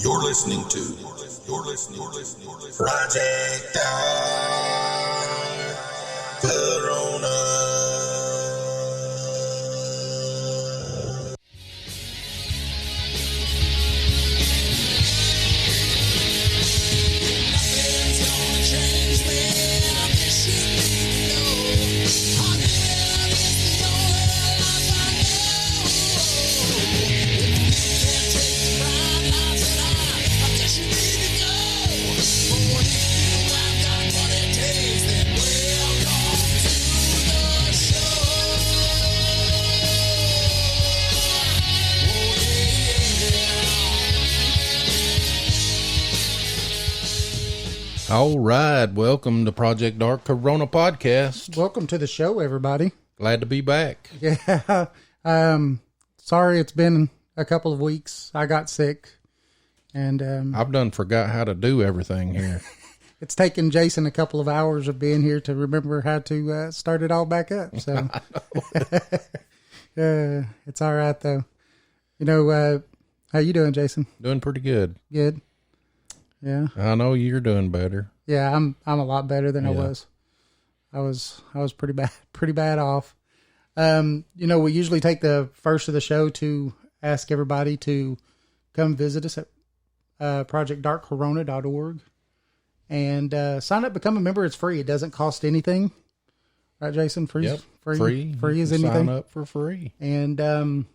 You're listening to Project Corona. All right, welcome to Project Dark Corona Podcast. Welcome to the show, everybody. Glad to be back. Yeah, sorry it's been a couple of weeks. I got sick, and I've done forgot how to do everything here. it's taken Jason a couple of hours of being here to remember how to start it all back up. So it's all right though. You know, how you doing, Jason? Doing pretty good. Good. Yeah. I know you're doing better. Yeah, I'm a lot better than I was. I was pretty bad off. You know, we usually take the first of the show to ask everybody to come visit us at projectdarkcorona.org and sign up, become a member. It's free. It doesn't cost anything. Right, Jason? Free. Yep. Free as anything. Sign up for free. And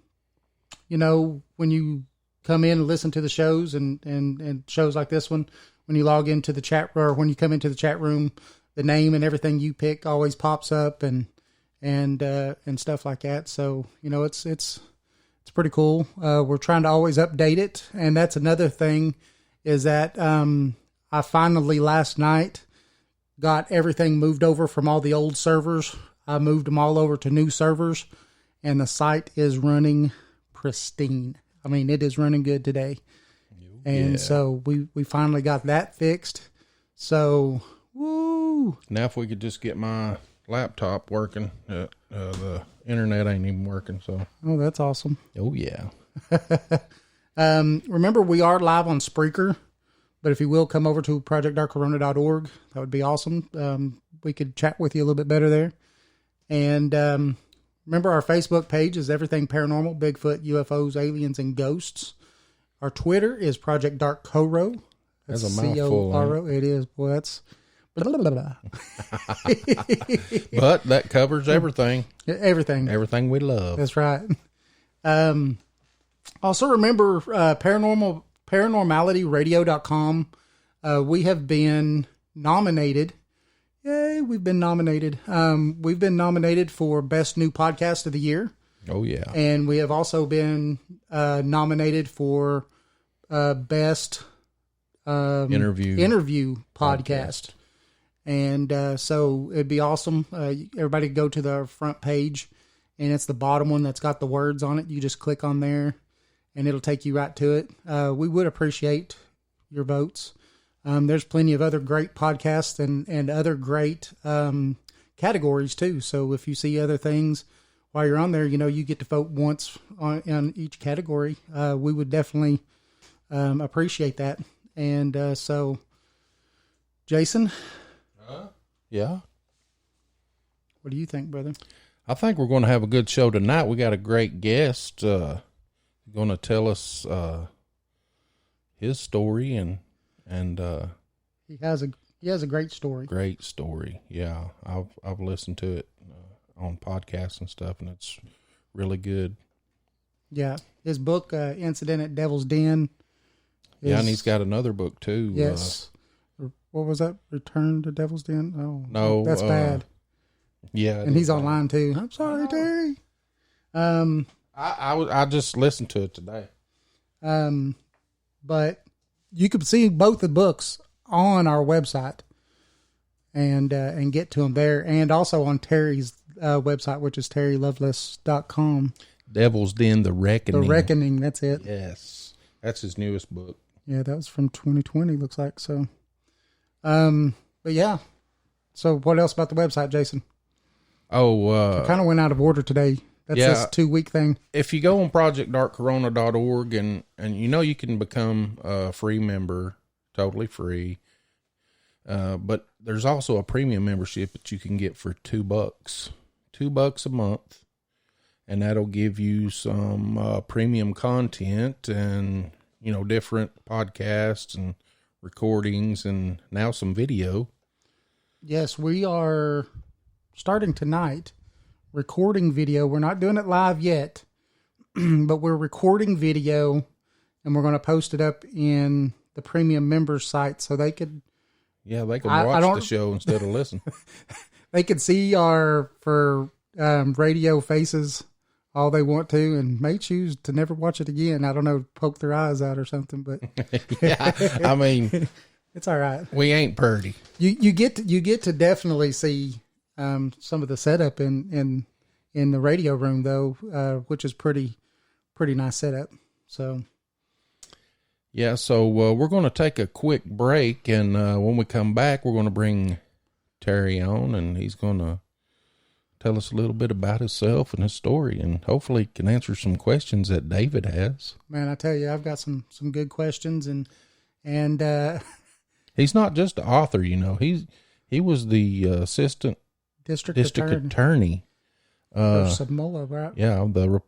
you know, when you come in and listen to the shows and shows like this one, when you log into the chat, or when you come into the chat room, the name and everything you pick always pops up and stuff like that. So, you know, it's pretty cool. We're trying to always update it. And that's another thing is that, I finally last night got everything moved over from all the old servers. I moved them all over to new servers and the site is running pristine. I mean, it is running good today. And so we finally got that fixed. So, woo. Now if we could just get my laptop working, the internet ain't even working. So. Oh, that's awesome. Oh, yeah. Remember, we are live on Spreaker. But if you will, come over to projectdarkcorona.org. That would be awesome. We could chat with you a little bit better there. And remember, our Facebook page is Everything Paranormal, Bigfoot, UFOs, Aliens, and Ghosts. Our Twitter is Project Dark Coro. That's a mouthful. C-O-R-O. It is. Boy, that's... Blah, blah, blah, blah. But that covers everything. Everything. Everything we love. That's right. Also, remember, paranormalityradio.com. We have been nominated. Yay, we've been nominated. We've been nominated for Best New Podcast of the Year. Oh, yeah. And we have also been nominated for Best Interview Podcast. And so it'd be awesome. Everybody go to the front page, and it's the bottom one that's got the words on it. You just click on there, and it'll take you right to it. We would appreciate your votes. There's plenty of other great podcasts and other great categories too. So if you see other things while you're on there, you know, you get to vote once on each category. We would definitely appreciate that. And so, Jason? Yeah? What do you think, brother? I think we're going to have a good show tonight. We got a great guest going to tell us his story and he has a great story. Great story. Yeah. I've listened to it on podcasts and stuff, and it's really good. Yeah. His book, Incident at Devil's Den. Yeah, and he's got another book too. Yes. What was that? Return to Devil's Den? Oh, no, that's bad. Yeah. And he's online too. I'm sorry, Terry. I just listened to it today. But you can see both the books on our website and get to them there, and also on Terry's website, which is terrylovelace.com. Devil's Den, The Reckoning. The Reckoning, that's it. Yes. That's his newest book. Yeah, that was from 2020, looks like. So, but yeah. So what else about the website, Jason? Oh, I kind of went out of order today. That's this 2-week thing. If you go on projectdarkcorona.org and you can become a free member, totally free. But there's also a premium membership that you can get for $2, $2 a month. And that'll give you some premium content and, different podcasts and recordings and now some video. Yes, we are starting tonight recording video. We're not doing it live yet, but we're recording video and we're going to post it up in the premium members site so they could. Yeah, they can watch the show instead of listen. They could see our radio faces all they want to, and may choose to never watch it again. I don't know, poke their eyes out or something, but yeah, I mean, it's all right. We ain't purty. You get to definitely see some of the setup in the radio room though, which is pretty nice setup. So yeah, so we're going to take a quick break, and when we come back, we're going to bring Terry on, and he's going to tell us a little bit about himself and his story, and hopefully can answer some questions that David has. Man, I tell you, I've got some good questions, and he's not just the author, he was the assistant district attorney for Samoa, right? Yeah, the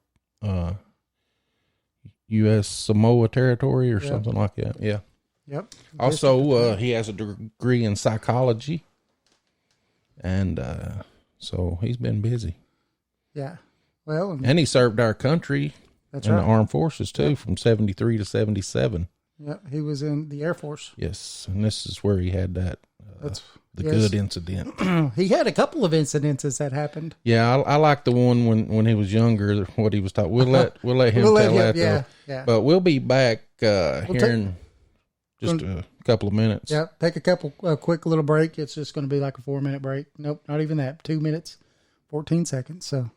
U.S. Samoa territory or something like that. Yeah. Yep. Also, he has a degree in psychology, and so he's been busy. Yeah. Well, and he served our country in the armed forces too, from 73 to 77. Yeah, he was in the Air Force. Yes, and this is where he had that good incident. He had a couple of incidences that happened. Yeah, I like the one when he was younger, what he was taught. We'll let him tell that. Yeah. But we'll be back here in just a couple of minutes. Yeah, take a quick little break. It's just going to be like a 4-minute break. Nope, not even that. 2 minutes, 14 seconds. So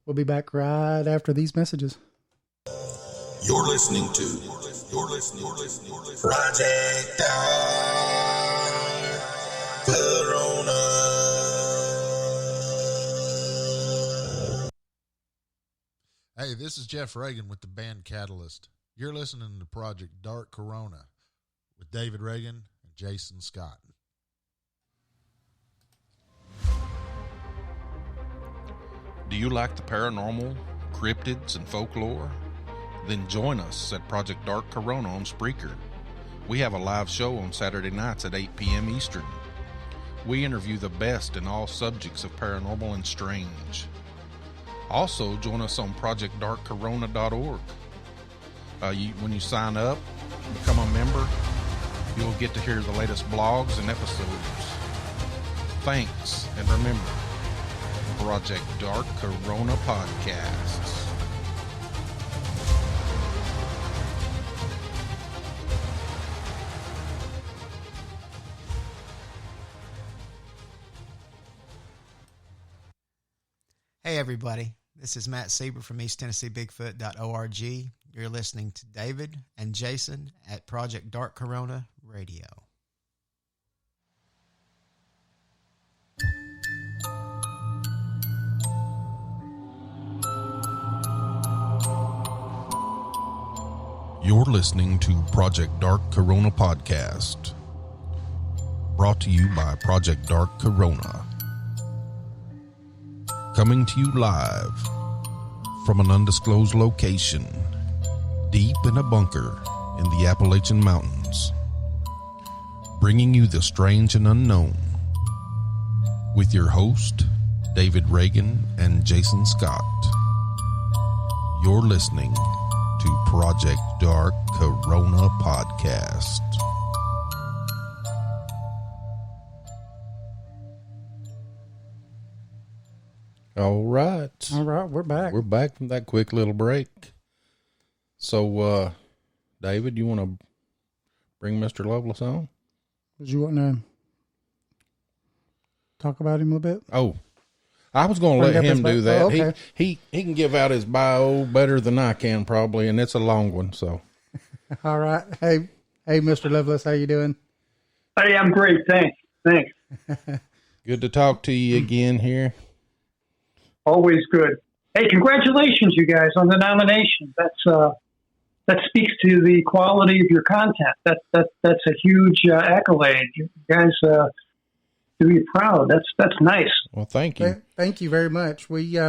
we'll be back right after these messages. You're listening to Project Corona. Hey, this is Jeff Reagan with the band Catalyst. You're listening to Project Dark Corona with David Reagan and Jason Scott. Do you like the paranormal, cryptids, and folklore? Then join us at Project Dark Corona on Spreaker. We have a live show on Saturday nights at 8 p.m. Eastern. We interview the best in all subjects of paranormal and strange. Also, join us on projectdarkcorona.org. When you sign up, become a member, you'll get to hear the latest blogs and episodes. Thanks, and remember, Project Dark Corona Podcasts. Hey everybody, this is Matt Sieber from EastTennesseeBigfoot.org. You're listening to David and Jason at Project Dark Corona Radio. You're listening to Project Dark Corona Podcast, brought to you by Project Dark Corona. Coming to you live from an undisclosed location, deep in a bunker in the Appalachian Mountains, bringing you the strange and unknown with your host, David Reagan and Jason Scott. You're listening to Project Dark Corona Podcast. All right, we're back. We're back from that quick little break. So, David, you want to bring Mr. Lovelace on? Did you want to talk about him a little bit? Oh, I was going to let him do that. Oh, okay. He can give out his bio better than I can probably, and it's a long one. So, all right. Hey, Mr. Lovelace, how you doing? Hey, I'm great. Thanks. Good to talk to you again here. Always good. Hey, congratulations, you guys, on the nomination. That speaks to the quality of your content. That's a huge accolade. You guys do you proud. That's nice. Well, thank you. Thank you very much. We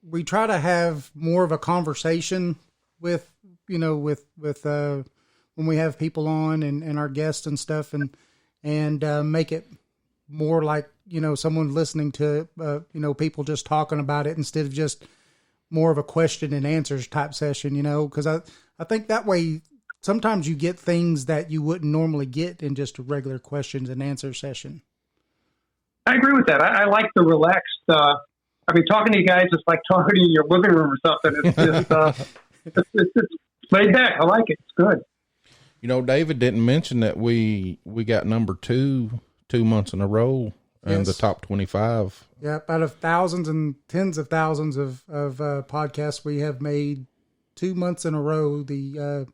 we try to have more of a conversation with when we have people on and our guests and stuff, and make it more like someone listening to people just talking about it instead of just more of a question and answers type session. Because I think that way sometimes you get things that you wouldn't normally get in just a regular questions and answer session. I agree with that. I like the relaxed. Talking to you guys is like talking in your living room or something. It's just it's laid back. I like it. It's good. David didn't mention that we got number 2 months in a row in the top 25. Yeah, out of thousands and tens of thousands of podcasts, we have made 2 months in a row the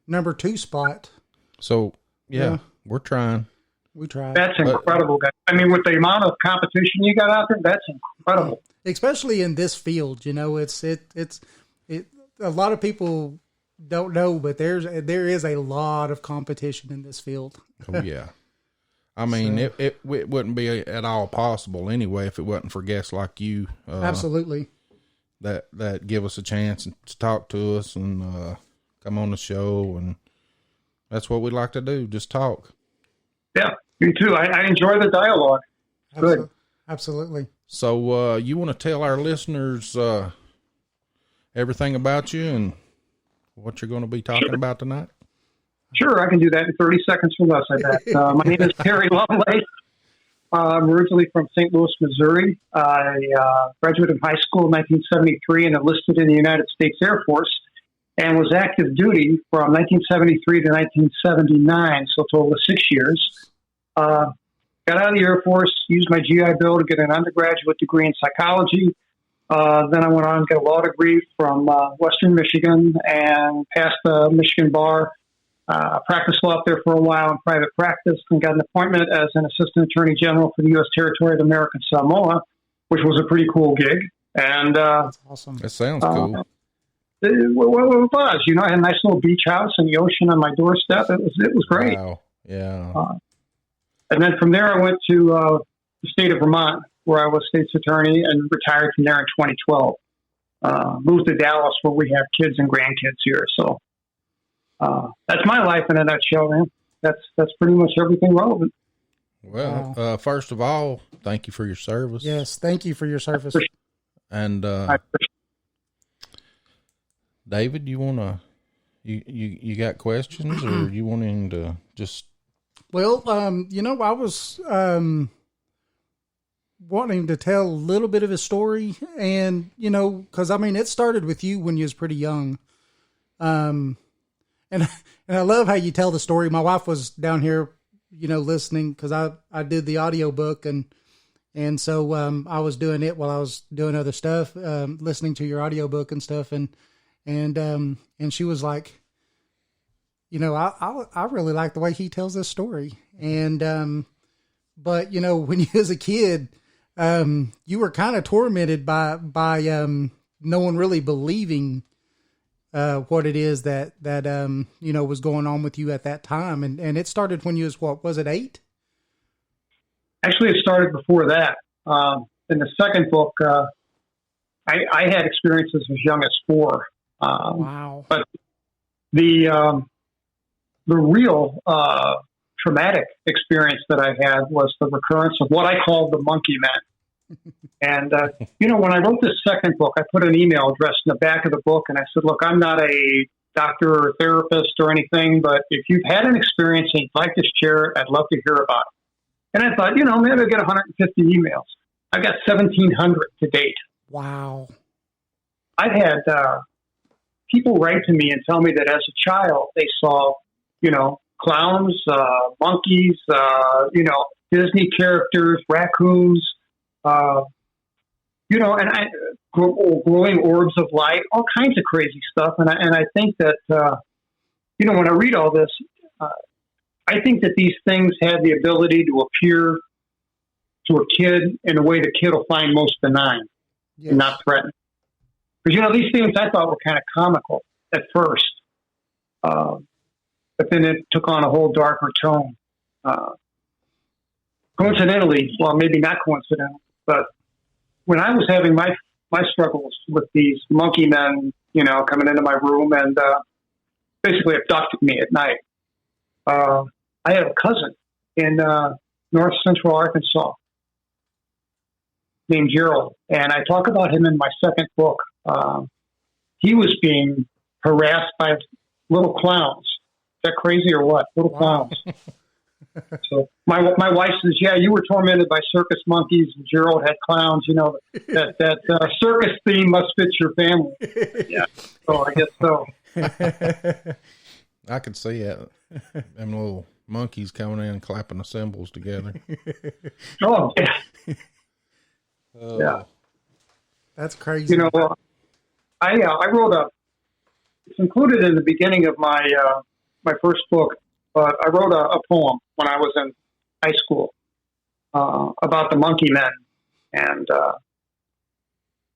number 2 spot. So yeah, we're trying. We try. That's incredible, guys. With the amount of competition you got out there, that's incredible. Especially in this field, it's a lot of people don't know, but there is a lot of competition in this field. Oh yeah. It wouldn't be at all possible anyway if it wasn't for guests like you. Absolutely. That give us a chance to talk to us and come on the show, and that's what we like to do, just talk. Yeah, me too. I enjoy the dialogue. Good. Absolutely. So you want to tell our listeners everything about you and what you're going to be talking about tonight? Sure, I can do that in 30 seconds or less, I bet. My name is Terry Lovelace. I'm originally from St. Louis, Missouri. I graduated from high school in 1973 and enlisted in the United States Air Force and was active duty from 1973 to 1979, so a total of 6 years. Got out of the Air Force, used my GI Bill to get an undergraduate degree in psychology. Then I went on and got a law degree from Western Michigan and passed the Michigan bar. Practiced law up there for a while in private practice and got an appointment as an assistant attorney general for the U.S. territory of American Samoa, which was a pretty cool gig. And that's awesome. That sounds cool. It was. I had a nice little beach house and the ocean on my doorstep. It was great. Wow. Yeah. And then from there, I went to the state of Vermont, where I was state's attorney, and retired from there in 2012. Moved to Dallas, where we have kids and grandkids here. So that's my life in a nutshell, man. That's pretty much everything relevant. Well, first of all, thank you for your service. Yes, thank you for your service. And David, you you got questions, or you wanting to just? Well, I was wanting to tell a little bit of his story, and because it started with you when you was pretty young, and I love how you tell the story. My wife was down here, listening, because I did the audio book, and so I was doing it while I was doing other stuff, listening to your audio book and stuff, and she was like, I really like the way he tells this story, and but when you was a kid, you were kind of tormented by no one really believing what it is that was going on with you at that time, and it started when you was, what was it, 8? Actually, it started before that. In the second book, I had experiences as young as 4. Wow! But the real traumatic experience that I had was the recurrence of what I called the monkey man. And, when I wrote this second book, I put an email address in the back of the book, and I said, look, I'm not a doctor or therapist or anything, but if you've had an experience and you'd like to share it, I'd love to hear about it. And I thought, maybe I'll get 150 emails. I got 1,700 to date. Wow. I've had people write to me and tell me that as a child, they saw, clowns, monkeys, Disney characters, raccoons, and glowing orbs of light, all kinds of crazy stuff. And I think that, when I read all this, I think that these things have the ability to appear to a kid in a way the kid will find most benign. and not threatening. Because, these things I thought were kind of comical at first. But then it took on a whole darker tone. Coincidentally, well, maybe not coincidental, but when I was having my struggles with these monkey men, coming into my room and basically abducted me at night, I had a cousin in north central Arkansas named Gerald, and I talk about him in my second book. He was being harassed by little clowns. Is that crazy or what? Little clowns. So my wife says, "Yeah, you were tormented by circus monkeys, and Gerald had clowns. That circus theme must fit your family." Yeah, so I guess so. I could see it. Them little monkeys coming in, clapping the cymbals together. Oh yeah, yeah. That's crazy. I wrote it's included in the beginning of my my first book, but I wrote a poem when I was in high school about the monkey men, and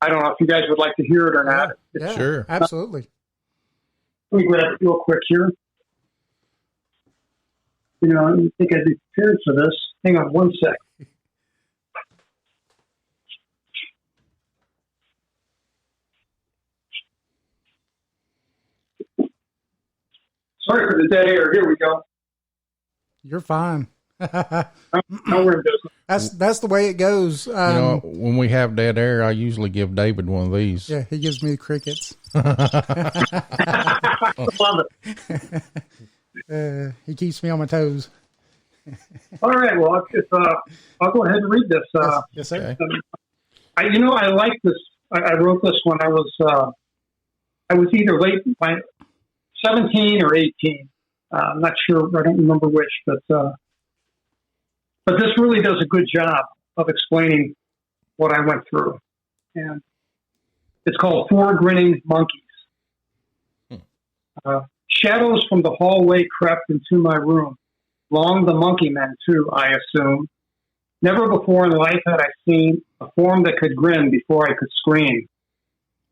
I don't know if you guys would like to hear it or not. Yeah, sure, absolutely. Let me grab it real quick here. I didn't think I'd be prepared for this. Hang on one sec. Sorry for the dead air. Here we go. You're fine. Now we're in business. That's the way it goes. When we have dead air, I usually give David one of these. Yeah, he gives me the crickets. Love it. He keeps me on my toes. All right. Well, I'll go ahead and read this. Yes, sir. Okay. I like this. I wrote this when I was either late, 17 or 18. I'm not sure. I don't remember which, but this really does a good job of explaining what I went through. And it's called Four Grinning Monkeys. Shadows from the hallway crept into my room. Long the monkey men, too, I assume. Never before in life had I seen a form that could grin before I could scream.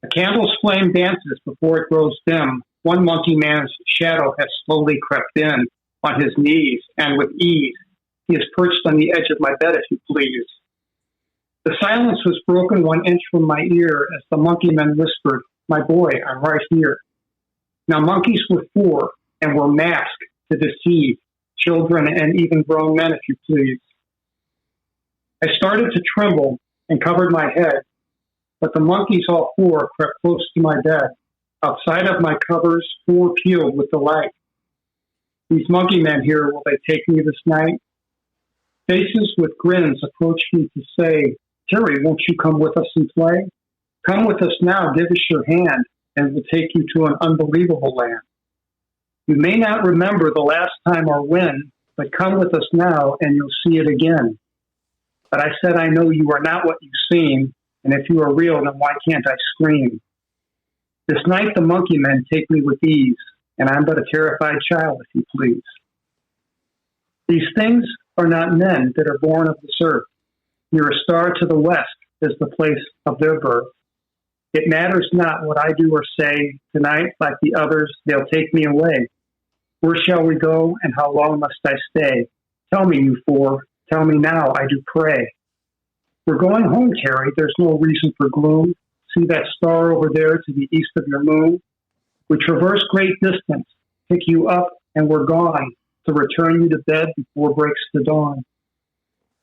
A candle's flame dances before it grows dim. One monkey man's shadow has slowly crept in on his knees, and with ease, he is perched on the edge of my bed, if you please. The silence was broken 1 inch from my ear as the monkey man whispered, "My boy, I'm right here." Now monkeys were four and were masked to deceive children and even grown men, if you please. I started to tremble and covered my head, but the monkeys, all four, crept close to my bed. Outside of my covers, four peeled with delight. These monkey men here, will they take me this night? Faces with grins approached me to say, "Terry, won't you come with us and play? Come with us now, give us your hand, and we'll take you to an unbelievable land. You may not remember the last time or when, but come with us now and you'll see it again." But I said, "I know you are not what you seem, and if you are real, then why can't I scream? This night the monkey men take me with ease, and I'm but a terrified child, if you please. These things are not men that are born of this earth. Near a star to the west is the place of their birth. It matters not what I do or say. Tonight, like the others, they'll take me away. Where shall we go, and how long must I stay? Tell me, you four. Tell me now, I do pray. We're going home, Terry. There's no reason for gloom. See that star over there to the east of your moon? We traverse great distance, pick you up, and we're gone to return you to bed before breaks the dawn.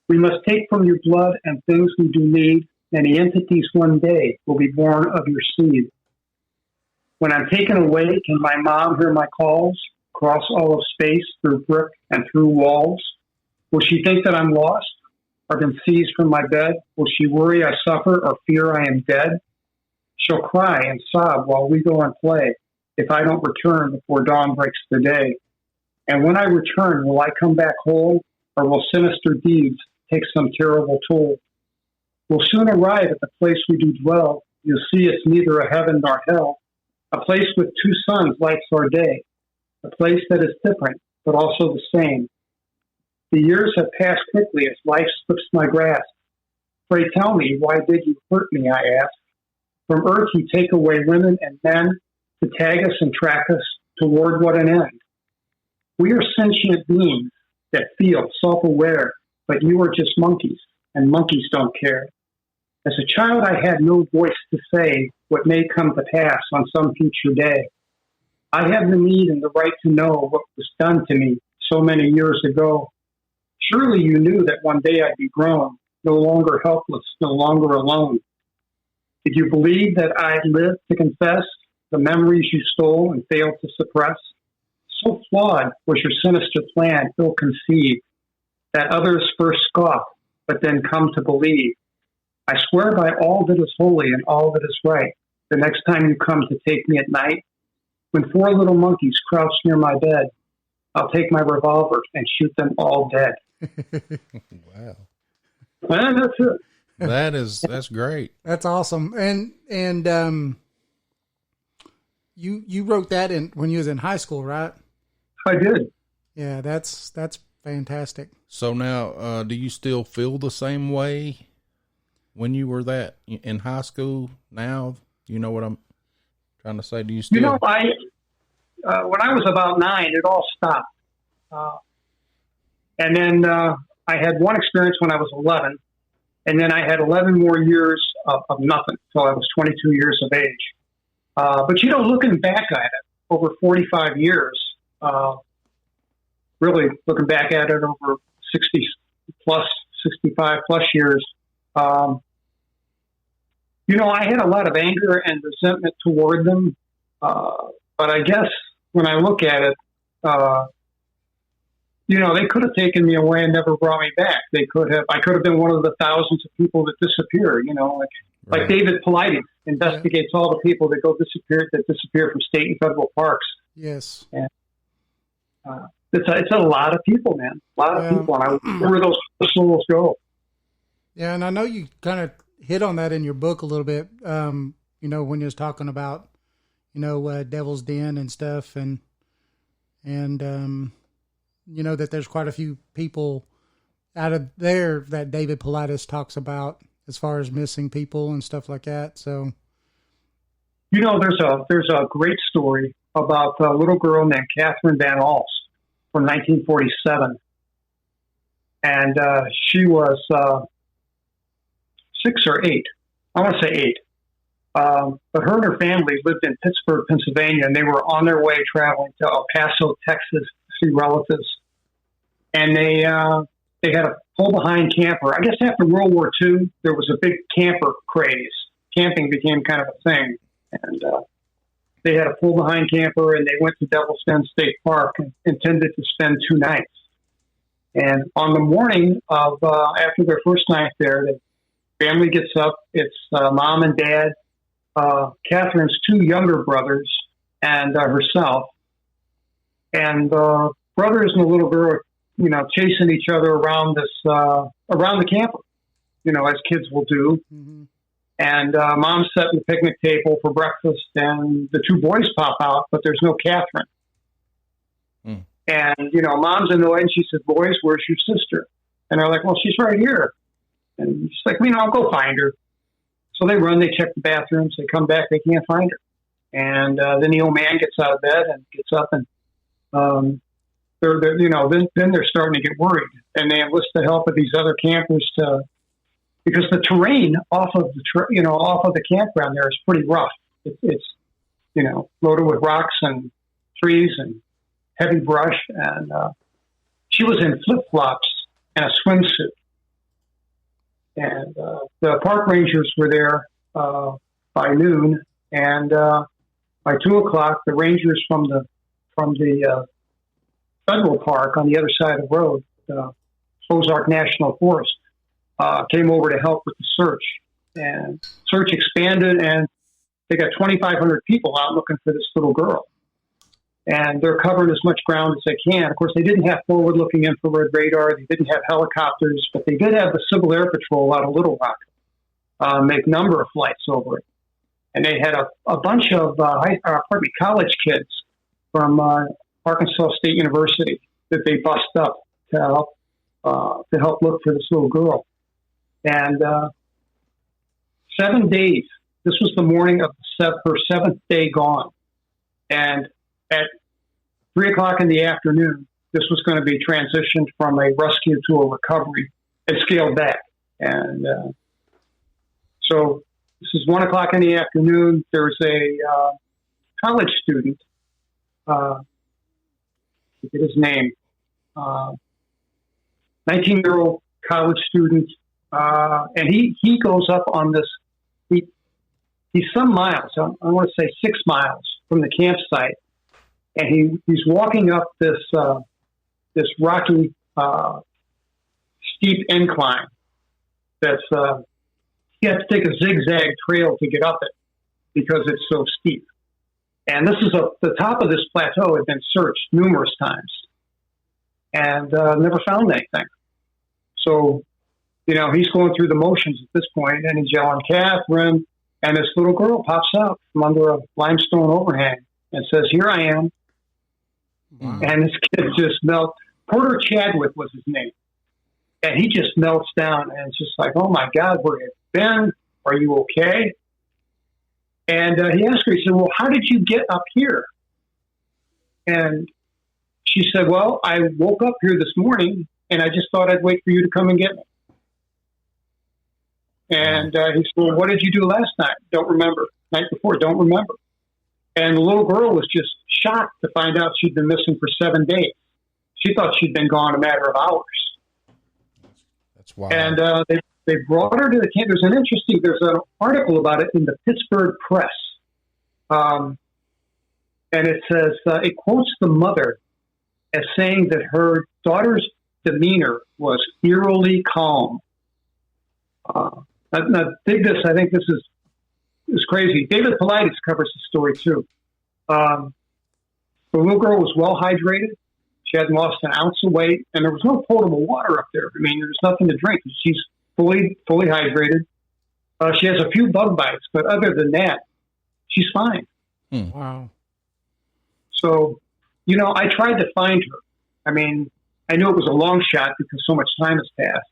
We must take from your blood and things we do need. Many entities one day will be born of your seed. When I'm taken away, can my mom hear my calls? Cross all of space through brick and through walls? Will she think that I'm lost or been seized from my bed? Will she worry I suffer or fear I am dead? She'll cry and sob while we go and play if I don't return before dawn breaks the day. And when I return, will I come back whole, or will sinister deeds take some terrible toll? We'll soon arrive at the place we do dwell. You'll see it's neither a heaven nor hell. A place with two suns lights our day. A place that is different, but also the same. The years have passed quickly as life slips my grasp. Pray tell me, why did you hurt me, I asked. From earth you take away women and men to tag us and track us toward what an end? We are sentient beings that feel self-aware, but you are just monkeys, and monkeys don't care. As a child, I had no voice to say what may come to pass on some future day. I have the need and the right to know what was done to me so many years ago. Surely you knew that one day I'd be grown, no longer helpless, no longer alone. Did you believe that I'd live to confess the memories you stole and failed to suppress? So flawed was your sinister plan, ill-conceived, that others first scoff, but then come to believe. I swear by all that is holy and all that is right, the next time you come to take me at night, when 4 little monkeys crouch near my bed, I'll take my revolver and shoot them all dead. Wow. And that's it. That's great. That's awesome. And you wrote that when you was in high school, right? I did. Yeah, that's fantastic. So now, do you still feel the same way when you were that in high school? Now, you know what I'm trying to say? Do you still? You know, when I was about 9, it all stopped. And then I had one experience when I was 11, and then I had 11 more years of nothing until I was 22 years of age. But, you know, looking back at it, over 45 years, really looking back at it over 60 plus, 65 plus years, you know, I had a lot of anger and resentment toward them. But I guess when I look at it, you know, they could have taken me away and never brought me back. I could have been one of the thousands of people that disappear, you know, like David Paulides investigates all the people that disappear from state and federal parks. Yes. And, it's a lot of people, man. A lot of people. And I wonder where those souls go. Yeah. And I know you kind of hit on that in your book a little bit, you know, when you was talking about, you know, Devil's Den and stuff and you know, that there's quite a few people out of there that David Paulides talks about as far as missing people and stuff like that. So, you know, there's a great story about a little girl named Catherine Van Alst from 1947. And she was 6 or 8. I want to say 8. But her and her family lived in Pittsburgh, Pennsylvania, and they were on their way traveling to El Paso, Texas, to see relatives. And they had a pull-behind camper. I guess after World War II, there was a big camper craze. Camping became kind of a thing. And they had a pull-behind camper, and they went to Devil's Den State Park and intended to spend 2 nights. And on the morning of after their first night there, the family gets up. It's mom and dad, Catherine's 2 younger brothers, and herself. And brothers and the little girl, you know, chasing each other around around the camper, you know, as kids will do. Mm-hmm. And mom's setting the picnic table for breakfast, and the 2 boys pop out, but there's no Catherine. Mm. And, you know, mom's annoyed, and she says, "Boys, where's your sister?" And they're like, "Well, she's right here." And she's like, "You know, I'll go find her." So they run, they check the bathrooms, they come back, they can't find her. And then the old man gets out of bed and gets up, and they're you know, then they're starting to get worried, and they enlist the help of these other campers because the terrain off of the campground there is pretty rough. It's you know, loaded with rocks and trees and heavy brush. And she was in flip-flops and a swimsuit. And the park rangers were there by noon, and by 2:00, the rangers from the federal park on the other side of the road, Ozark National Forest, came over to help with the search. And search expanded, and they got 2,500 people out looking for this little girl. And they're covering as much ground as they can. Of course, they didn't have forward-looking infrared radar. They didn't have helicopters, but they did have the Civil Air Patrol out of Little Rock make a number of flights over it. And they had a bunch of college kids from Arkansas State University that they bussed up to help look for this little girl. And 7 days. This was the morning of her seventh day gone. And at 3 o'clock in the afternoon, this was going to be transitioned from a rescue to a recovery and scaled back. And so this is 1 o'clock in the afternoon. There's a college student, I forget his name, 19-year-old college student, and he goes up on this. He's some miles. I want to say 6 miles from the campsite, and he's walking up this rocky, steep incline. That's you have to take a zigzag trail to get up it because it's so steep. And this is the top of this plateau had been searched numerous times and never found anything. So, he's going through the motions at this point, and he's yelling, "Catherine!" And this little girl pops out from under a limestone overhang and says, "Here I am." Wow. And this kid just melts. Porter Chadwick was his name. And he just melts down, and it's just like, "Oh, my God, where have you been? Are you okay?" And he asked her, he said, "Well, how did you get up here?" And she said, "Well, I woke up here this morning, and I just thought I'd wait for you to come and get me." And he said, "Well, what did you do last night?" "Don't remember." "Night before?" "Don't remember." And the little girl was just shocked to find out she'd been missing for 7 days. She thought she'd been gone a matter of hours. That's wild. And they brought her to the camp. There's an article about it in the Pittsburgh Press. And it says, it quotes the mother as saying that her daughter's demeanor was eerily calm. Now, dig this. I think this is crazy. David Paulides covers the story too. The little girl was well hydrated. She hadn't lost an ounce of weight, and there was no potable water up there. I mean, there's nothing to drink. She's fully hydrated. She has a few bug bites, but other than that, she's fine. Wow. So, I tried to find her. I mean, I knew it was a long shot because so much time has passed.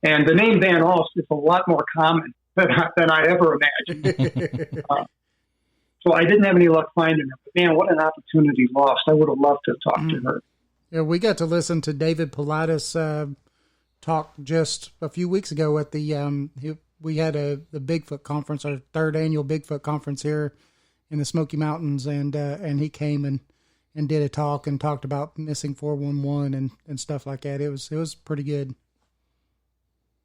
And the name Van Alst is a lot more common than I ever imagined. So I didn't have any luck finding her. But man, what an opportunity lost. I would have loved to talk to her. Yeah, we got to listen to David Paulides talk just a few weeks ago at the we had the Bigfoot conference, our 3rd annual Bigfoot conference here in the Smoky Mountains, and he came and did a talk and talked about missing 411 and stuff like that. It was pretty good.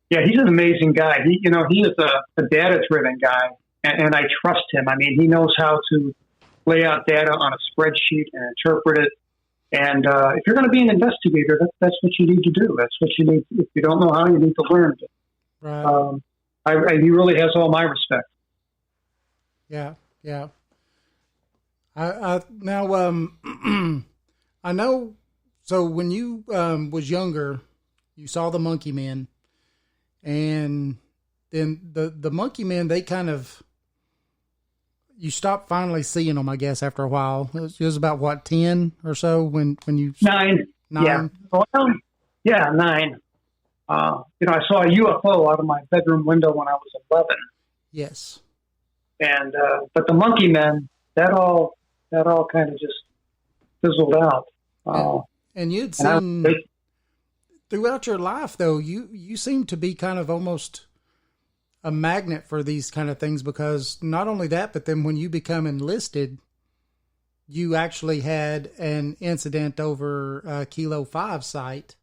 Yeah, he's an amazing guy. He is a data-driven guy, and I trust him. I mean, he knows how to lay out data on a spreadsheet and interpret it. And if you're going to be an investigator, that's what you need to do. That's what you need. If you don't know how, you need to learn. Right. He really has all my respect. Yeah. Now, I know. So when you was younger, you saw the monkey men, and then the monkey men, they kind of, you stopped finally seeing them, I guess, after a while. It was about what, 10 or so when you 9. Yeah. Well, yeah, 9. I saw a UFO out of my bedroom window when I was 11. Yes. And but the monkey men, that all kind of just fizzled out. And you'd seen throughout your life, though, you seem to be kind of almost a magnet for these kind of things, because not only that, but then when you become enlisted, you actually had an incident over Kilo 5 site.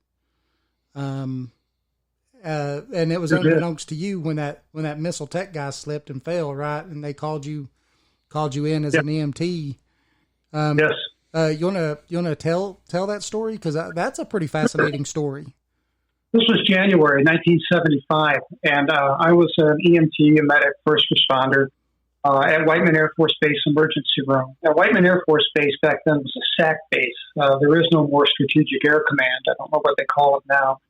And it was unbeknownst to you when that missile tech guy slipped and fell, right? And they called you in as an EMT. Yes. You wanna tell that story, because that's a pretty fascinating story. This was January 1975, and I was an EMT, a medic, first responder at Whiteman Air Force Base Emergency Room. Now, Whiteman Air Force Base back then was a SAC base. There is no more Strategic Air Command. I don't know what they call it now.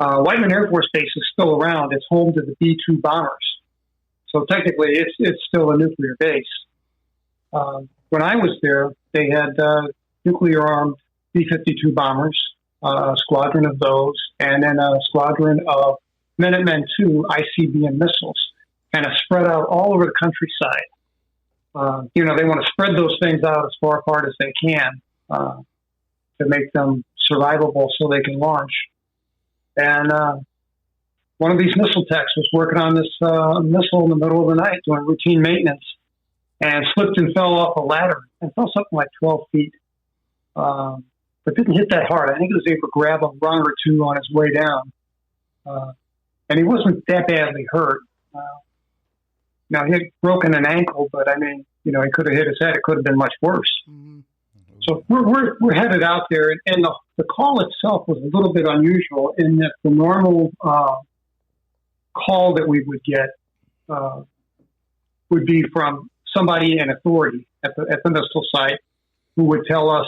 Whiteman Air Force Base is still around. It's home to the B-2 bombers. So technically, it's still a nuclear base. When I was there, they had nuclear-armed B-52 bombers, a squadron of those, and then a squadron of Minutemen II ICBM missiles, kind of spread out all over the countryside. They want to spread those things out as far apart as they can to make them survivable so they can launch. And one of these missile techs was working on this missile in the middle of the night doing routine maintenance and slipped and fell off a ladder and fell something like 12 feet. But didn't hit that hard. I think he was able to grab a rung or two on his way down. And he wasn't that badly hurt. Now, he had broken an ankle, but I mean, he could have hit his head. It could have been much worse. Mm-hmm. So we're headed out there, and the call itself was a little bit unusual in that the normal call that we would get would be from somebody in authority at the missile site who would tell us,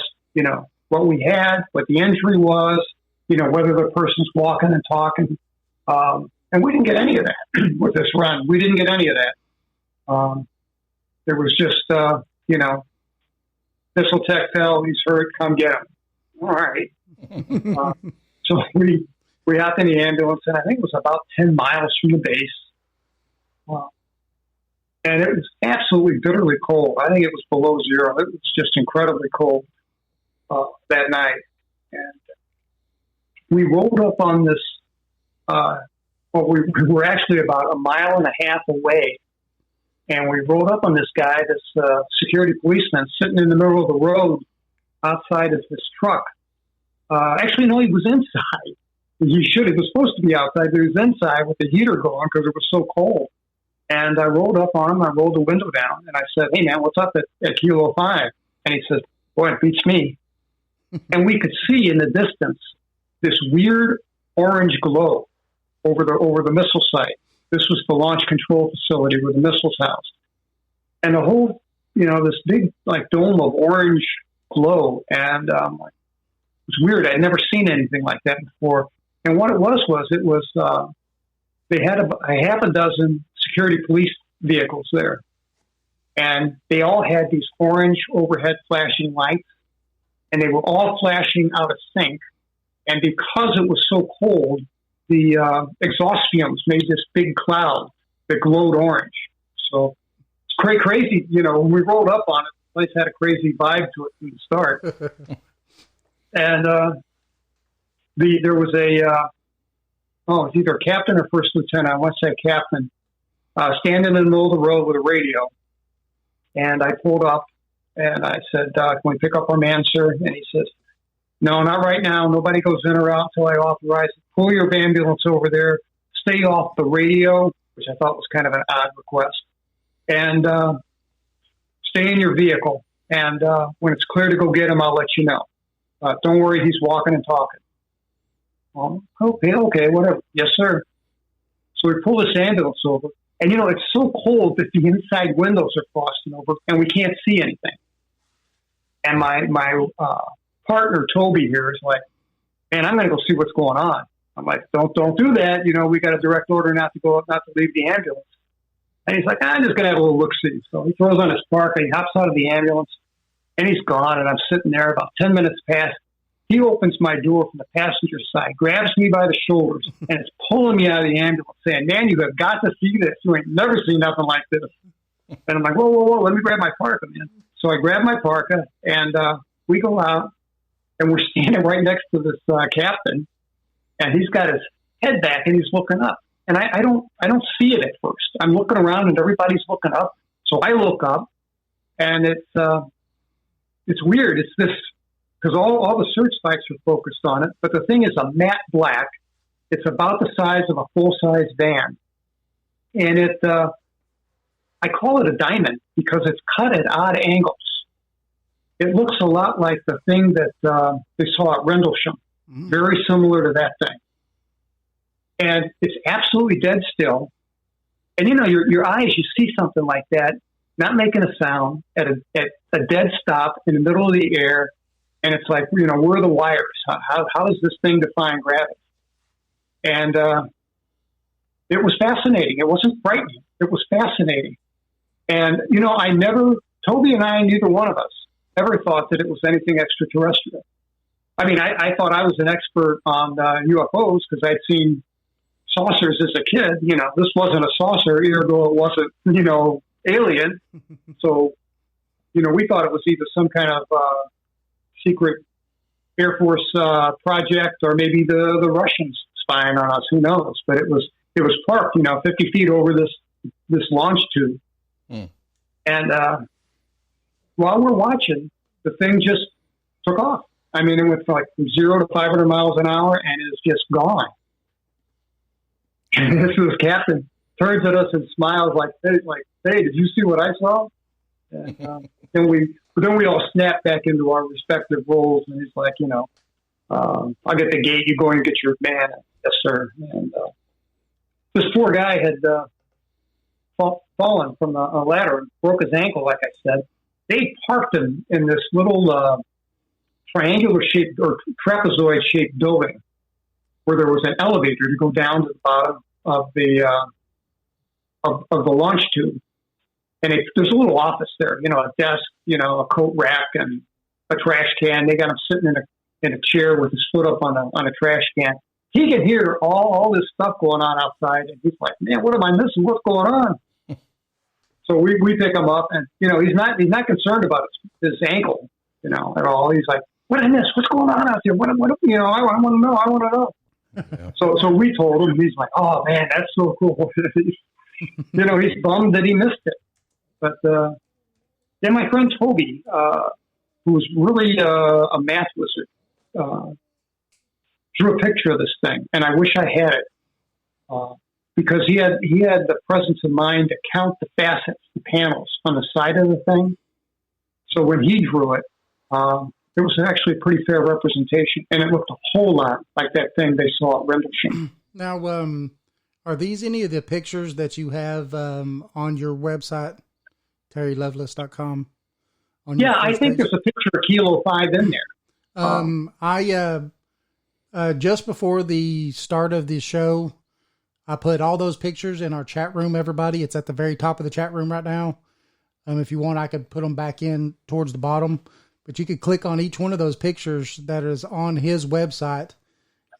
what we had, what the injury was, whether the person's walking and talking. And we didn't get any of that with this run. We didn't get any of that. There was just, missile tech fell, he's hurt, come get him. All right. So we hopped in the ambulance, and I think it was about 10 miles from the base. And it was absolutely bitterly cold. I think it was below zero. It was just incredibly cold that night. And we rolled up on this, we were actually about a mile and a half away. And we rolled up on this guy, this security policeman, sitting in the middle of the road outside of this truck. Actually, no, he was inside. He was supposed to be outside, but he was inside with the heater going because it was so cold. And I rolled up on him. I rolled the window down, and I said, "Hey, man, what's up at Kilo 5?" And he says, "Boy, it beats me." And we could see in the distance this weird orange glow over the missile site. This was the launch control facility where the missiles housed. And the whole, this big dome of orange glow. And it was weird. I'd never seen anything like that before. And what it was they had a half a dozen security police vehicles there. And they all had these orange overhead flashing lights. And they were all flashing out of sync. And because it was so cold, the exhaust fumes made this big cloud that glowed orange. So it's crazy. When we rolled up on it, the place had a crazy vibe to it from the start. And there was it's either a captain or first lieutenant, I want to say captain, standing in the middle of the road with a radio. And I pulled up and I said, "Can we pick up our man, sir?" And he says, "No, not right now. Nobody goes in or out until I authorize it. Pull your ambulance over there. Stay off the radio," which I thought was kind of an odd request, "and stay in your vehicle. And when it's clear to go get him, I'll let you know. Don't worry, he's walking and talking." Okay, whatever. Yes, sir. So we pull this ambulance over, and it's so cold that the inside windows are frosting over, and we can't see anything. And my partner Toby here is like, "Man, I'm going to go see what's going on." I'm like, don't do that. We got a direct order not to leave the ambulance. And he's like, "I'm just going to have a little look-see." So he throws on his parka, he hops out of the ambulance, and he's gone. And I'm sitting there about 10 minutes past. He opens my door from the passenger side, grabs me by the shoulders, and is pulling me out of the ambulance, saying, "Man, you have got to see this. You ain't never seen nothing like this." And I'm like, whoa, let me grab my parka, man. So I grab my parka, and we go out, and we're standing right next to this captain, and he's got his head back, and he's looking up. And I don't see it at first. I'm looking around, and everybody's looking up. So I look up, and it's weird. It's this, because all the search lights are focused on it, but the thing is a matte black. It's about the size of a full-size van. And I call it a diamond because it's cut at odd angles. It looks a lot like the thing that they saw at Rendlesham, very similar to that thing. And it's absolutely dead still. And, your eyes, you see something like that, not making a sound at a dead stop in the middle of the air. And it's like, where are the wires? How does this thing define gravity? And it was fascinating. It wasn't frightening. It was fascinating. And, Toby and I, neither one of us, ever thought that it was anything extraterrestrial. I mean, I thought I was an expert on UFOs because I'd seen saucers as a kid. This wasn't a saucer, ergo it wasn't, alien. So, we thought it was either some kind of secret Air Force project or maybe the Russians spying on us. Who knows? But it was parked, 50 feet over this launch tube. And while we're watching, the thing just took off. I mean, it went from 0 to 500 miles an hour, and it's just gone. And this captain turns at us and smiles hey, did you see what I saw? And then we all snap back into our respective roles, and he's like, I'll get the gate. You go and get your man. Yes, sir. And this poor guy had fallen from a ladder and broke his ankle, like I said. They parked him in this little triangular-shaped or trapezoid-shaped building where there was an elevator to go down to the bottom of the launch tube. And there's a little office there, a desk, a coat rack and a trash can. They got him sitting in a chair with his foot up on a trash can. He can hear all this stuff going on outside, and he's like, "Man, what am I missing? What's going on?" So we pick him up, and he's not concerned about his ankle, at all. He's like, "What did I miss? What's going on out there? What I want to know. I want to know." Yeah. So we told him. He's like, "Oh man, that's so cool." He's bummed that he missed it. But then my friend Toby, who's really a math wizard, drew a picture of this thing, and I wish I had it because he had the presence of mind to count the facets, the panels on the side of the thing. So when he drew it, it was actually a pretty fair representation, and it looked a whole lot like that thing they saw at Rendlesham. Now, are these any of the pictures that you have on your website, terrylovelace.com? Yeah, I think there's a picture of Kilo 5 in there. I just before the start of the show, I put all those pictures in our chat room, everybody. It's at the very top of the chat room right now. If you want, I could put them back in towards the bottom, but you could click on each one of those pictures that is on his website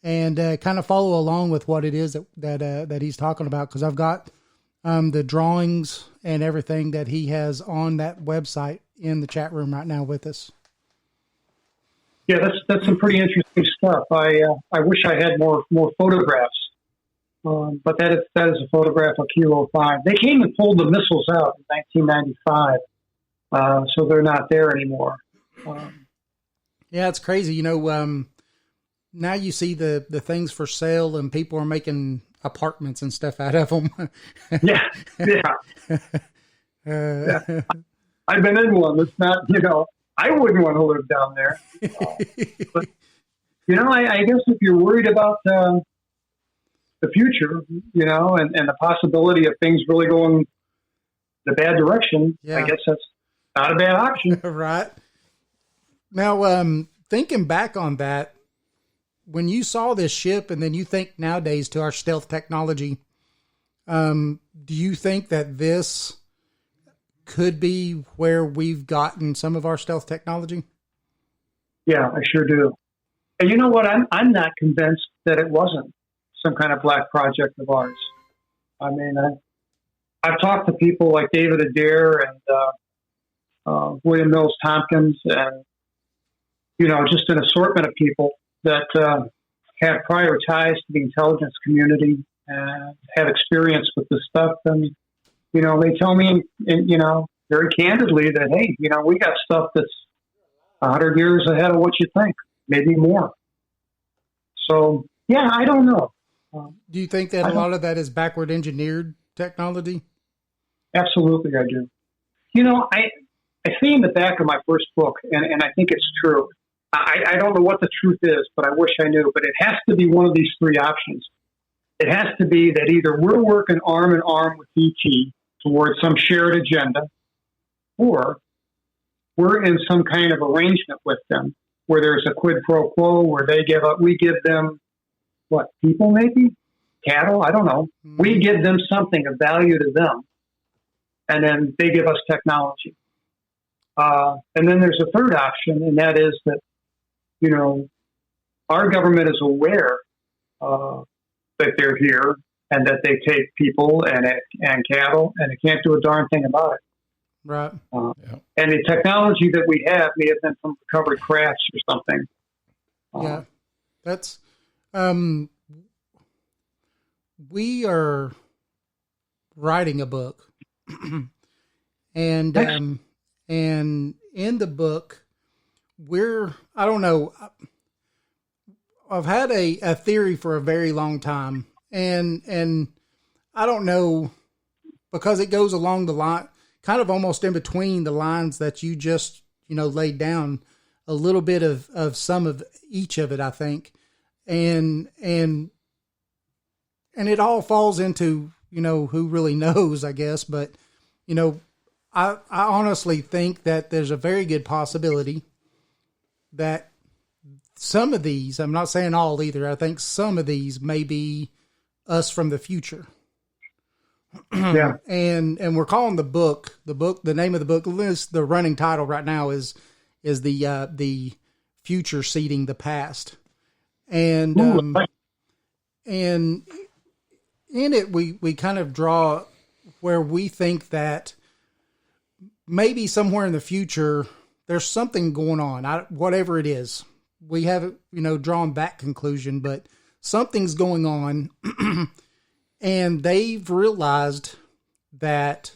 and kind of follow along with what it is that he's talking about. Because I've got the drawings and everything that he has on that website in the chat room right now with us. Yeah, that's some pretty interesting stuff. I wish I had more photographs, but that is a photograph of Kilo 5. They came and pulled the missiles out in 1995, so they're not there anymore. Yeah, it's crazy. Now you see the things for sale, and people are making apartments and stuff out of them. Yeah. I've been in one. It's not, I wouldn't want to live down there. But, I guess if you're worried about the future, and the possibility of things really going the bad direction, yeah. I guess that's not a bad option. Right. Now, thinking back on that, when you saw this ship and then you think nowadays to our stealth technology, do you think that this could be where we've gotten some of our stealth technology? Yeah, I sure do. And you know what? I'm not convinced that it wasn't some kind of black project of ours. I mean, I've talked to people like David Adair and William Mills Tompkins and, just an assortment of people that have prior ties to the intelligence community and have experience with this stuff. And, they tell me, very candidly that, hey, we got stuff that's 100 years ahead of what you think, maybe more. So, yeah, I don't know. Do you think that a lot of that is backward engineered technology? Absolutely, I do. I see in the back of my first book, and I think it's true. I don't know what the truth is, but I wish I knew. But it has to be one of these three options. It has to be that either we're working arm in arm with ET towards some shared agenda, or we're in some kind of arrangement with them where there's a quid pro quo where we give them, people maybe? Cattle? I don't know. Mm-hmm. We give them something of value to them, and then they give us technology. And then there's a third option, and that is that, our government is aware that they're here and that they take people and cattle, and they can't do a darn thing about it. Right. And the technology that we have may have been from recovered crafts or something. Yeah, that's we are writing a book, and in the book, I don't know. I've had a theory for a very long time, and I don't know, because it goes along the line, kind of almost in between the lines that you just, laid down, a little bit of some of each of it, I think. And it all falls into, who really knows, I guess. But, I honestly think that there's a very good possibility that some of these, I'm not saying all either, I think some of these may be us from the future. Yeah. And we're calling the name of the book, the running title right now is the future seeding the past. And and in it we kind of draw where we think that maybe somewhere in the future there's something going on, whatever it is. We haven't, drawn that conclusion, but something's going on. And they've realized that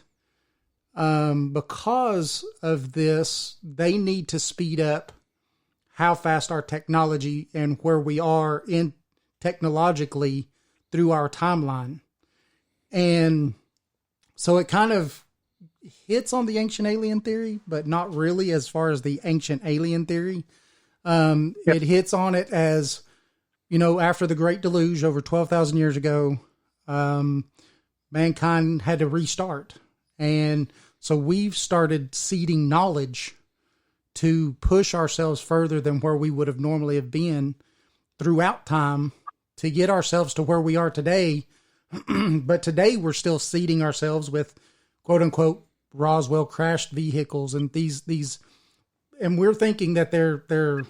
because of this, they need to speed up how fast our technology and where we are in technologically through our timeline. And so it kind of hits on the ancient alien theory, but not really as far as the ancient alien theory. It hits on it as, after the Great Deluge over 12,000 years ago, mankind had to restart. And so we've started seeding knowledge to push ourselves further than where we would have normally have been throughout time to get ourselves to where we are today. But today we're still seeding ourselves with quote unquote Roswell crashed vehicles and these, and we're thinking that they're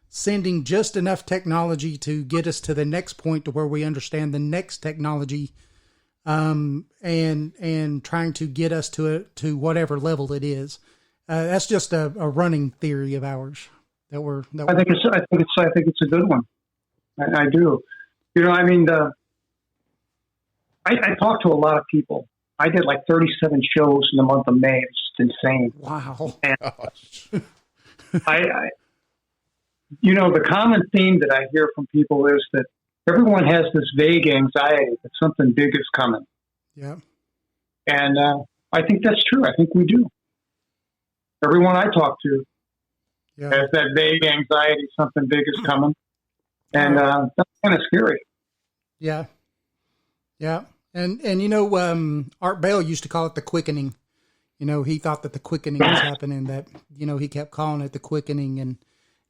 sending just enough technology to get us to the next point to where we understand the next technology, and trying to get us to whatever level it is. That's just a running theory of ours I think it's a good one. I do. I talked to a lot of people. I did like 37 shows in the month of May. It's insane. Wow. And the common theme that I hear from people is that everyone has this vague anxiety that something big is coming. Yeah. And I think that's true. I think we do. Everyone I talk to has that vague anxiety something big is coming. And that's kind of scary. Yeah. Yeah. And Art Bell used to call it the quickening. He thought that the quickening was happening, that, he kept calling it the quickening, and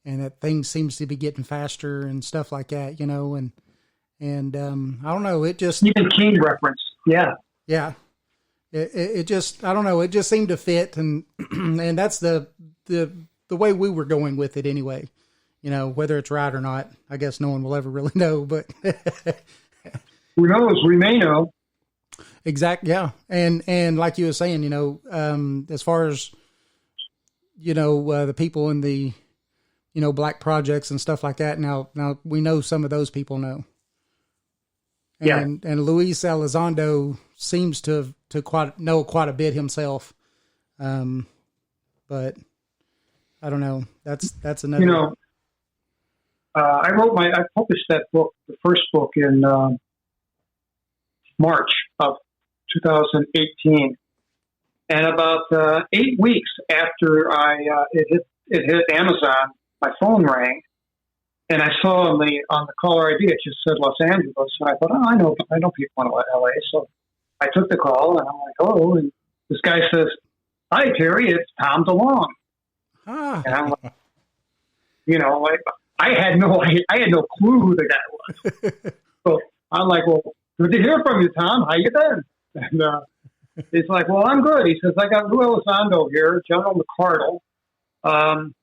that things seems to be getting faster and stuff like that, and I don't know, it just... Even King reference. Yeah. Yeah. It just, I don't know, it just seemed to fit, and and that's the way we were going with it anyway. Whether it's right or not, I guess no one will ever really know, but... Who knows? We may know. Exactly. Yeah. And like you were saying, as far as, the people in the, black projects and stuff like that. Now we know some of those people know. And Luis Elizondo seems to know quite a bit himself. But I don't know. That's another. I published that book, the first book, in March of 2018, and about 8 weeks after it hit Amazon, my phone rang, and I saw on the caller ID it just said Los Angeles, and I thought, I know people in LA, so I took the call, and I'm like, oh, and this guy says, "Hi Terry, it's Tom DeLong," and I'm like, I had no clue who the guy was, so I'm like, well, good to hear from you, Tom. How you been? And he's like, well, I'm good. He says, I got Lou Elizondo here, General McCardle, and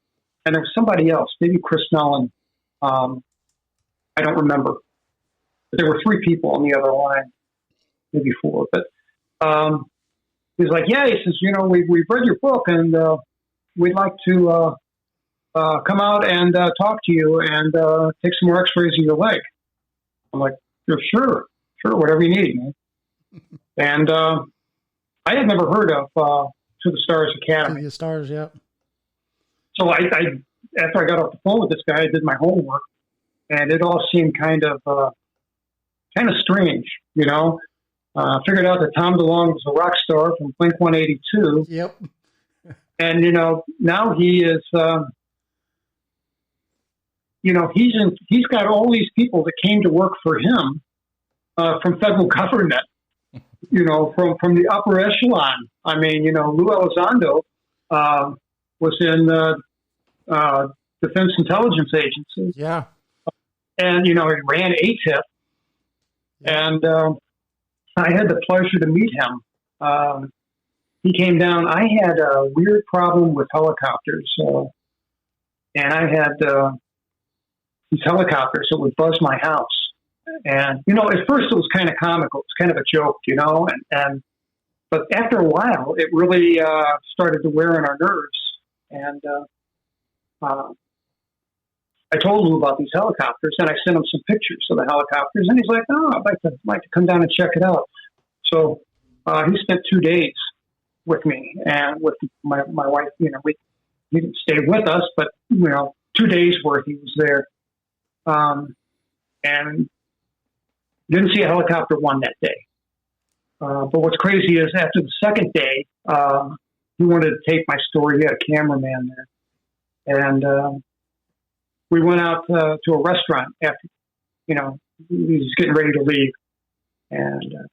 there was somebody else, maybe Chris Mellon. I don't remember. But there were 3 people on the other line, maybe 4. But he's like, yeah, he says, we've read your book and we'd like to come out and talk to you and take some more x-rays of your leg. I'm like, sure, whatever you need, man. And I had never heard of To the Stars Academy. To the Stars, yeah. So I after I got off the phone with this guy, I did my homework, and it all seemed kind of strange, Figured out that Tom DeLonge was a rock star from Blink-182. Yep. And, now he is, he's got all these people that came to work for him from federal government, from the upper echelon. I mean, Lou Elizondo was in Defense Intelligence Agency. Yeah. And, he ran ATIP. And I had the pleasure to meet him. He came down. I had a weird problem with helicopters. And I had these helicopters that would buzz my house. And, at first it was kind of comical. It was kind of a joke, but after a while, it really started to wear on our nerves. And I told Lou about these helicopters, and I sent him some pictures of the helicopters. And he's like, "Oh, I'd like to come down and check it out." So he spent 2 days with me and with my wife. He didn't stay with us, but 2 days worth he was there, and didn't see a helicopter one that day. But what's crazy is after the second day, he wanted to tape my story. He had a cameraman there, and we went out to a restaurant after, he was getting ready to leave, and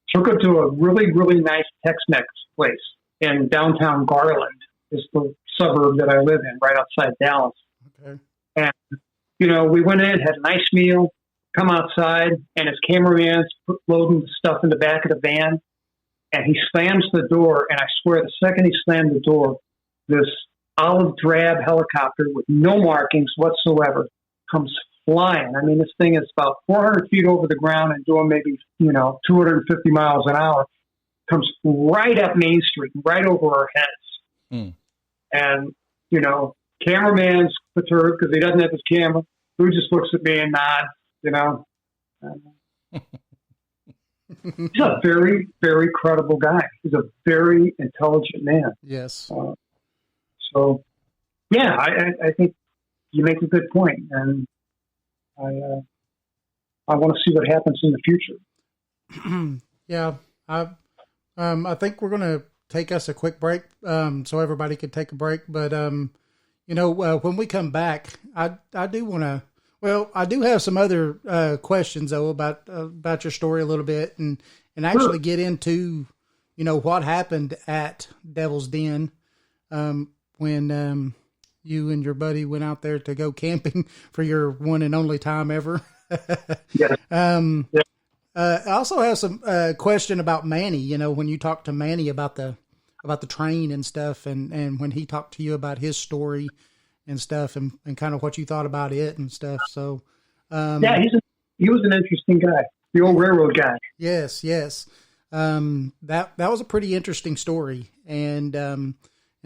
took him to a really, really nice Tex-Mex place in downtown Garland, is the suburb that I live in, right outside Dallas. Okay. And, we went in, had a nice meal, come outside, and his cameraman's loading the stuff in the back of the van, and he slams the door, and I swear the second he slammed the door, this olive drab helicopter with no markings whatsoever comes flying. I mean, this thing is about 400 feet over the ground and doing maybe, 250 miles an hour, comes right up Main Street, right over our heads. Mm. And, cameraman's perturbed because he doesn't have his camera. Who just looks at me and nods, He's a very, very credible guy. He's a very intelligent man. Yes. So, yeah, I think you make a good point, and I want to see what happens in the future. Yeah, I think we're going to take us a quick break, so everybody can take a break. But when we come back, I do want to. Well, I do have some other questions though about your story a little bit, and actually get into what happened at Devil's Den when you and your buddy went out there to go camping for your one and only time ever. Yeah. I also have some question about Manny. When you talked to Manny about the train and stuff, and when he talked to you about his story and stuff, and kind of what you thought about it and stuff. So, yeah, he was an interesting guy, the old railroad guy. Yes. That was a pretty interesting story, and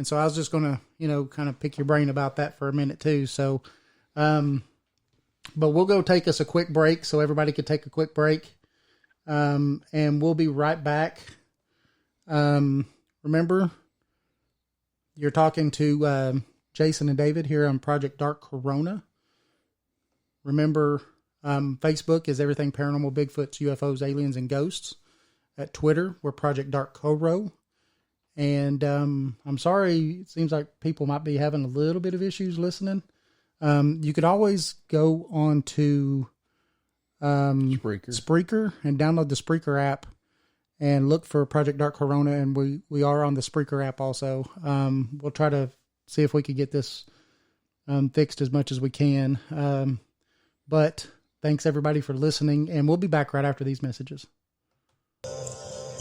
so I was just gonna kind of pick your brain about that for a minute too. So, but we'll go take us a quick break so everybody can take a quick break, and we'll be right back. Remember, you're talking to Jason and David here on Project Dark Corona. Remember, Facebook is Everything Paranormal, Bigfoots, UFOs, Aliens, and Ghosts. At Twitter, we're Project Dark Coro. And I'm sorry, it seems like people might be having a little bit of issues listening. You could always go on to Spreaker and download the Spreaker app and look for Project Dark Corona. And we are on the Spreaker app also. We'll try to see if we could get this fixed as much as we can. But thanks everybody for listening, and we'll be back right after these messages.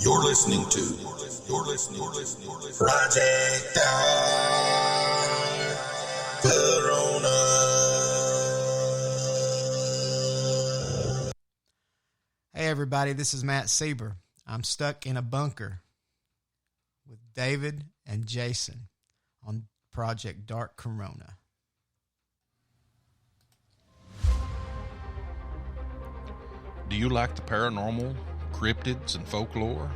You're listening to Project Dark Corona. everybody. This is Matt Sieber. I'm stuck in a bunker with David and Jason on Project Dark Corona. Do you like the paranormal, cryptids, and folklore?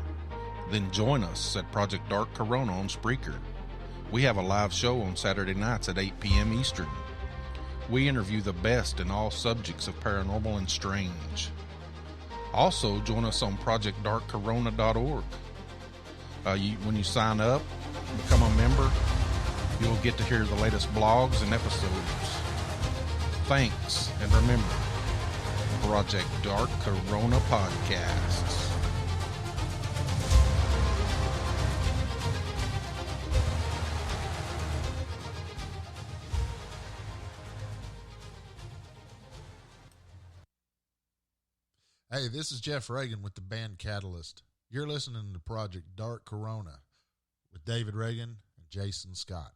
Then join us at Project Dark Corona on Spreaker. We have a live show on Saturday nights at 8 p.m. Eastern. We interview the best in all subjects of paranormal and strange. Also, join us on ProjectDarkCorona.org. When you sign up, become a member, you'll get to hear the latest blogs and episodes. Thanks, and remember, Project Dark Corona Podcasts. Hey, this is Jeff Reagan with the band Catalyst. You're listening to Project Dark Corona with David Reagan and Jason Scott.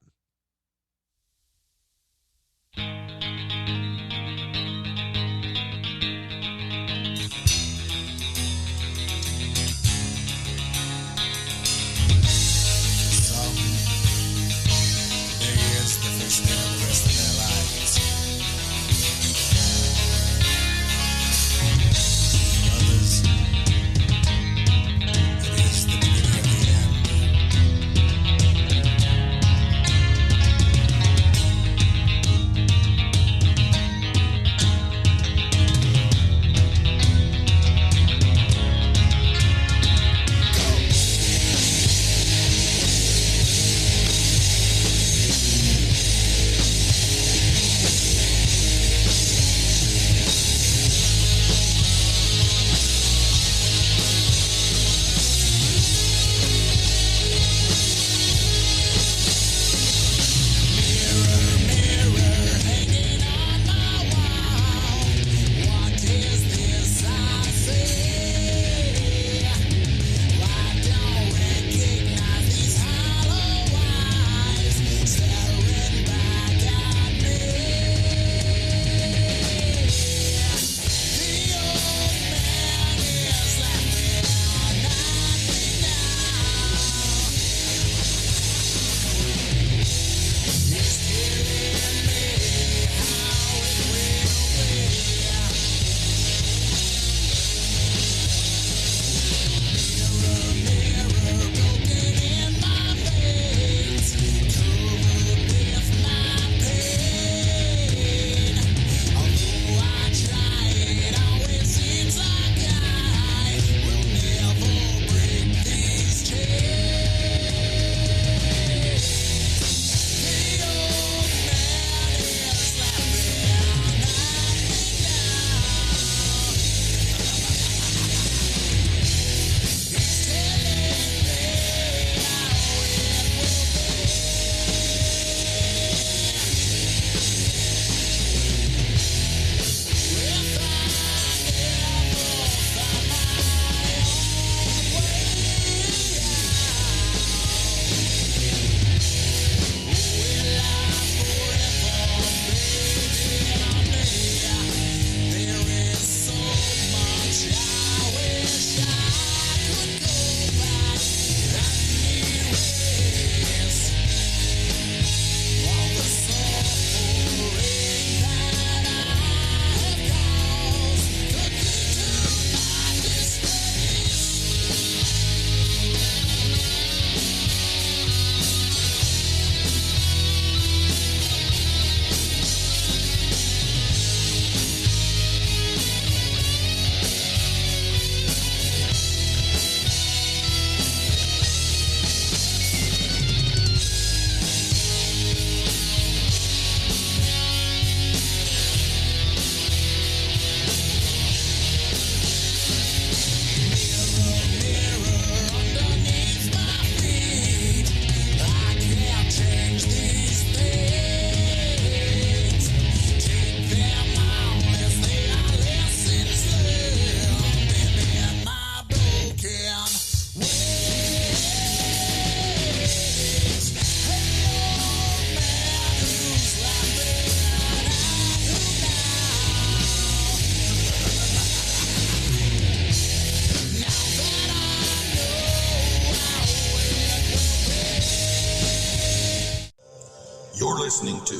You're listening to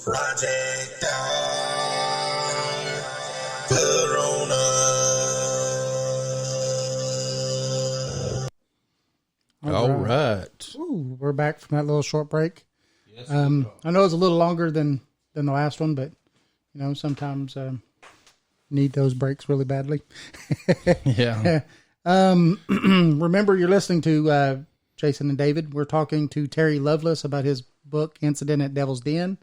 Project Corona. All right. Ooh, we're back from that little short break. Yes, I know it's a little longer than the last one, but sometimes need those breaks really badly. Yeah. Remember, you're listening to Jason and David. We're talking to Terry Lovelace about his book, Incident at Devil's Den,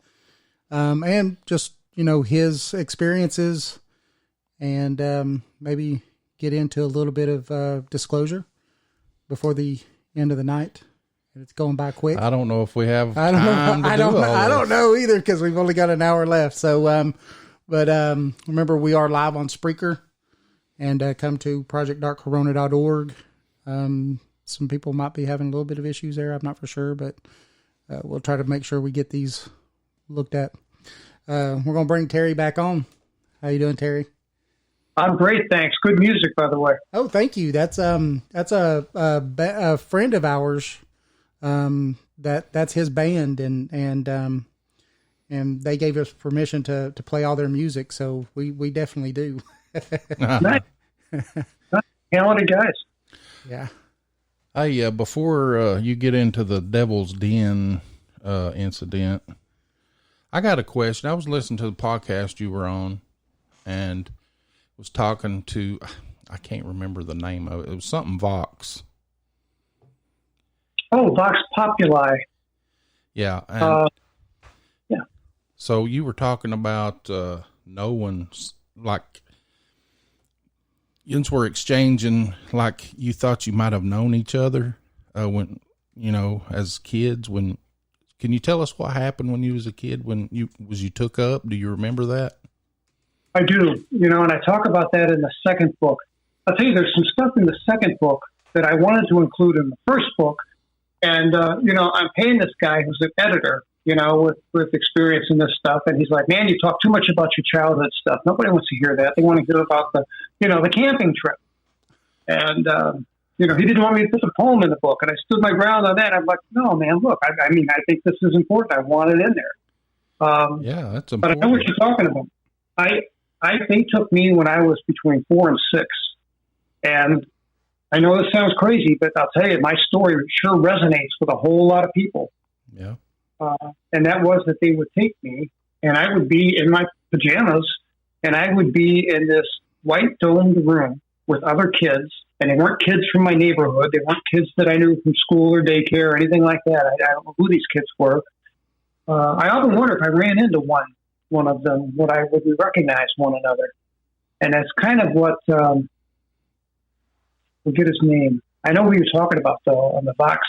and just, his experiences, and maybe get into a little bit of disclosure before the end of the night. It's going by quick. I don't know if we have time to do all this. I don't know either, because we've only got an hour left. So, remember, we are live on Spreaker, and come to projectdarkcorona.org. Some people might be having a little bit of issues there. I'm not for sure, but we'll try to make sure we get these looked at. We're going to bring Terry back on. How you doing, Terry? I'm great, thanks. Good music, by the way. Oh, thank you. That's a friend of ours. That's his band, and they gave us permission to play all their music, so we definitely do. Nice. Talented guys. Yeah. Hey, before you get into the Devil's Den incident, I got a question. I was listening to the podcast you were on, and was talking to, I can't remember the name of it. It was something Vox. Oh, Vox Populi. Yeah. And yeah. So you were talking about no one's, like, you were exchanging, like, you thought you might have known each other when, as kids. When, can you tell us what happened when you was a kid, when you took up? Do you remember that? I do, and I talk about that in the second book. I'll tell you, there's some stuff in the second book that I wanted to include in the first book. And, I'm paying this guy who's an editor, with experience in this stuff. And he's like, man, you talk too much about your childhood stuff. Nobody wants to hear that. They want to hear about the camping trip. And, he didn't want me to put the poem in the book. And I stood my ground on that. I'm like, no, man, look, I think this is important. I want it in there. Yeah, that's important. But I know what you're talking about. They took me when I was between 4 and 6. And I know this sounds crazy, but I'll tell you, my story sure resonates with a whole lot of people. Yeah. And that was that they would take me, and I would be in my pajamas, and I would be in this white domed room with other kids, and they weren't kids from my neighborhood. They weren't kids that I knew from school or daycare or anything like that. I don't know who these kids were. I often wonder if I ran into one of them, would we recognize one another? And that's kind of what, forget his name. I know who you're talking about, though, on the Vox.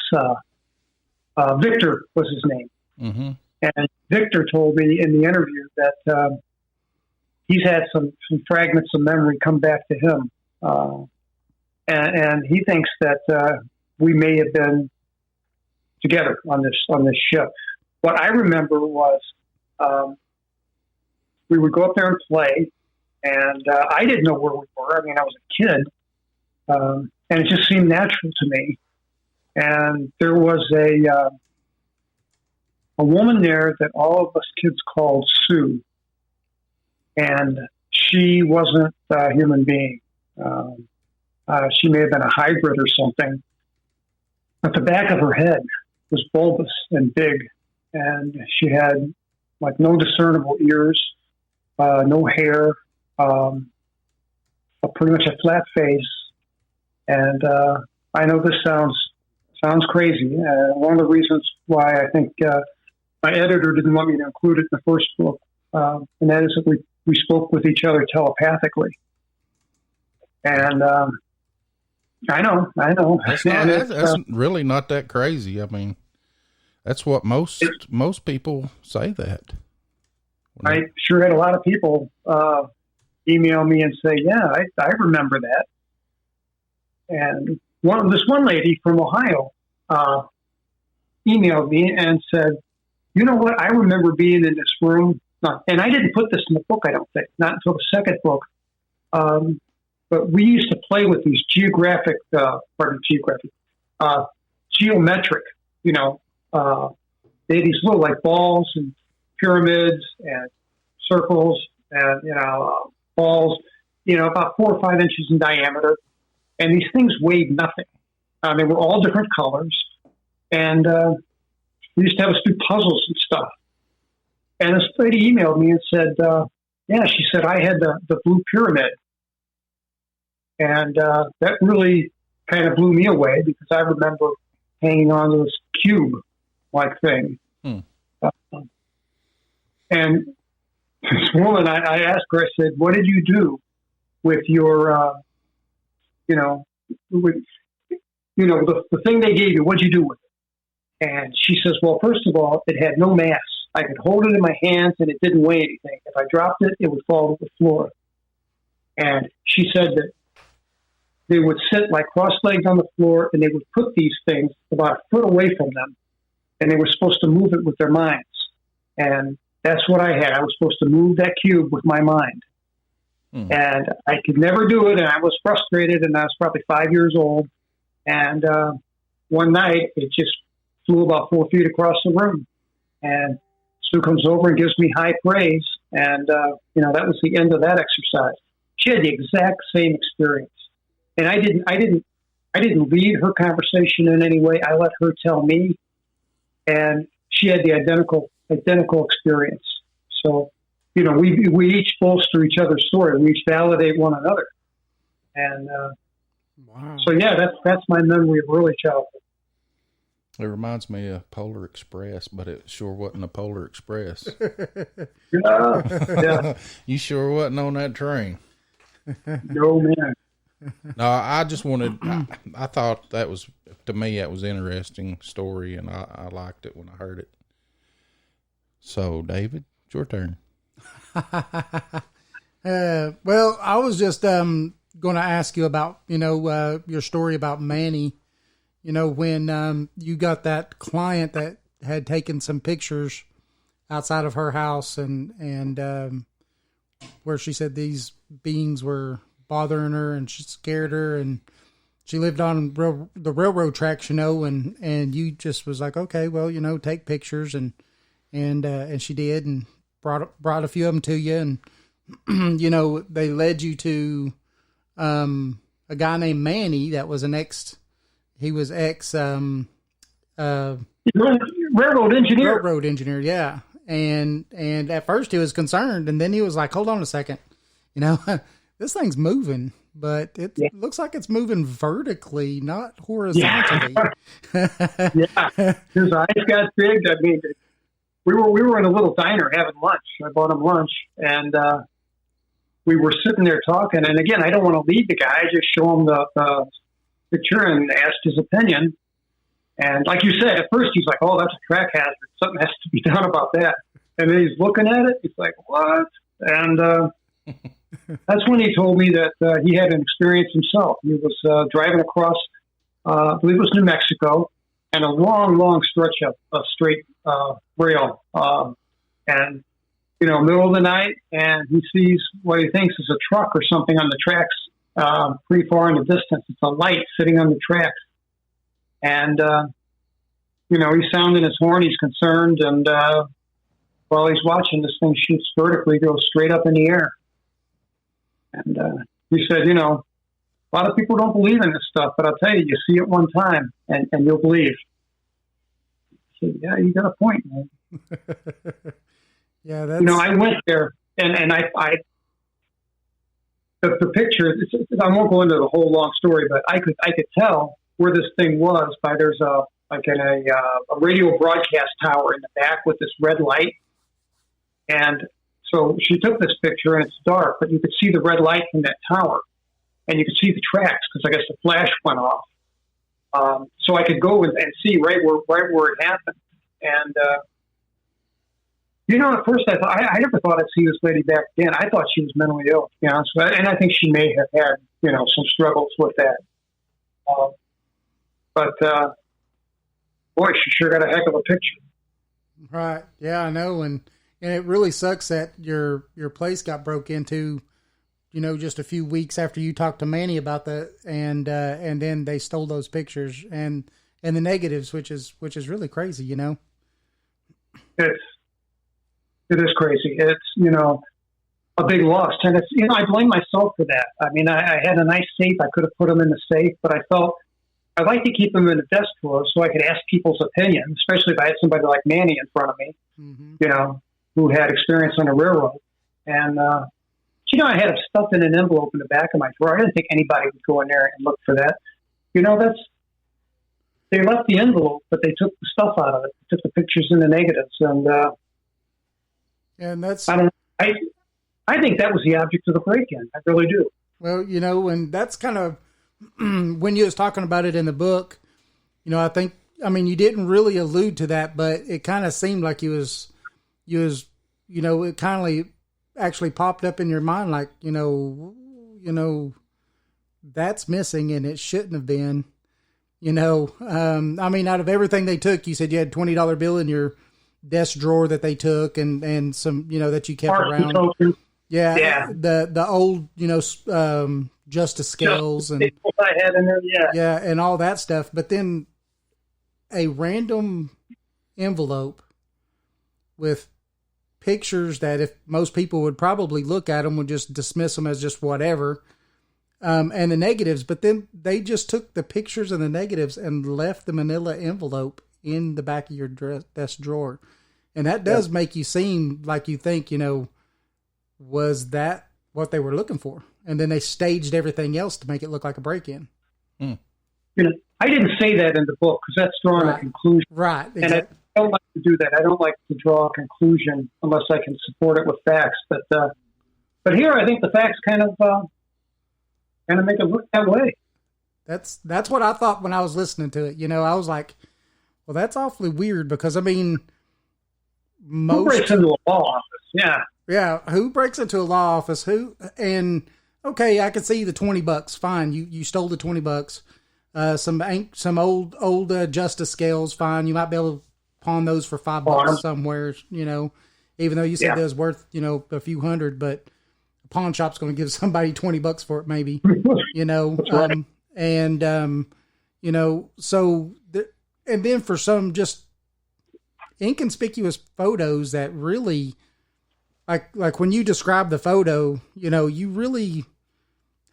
Victor was his name. Mm-hmm. And Victor told me in the interview that he's had some fragments of memory come back to him. And he thinks that we may have been together on this ship. What I remember was we would go up there and play, and I didn't know where we were. I mean, I was a kid, and it just seemed natural to me. And there was a woman there that all of us kids called Sue, and she wasn't a human being. She may have been a hybrid or something, but the back of her head was bulbous and big, and she had like no discernible ears, no hair, pretty much a flat face. And I know this sounds crazy. One of the reasons why I think my editor didn't want me to include it in the first book, and that is that we spoke with each other telepathically. And I know. That's really not that crazy. I mean, that's what most people say that. I sure had a lot of people email me and say, yeah, I remember that. And this one lady from Ohio emailed me and said, you know what, I remember being in this room, and I didn't put this in the book, I don't think, not until the second book, but we used to play with these geometric, they had these little like balls and pyramids and circles and, balls, about 4 or 5 inches in diameter. And these things weighed nothing. They were all different colors. And we used to have us do puzzles and stuff. And this lady emailed me and said, she said, I had the blue pyramid. And that really kind of blew me away because I remember hanging on to this cube-like thing. And this woman, I asked her, I said, what did you do with your, the thing they gave you? What did you do with it? And she says, well, first of all, it had no mass. I could hold it in my hands and it didn't weigh anything. If I dropped it, it would fall to the floor. And she said that they would sit like cross-legged on the floor and they would put these things about a foot away from them. And they were supposed to move it with their minds. And that's what I had. I was supposed to move that cube with my mind. And I could never do it. And I was frustrated and I was probably 5 years old. And one night it just flew about 4 feet across the room. And Sue comes over and gives me high praise. And, that was the end of that exercise. She had the exact same experience. And I didn't lead her conversation in any way. I let her tell me, and she had the identical experience. So, we each bolster each other's story. We each validate one another. And wow. So yeah, that's my memory of early childhood. It reminds me of Polar Express, but it sure wasn't a Polar Express. Yeah. You sure wasn't on that train. No, man. No, I just wanted, I thought that was, to me, that was an interesting story, and I liked it when I heard it. So, David, it's your turn. Well, I was just going to ask you about, your story about Manny, when you got that client that had taken some pictures outside of her house and where she said these beings were bothering her and she scared her and she lived on the railroad tracks, and you just was like, okay, well, take pictures and she did and brought a few of them to you. And, they led you to, a guy named Manny that was railroad engineer. Railroad engineer. Yeah. And at first he was concerned and then he was like, hold on a second, this thing's moving, but it looks like it's moving vertically, not horizontally. Yeah. His eyes got big. I mean, we were in a little diner having lunch. I bought him lunch and, we were sitting there talking. And again, I don't want to lead the guy. I just show him the picture and ask his opinion. And like you said, at first he's like, oh, that's a track hazard. Something has to be done about that. And then he's looking at it. He's like, what? And that's when he told me that he had an experience himself. He was driving across, I believe it was New Mexico, and a long, long stretch of straight rail. And, middle of the night, and he sees what he thinks is a truck or something on the tracks pretty far in the distance. It's a light sitting on the tracks. And, he's sounding his horn. He's concerned. And while he's watching, this thing shoots vertically, goes straight up in the air. And he said, a lot of people don't believe in this stuff, but I'll tell you, you see it one time and you'll believe. I said, yeah, you got a point, man. Yeah, that's... I went there and I the picture, I won't go into the whole long story, but I could tell where this thing was by there's a radio broadcast tower in the back with this red light. And so she took this picture and it's dark, but you could see the red light from that tower and you could see the tracks because I guess the flash went off. So I could go and see right where it happened. And, at first I never thought I'd see this lady back again. I thought she was mentally ill, to be honest with you. And I think she may have had, some struggles with that. But boy, she sure got a heck of a picture. Right. Yeah, I know. And it really sucks that your place got broke into, just a few weeks after you talked to Manny about that. And then they stole those pictures and the negatives, which is really crazy, it is crazy. It's, a big loss. And it's, I blame myself for that. I mean, I had a nice safe. I could have put them in the safe, but I felt I'd like to keep them in the desk drawer so I could ask people's opinion, especially if I had somebody like Manny in front of me, who had experience on a railroad. And, I had it stuffed in an envelope in the back of my drawer. I didn't think anybody would go in there and look for that. They left the envelope, but they took the stuff out of it. They took the pictures and the negatives. And that's, I think that was the object of the break-in. I really do. Well, and that's kind of, when you was talking about it in the book, I think, you didn't really allude to that, but it kind of seemed like it kind of actually popped up in your mind, like, that's missing and it shouldn't have been, out of everything they took, you said you had $20 bill in your desk drawer that they took and some, that you kept around. Yeah. The old, justice scales and I had in there. Yeah. And all that stuff. But then a random envelope with pictures that if most people would probably look at them would just dismiss them as just whatever. And the negatives, but then they just took the pictures and the negatives and left the manila envelope in the back of your desk drawer. And that does make you seem like you think, was that what they were looking for? And then they staged everything else to make it look like a break-in. I didn't say that in the book because that's drawing a conclusion. Right. Exactly. And I don't like to do that. I don't like to draw a conclusion unless I can support it with facts. But here I think the facts kind of make it look that way. That's what I thought when I was listening to it. I was like, well, that's awfully weird because, who breaks into a law office? Yeah. Yeah. Who breaks into a law office? And okay, I could see the $20. Fine. You stole the $20. Some old justice scales. Fine. You might be able to pawn those for $5 somewhere, even though you said it was worth, a few hundred, but a pawn shop's going to give somebody $20 for it, maybe, Right. And then for some just inconspicuous photos that really, like when you describe the photo, you really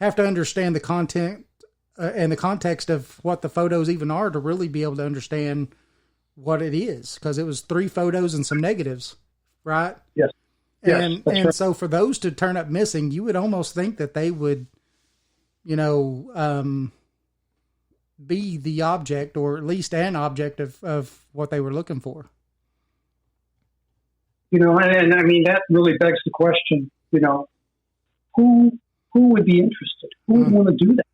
have to understand the content and the context of what the photos even are to really be able to understand what it is. Cause it was 3 photos and some negatives, right? Yes. And right. So for those to turn up missing, you would almost think that they would, be the object or at least an object of what they were looking for. And I mean, that really begs the question, who would be interested? Who would want to do that?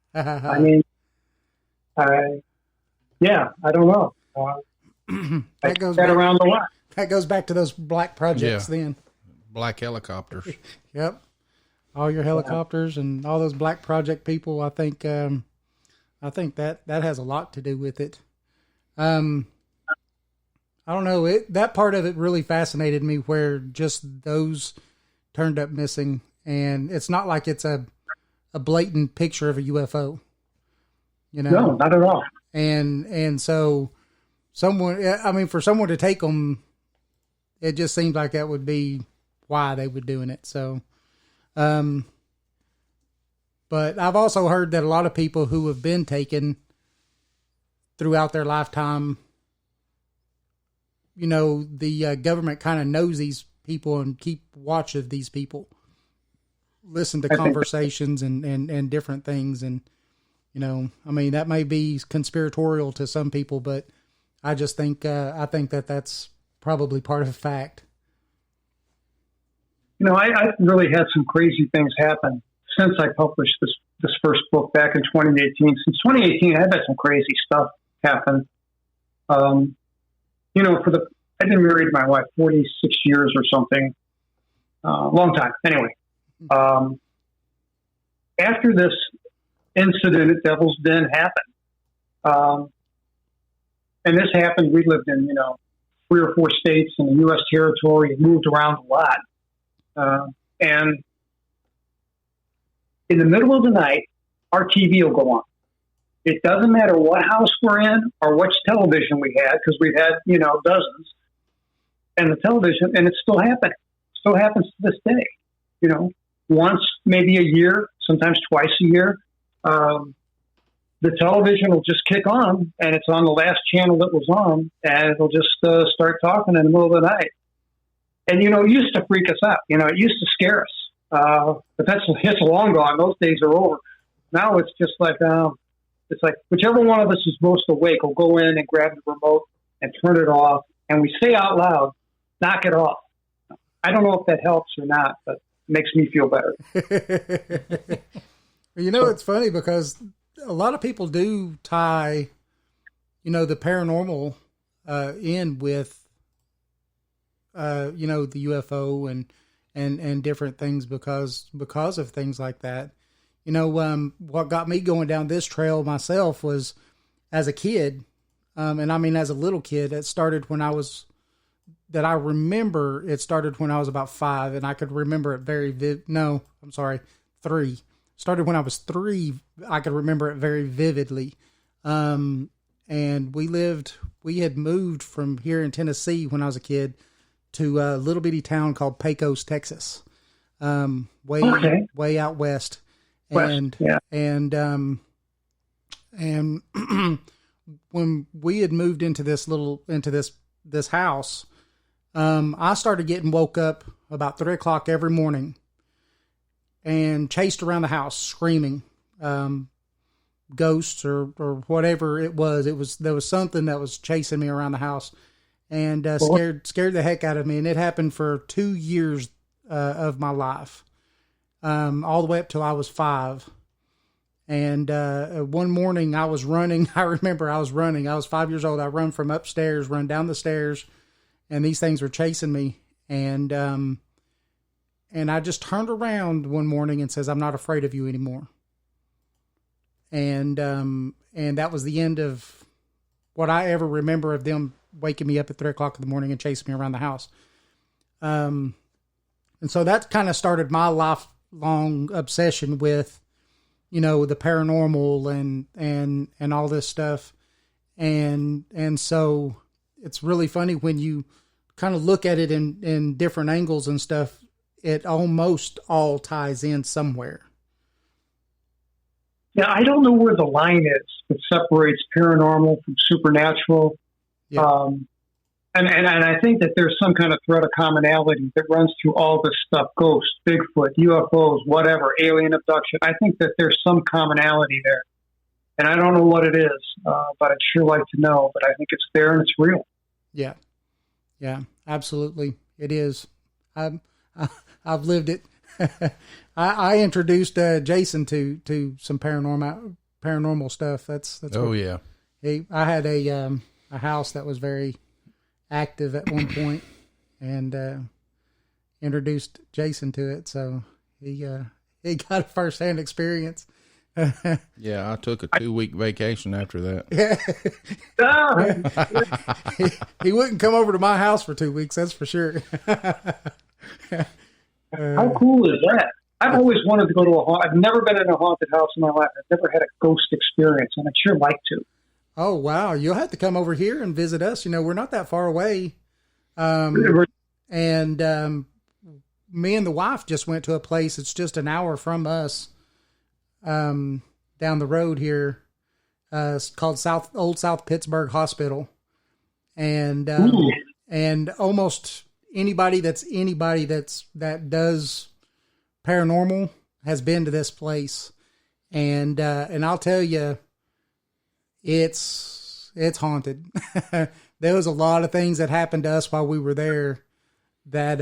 I mean, I don't know. That goes around a lot. That goes back to those black projects then. Black helicopters. Yep. All your helicopters and all those black project people. I think that has a lot to do with it. I don't know. That part of it really fascinated me where just those turned up missing. And it's not like it's a blatant picture of a UFO, No, not at all. And so for someone to take them, it just seems like that would be why they were doing it. So, but I've also heard that a lot of people who have been taken throughout their lifetime, the government kind of knows these people and keep watch of these people, listen to conversations and different things. And, that may be conspiratorial to some people, but I just think, I think that that's probably part of the fact. I really had some crazy things happen since I published this first book back in 2018. Since 2018, I've had some crazy stuff happen. I've been married to my wife 46 years or something, long time. Anyway, after this incident at Devil's Den happened, and this happened, we lived in 3 or 4 states in the U.S. territory and moved around a lot. And in the middle of the night, our TV will go on. It doesn't matter what house we're in or which television we had, because we've had, dozens. and the television, and it's still happening. Still happens to this day. You know, once, maybe a year, sometimes twice a year. The television will just kick on, and it's on the last channel that was on, and it'll just start talking in the middle of the night. And, you know, it used to freak us out. You know, it used to scare us. But it's long gone. Those days are over. Now it's just like, it's like whichever one of us is most awake will go in and grab the remote and turn it off. And we say out loud, knock it off. I don't know if that helps or not, but it makes me feel better. You know, it's funny because a lot of people do tie, you know, the paranormal in with, you know, the UFO and different things because of things like that. You know, what got me going down this trail myself was as a kid, and I mean as a little kid. It started when I was about 5, and I could remember it three. Started when I was 3. I could remember it very vividly. And we had moved from here in Tennessee when I was a kid to a little bitty town called Pecos, Texas. Way out west. And when we had moved into this house, I started getting woke up about 3:00 every morning and chased around the house screaming, ghosts or whatever it was. There was something that was chasing me around the house and scared the heck out of me. And it happened for 2 years of my life, all the way up till I was 5. And one morning I was running. I remember I was running. I was 5 years old. I run from upstairs, run down the stairs, and these things were chasing me. And I just turned around one morning and says, "I'm not afraid of you anymore." And that was the end of what I ever remember of them waking me up at 3:00 in the morning and chasing me around the house. And so that kind of started my lifelong obsession with, you know, the paranormal and all this stuff. And so it's really funny when you kind of look at it in different angles and stuff, it almost all ties in somewhere. Yeah, I don't know where the line is that separates paranormal from supernatural. Yeah. And I think that there's some kind of thread of commonality that runs through all this stuff: ghosts, Bigfoot, UFOs, whatever, alien abduction. I think that there's some commonality there. And I don't know what it is, but I'd sure like to know. But I think it's there and it's real. Yeah. Yeah, absolutely. It is. I've lived it. I introduced Jason to some paranormal stuff. That's yeah. I had a house that was very active at one point, and introduced Jason to it. So he got a firsthand experience. Yeah, I took a 2-week vacation after that. Yeah. He wouldn't come over to my house for 2 weeks, that's for sure. How cool is that? I've always wanted to go to I've never been in a haunted house in my life. I've never had a ghost experience, and I'd sure like to. Oh, wow. You'll have to come over here and visit us. You know, we're not that far away. And me and the wife just went to a place. It's just an hour from us, down the road here. It's called Old South Pittsburgh Hospital. And almost anybody that does paranormal has been to this place. And I'll tell you, it's haunted. There was a lot of things that happened to us while we were there that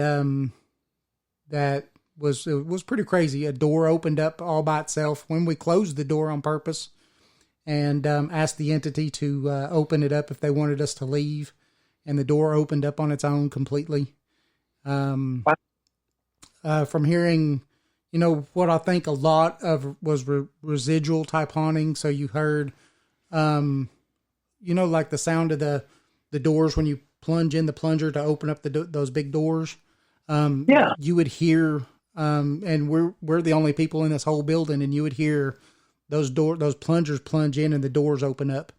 was pretty crazy. A door opened up all by itself when we closed the door on purpose and asked the entity to open it up if they wanted us to leave, and the door opened up on its own completely. From hearing, you know, what I think a lot of was residual type haunting. So you heard, you know, like the sound of the doors when you plunge in the plunger to open up those big doors. You would hear, and we're the only people in this whole building, and you would hear those plungers plunge in and the doors open up.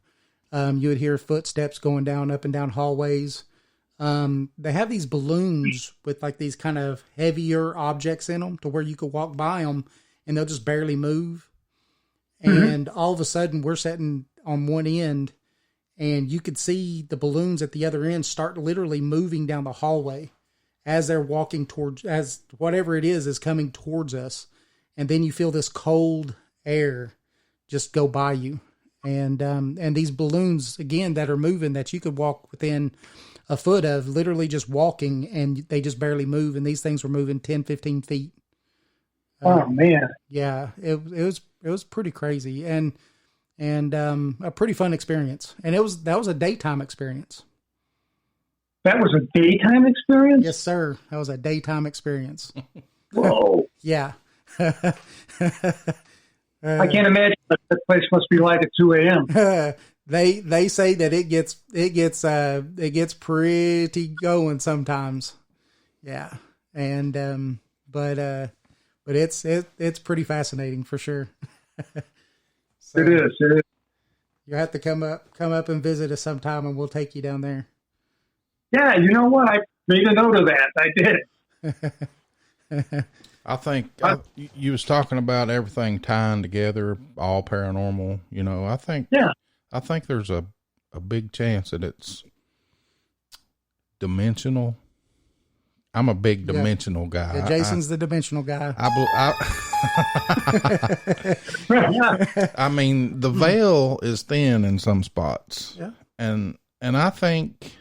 You would hear footsteps going down up and down hallways. they have these balloons with like these kind of heavier objects in them to where you could walk by them and they'll just barely move. And all of a sudden we're sitting on one end and you could see the balloons at the other end start literally moving down the hallway as they're walking towards, as whatever it is coming towards us. And then you feel this cold air just go by you. And these balloons, again, that are moving, that you could walk within a foot of, literally just walking, and they just barely move. And these things were moving 10, 15 feet. Oh man. Yeah, it was pretty crazy and a pretty fun experience. And that was a daytime experience. That was a daytime experience? Yes, sir. That was a daytime experience. Whoa. Yeah. I can't imagine what that place must be like at 2 a.m. They say that it gets pretty going sometimes. Yeah. And but it's pretty fascinating for sure. So It is. you have to come up and visit us sometime and we'll take you down there. Yeah, you know what? I made a note of that. I did. I think you was talking about everything tying together, all paranormal. You know, I think there's a big chance that it's dimensional. I'm a big dimensional guy. Yeah, Jason's the dimensional guy. I mean, the veil is thin in some spots. Yeah. And I think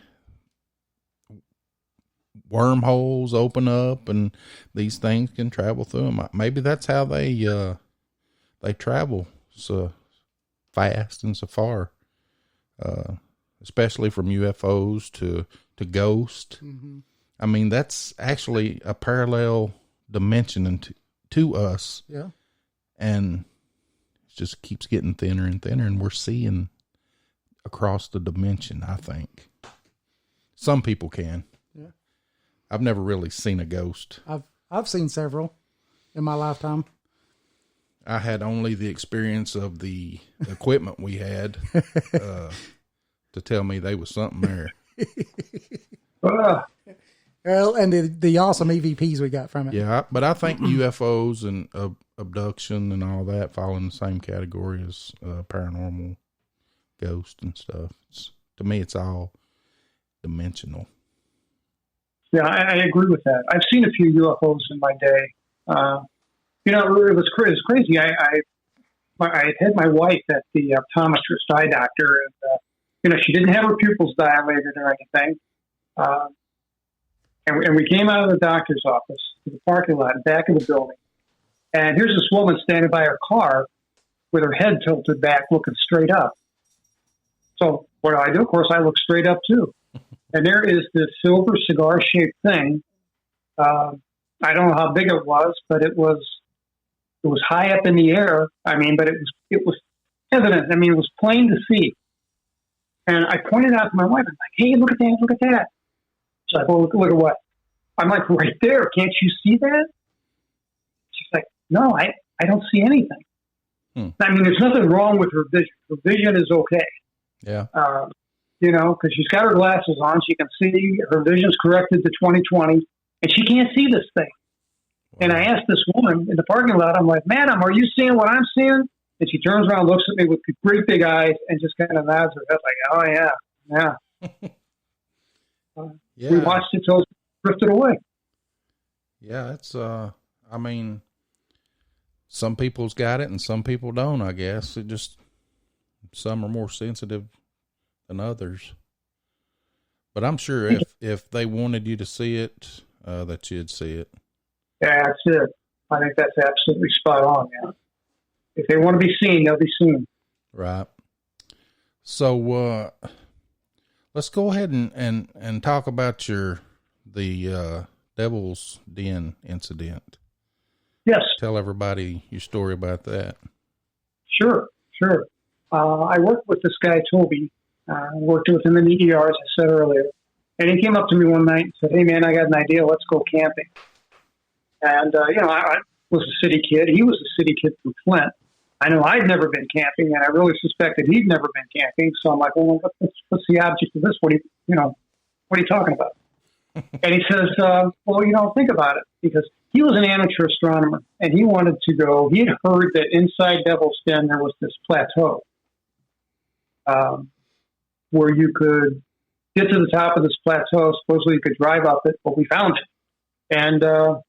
wormholes open up and these things can travel through them. Maybe that's how they travel so fast and so far, especially from UFOs to ghosts. Mm-hmm. I mean, that's actually a parallel dimension to us. Yeah. And it just keeps getting thinner and thinner, and we're seeing across the dimension, I think. Some people can. Yeah. I've never really seen a ghost. I've seen several in my lifetime. I had only the experience of the equipment we had to tell me there was something there. Well, and the awesome EVPs we got from it. Yeah, but I think UFOs and abduction and all that fall in the same category as paranormal, ghost and stuff. To me, it's all dimensional. Yeah, I agree with that. I've seen a few UFOs in my day. It was crazy. I had my wife at the optometrist eye doctor, and she didn't have her pupils dilated or anything. And we came out of the doctor's office to the parking lot, back of the building. And here's this woman standing by her car with her head tilted back, looking straight up. So what do I do? Of course, I look straight up too. And there is this silver cigar-shaped thing. I don't know how big it was, but it was high up in the air. I mean, but it was evident. I mean, it was plain to see. And I pointed out to my wife, I'm like, hey, look at that, look at that. She's like, well, look at what? I'm like, right there. Can't you see that? She's like, no, I don't see anything. I mean, there's nothing wrong with her vision. Her vision is okay. Yeah. Because she's got her glasses on. She can see, her vision's corrected to 20/20, and she can't see this thing. Wow. And I asked this woman in the parking lot, I'm like, madam, are you seeing what I'm seeing? And she turns around, looks at me with great big eyes, and just kind of nods her head like, oh, yeah. Yeah. We watched it till it drifted away. Yeah, it's, I mean, some people's got it and some people don't, I guess. It just, some are more sensitive than others. But I'm sure if they wanted you to see it, that you'd see it. Yeah, that's it. I think that's absolutely spot on, yeah. If they want to be seen, they'll be seen. Right. So, let's go ahead and talk about the Devil's Den incident. Yes. Tell everybody your story about that. Sure. I worked with this guy, Toby. I worked with him in the ER, as I said earlier. And he came up to me one night and said, hey, man, I got an idea. Let's go camping. And, I was a city kid. He was a city kid from Flint. I know I'd never been camping, and I really suspected he'd never been camping. So I'm like, well, what's the object of this? What do you What are you talking about? And he says, well, think about it. Because he was an amateur astronomer, and he wanted to go. He had heard that inside Devil's Den there was this plateau where you could get to the top of this plateau. Supposedly you could drive up it, but we found it. And the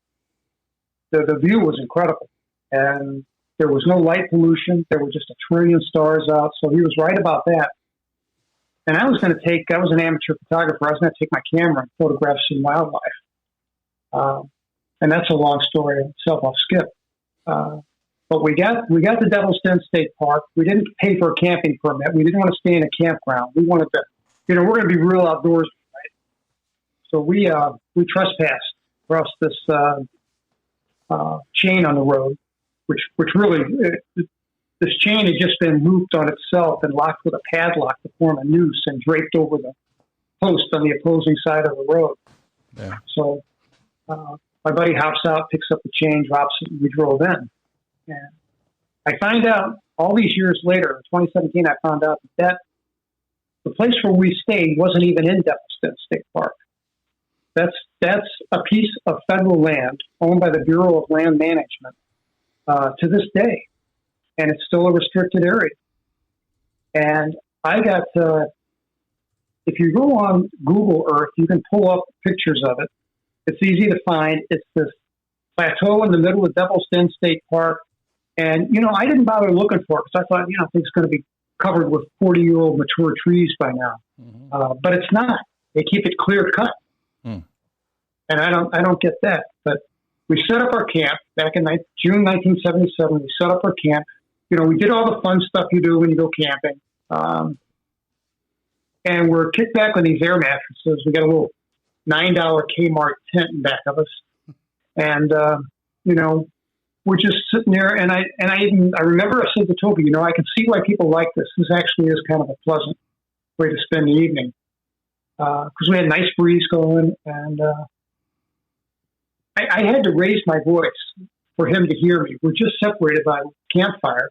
view was incredible. And there was no light pollution. There were just a trillion stars out. So he was right about that. And I was an amateur photographer. I was going to take my camera and photograph some wildlife. And that's a long story in itself. I'll skip. But we got to Devil's Den State Park. We didn't pay for a camping permit. We didn't want to stay in a campground. We wanted to, we're going to be real outdoors, right? So we trespassed across this chain on the road, which really, this chain had just been looped on itself and locked with a padlock to form a noose and draped over the post on the opposing side of the road. Yeah. So my buddy hops out, picks up the chain, drops it, and we drove in. And I find out all these years later, in 2017, I found out that the place where we stayed wasn't even in Devil's Den State Park. That's a piece of federal land owned by the Bureau of Land Management to this day. And it's still a restricted area. And I got, if you go on Google Earth, you can pull up pictures of it. It's easy to find. It's this plateau in the middle of Devil's Den State Park. And, I didn't bother looking for it because I thought, I think it's going to be covered with 40-year-old mature trees by now. Mm-hmm. But it's not. They keep it clear cut. Mm. And I don't get that. But we set up our camp back in June 1977. We set up our camp. We did all the fun stuff you do when you go camping. And we're kicked back on these air mattresses. We got a little $9 Kmart tent in back of us. And, we're just sitting there. And I remember I said to Toby, I can see why people like this. This actually is kind of a pleasant way to spend the evening. Because we had a nice breeze going. And I had to raise my voice for him to hear me. We're just separated by a campfire.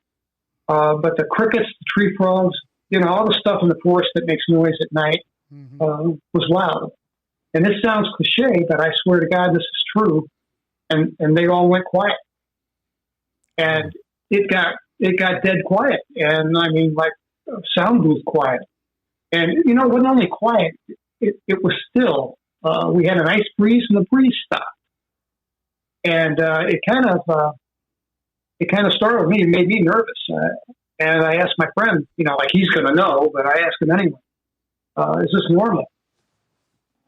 But the crickets, the tree frogs, all the stuff in the forest that makes noise at night was loud. And this sounds cliche, but I swear to God, this is true. And they all went quiet. And it got dead quiet. And I mean, like sound booth quiet. And, it wasn't only quiet, it was still. We had a nice breeze and the breeze stopped. And it kind of startled me and made me nervous. And I asked my friend, like he's going to know, but I asked him anyway, is this normal?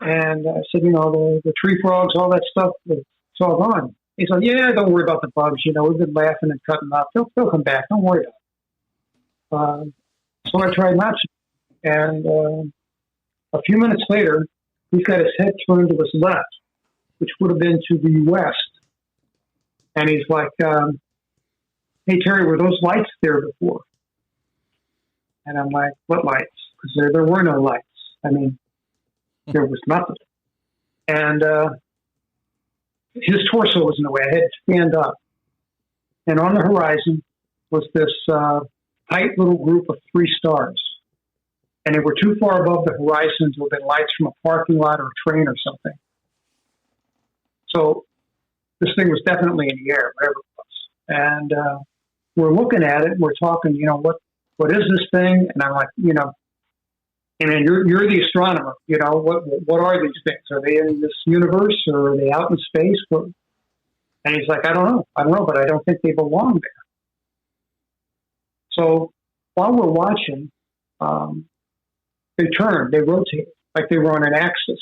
And I said, the tree frogs, all that stuff, it's all gone. He said, yeah, don't worry about the bugs. We've been laughing and cutting up. They'll come back. Don't worry about it. So I tried not to. And a few minutes later, he's got his head turned to his left, which would have been to the west. And he's like, hey, Terry, were those lights there before? And I'm like, what lights? Because there were no lights. I mean, there was nothing. And his torso was in the way. I had to stand up. And on the horizon was this tight little group of 3 stars. And they were too far above the horizon to have been lights from a parking lot or a train or something. So this thing was definitely in the air, whatever it was. And we're looking at it. We're talking, what is this thing? And I'm like, you're the astronomer. What are these things? Are they in this universe or are they out in space? And he's like, I don't know, but I don't think they belong there. So while we're watching, they rotated like they were on an axis.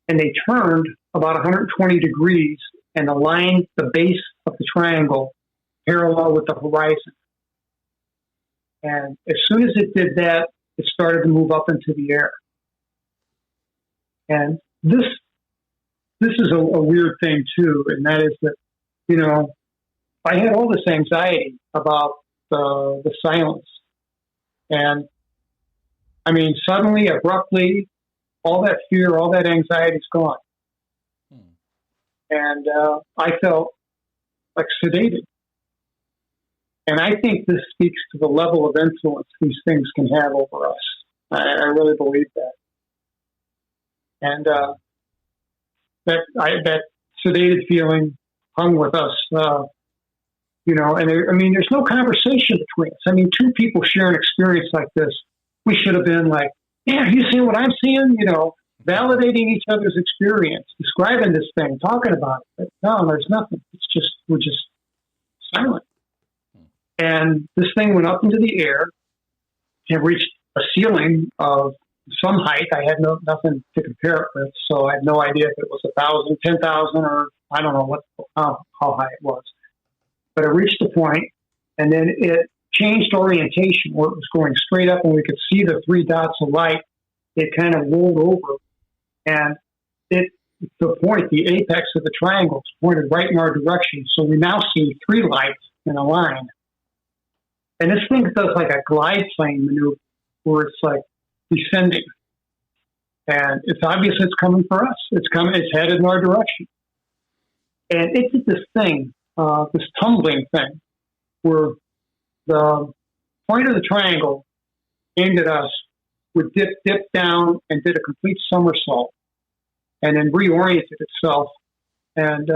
And they turned about 120 degrees and aligned the base of the triangle parallel with the horizon. And as soon as it did that, it started to move up into the air. And this is a weird thing too, and that is that, I had all this anxiety about the silence. And I mean, suddenly, abruptly, all that fear, all that anxiety is gone. And I felt like sedated. And I think this speaks to the level of influence these things can have over us. I really believe that. And that sedated feeling hung with us, and there's no conversation between us. I mean, two people share an experience like this. We should have been like, yeah, you seeing what I'm seeing? Validating each other's experience, describing this thing, talking about it. But no, there's nothing. We're just silent. And this thing went up into the air and reached a ceiling of some height. I had nothing to compare it with, so I had no idea if it was 1,000, 10,000, or I don't know how high it was. But it reached a point, and then it changed orientation where it was going straight up, and we could see the 3 dots of light. It kind of rolled over, and the apex of the triangle pointed right in our direction. So we now see 3 lights in a line. And this thing does like a glide plane maneuver where it's like descending. And it's obvious it's coming for us. It's headed in our direction. And it did this thing, this tumbling thing, where the point of the triangle aimed at us would dip down and did a complete somersault and then reoriented itself. And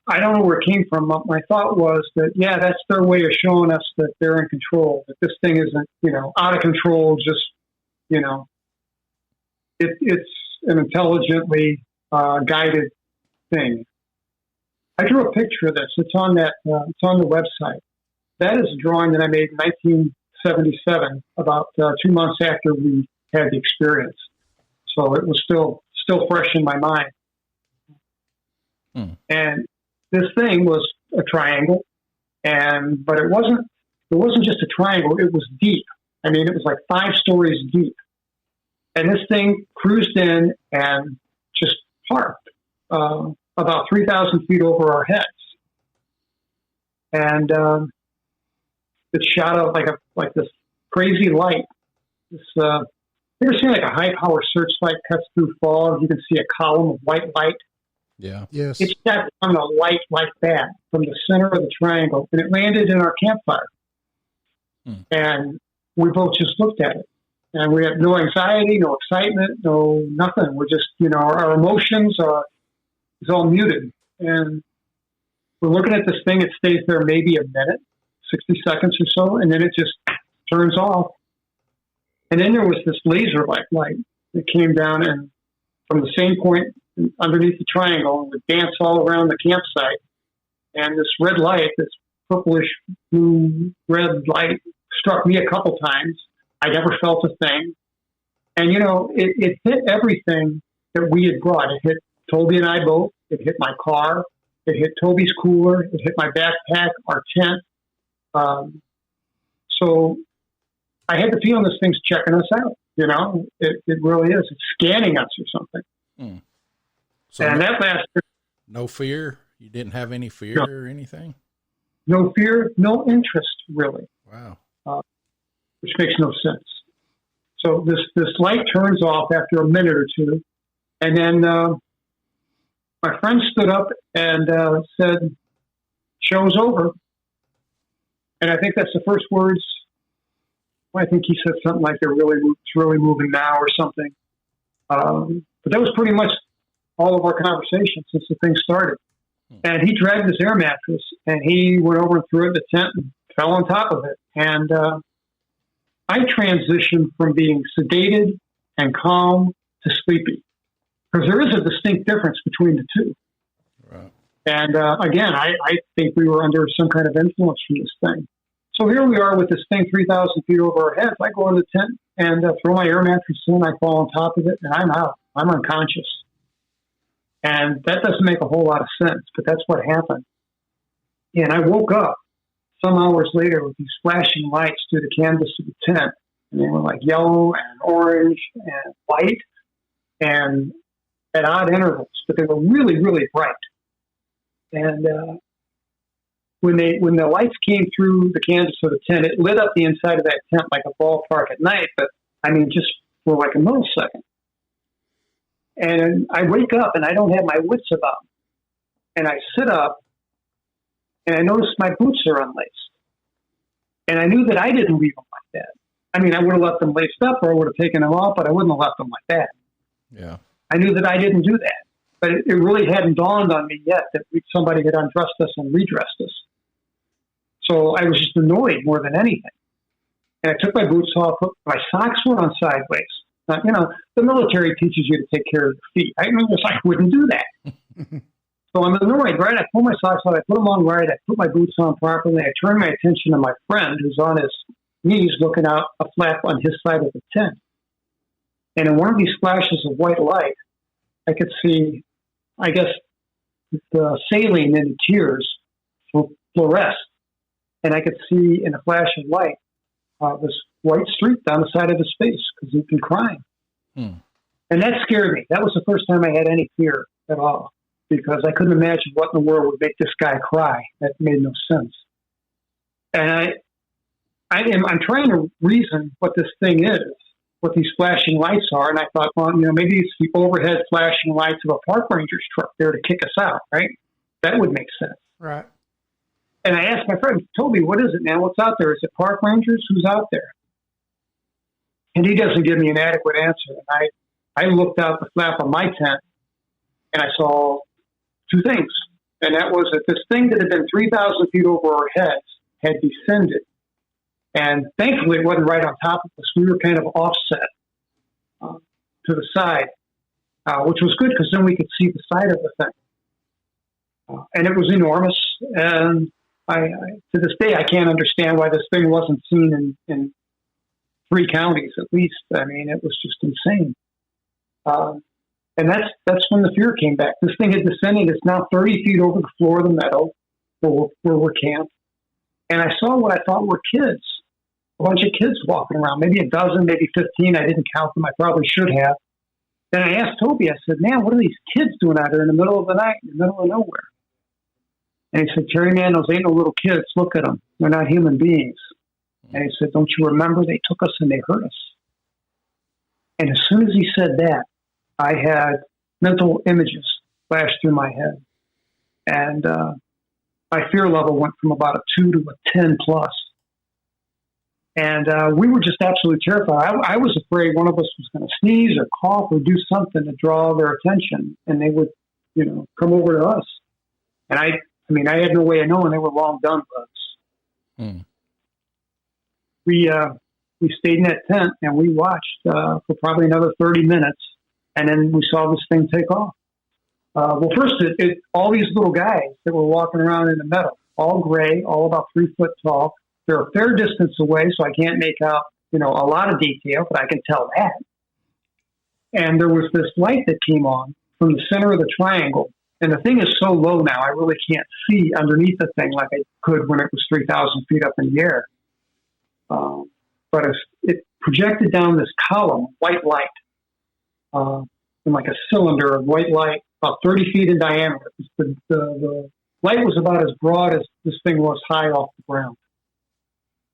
I don't know where it came from. My thought was that, yeah, that's their way of showing us that they're in control, that this thing isn't, out of control, just, it's an intelligently guided thing. I drew a picture of this. It's on it's on the website. That is a drawing that I made in 1977, about 2 months after we had the experience. So it was still fresh in my mind. And this thing was a triangle, but it wasn't just a triangle. It was deep. I mean, it was like 5 stories deep. And this thing cruised in and just parked about 3,000 feet over our heads. And it shot out like this crazy light. You ever seen like a high power searchlight cuts through fog? You can see a column of white light. Yeah. Yes. It shot on a light like that from the center of the triangle, and it landed in our campfire. And we both just looked at it. And we had no anxiety, no excitement, no nothing. We're just, our emotions is all muted. And we're looking at this thing. It stays there maybe a minute, 60 seconds or so, and then it just turns off. And then there was this laser-like light that came down and from the same point underneath the triangle and would dance all around the campsite. And this red light, this purplish blue red light, struck me a couple times. I never felt a thing. And, it hit everything that we had brought. It hit Toby and I both. It hit my car. It hit Toby's cooler. It hit my backpack, our tent. So I had the feeling this thing's checking us out. It really is. It's scanning us or something. So and that lasted. No fear? You didn't have any fear or anything? No fear, no interest, really. Wow. Which makes no sense. So this light turns off after a minute or two, and then my friend stood up and said, "Show's over." And I think that's the first words. I think he said something like, "It's really moving now," or something. But that was pretty much all of our conversation since the thing started. And he dragged his air mattress and he went over and threw it in the tent and fell on top of it. And I transitioned from being sedated and calm to sleepy, because there is a distinct difference between the two. Right. And again, I think we were under some kind of influence from this thing. So here we are with this thing 3,000 feet over our heads. I go in the tent and throw my air mattress in. I fall on top of it and I'm out. I'm unconscious. And that doesn't make a whole lot of sense, but that's what happened. And I woke up some hours later with these flashing lights through the canvas of the tent. And they were like yellow and orange and white and at odd intervals, but they were really, really bright. And when the lights came through the canvas of the tent, it lit up the inside of that tent like a ballpark at night, but I mean, just for like a millisecond. And I wake up and I don't have my wits about me. And I sit up and I notice my boots are unlaced. And I knew that I didn't leave them like that. I mean, I would have left them laced up or I would have taken them off, but I wouldn't have left them like that. Yeah. I knew that I didn't do that, but it really hadn't dawned on me yet that somebody had undressed us and redressed us. So I was just annoyed more than anything. And I took my boots off, my socks were on sideways. Now, the military teaches you to take care of your feet. I wouldn't do that. So I'm annoyed, right? I pull my socks on, I put them on right, I put my boots on properly, I turn my attention to my friend who's on his knees looking out a flap on his side of the tent. And in one of these flashes of white light, I could see, I guess, the saline in the tears fluoresce. And I could see in a flash of light this white streak down the side of his face because he'd been crying. And that scared me. That was the first time I had any fear at all because I couldn't imagine what in the world would make this guy cry. That made no sense. And I'm trying to reason what this thing is, what these flashing lights are. And I thought, well, maybe it's the overhead flashing lights of a park ranger's truck there to kick us out, right? That would make sense. Right. And I asked my friend, Toby, what is it, man? What's out there? Is it park rangers? Who's out there? And he doesn't give me an adequate answer. And I looked out the flap of my tent and I saw two things. And that was that this thing that had been 3,000 feet over our heads had descended. And thankfully, it wasn't right on top of us. We were kind of offset to the side, which was good because then we could see the side of the thing. And it was enormous. And to this day, I can't understand why this thing wasn't seen in 3 counties at least. I mean, it was just insane. And that's when the fear came back. This thing had descended. It's now 30 feet over the floor of the meadow where we're camped. And I saw what I thought were kids, a bunch of kids walking around, maybe a dozen, maybe 15. I didn't count them. I probably should have. Then I asked Toby, I said, man, what are these kids doing out there in the middle of the night, in the middle of nowhere? And he said, Terry, man, those ain't no little kids. Look at them. They're not human beings. And he said, don't you remember they took us and they hurt us? And as soon as he said that, I had mental images flash through my head. And my fear level went from about a 2 to a 10 plus. And we were just absolutely terrified. I was afraid one of us was going to sneeze or cough or do something to draw their attention. And they would, come over to us. And I had no way of knowing they were long done with us. We stayed in that tent and we watched for probably another 30 minutes. And then we saw this thing take off. Well, first, all these little guys that were walking around in the meadow, all gray, all about 3 foot tall. They're a fair distance away, so I can't make out, a lot of detail, but I can tell that. And there was this light that came on from the center of the triangle. And the thing is so low now, I really can't see underneath the thing like I could when it was 3,000 feet up in the air. But it projected down this column, white light, in like a cylinder of white light, about 30 feet in diameter. The light was about as broad as this thing was high off the ground.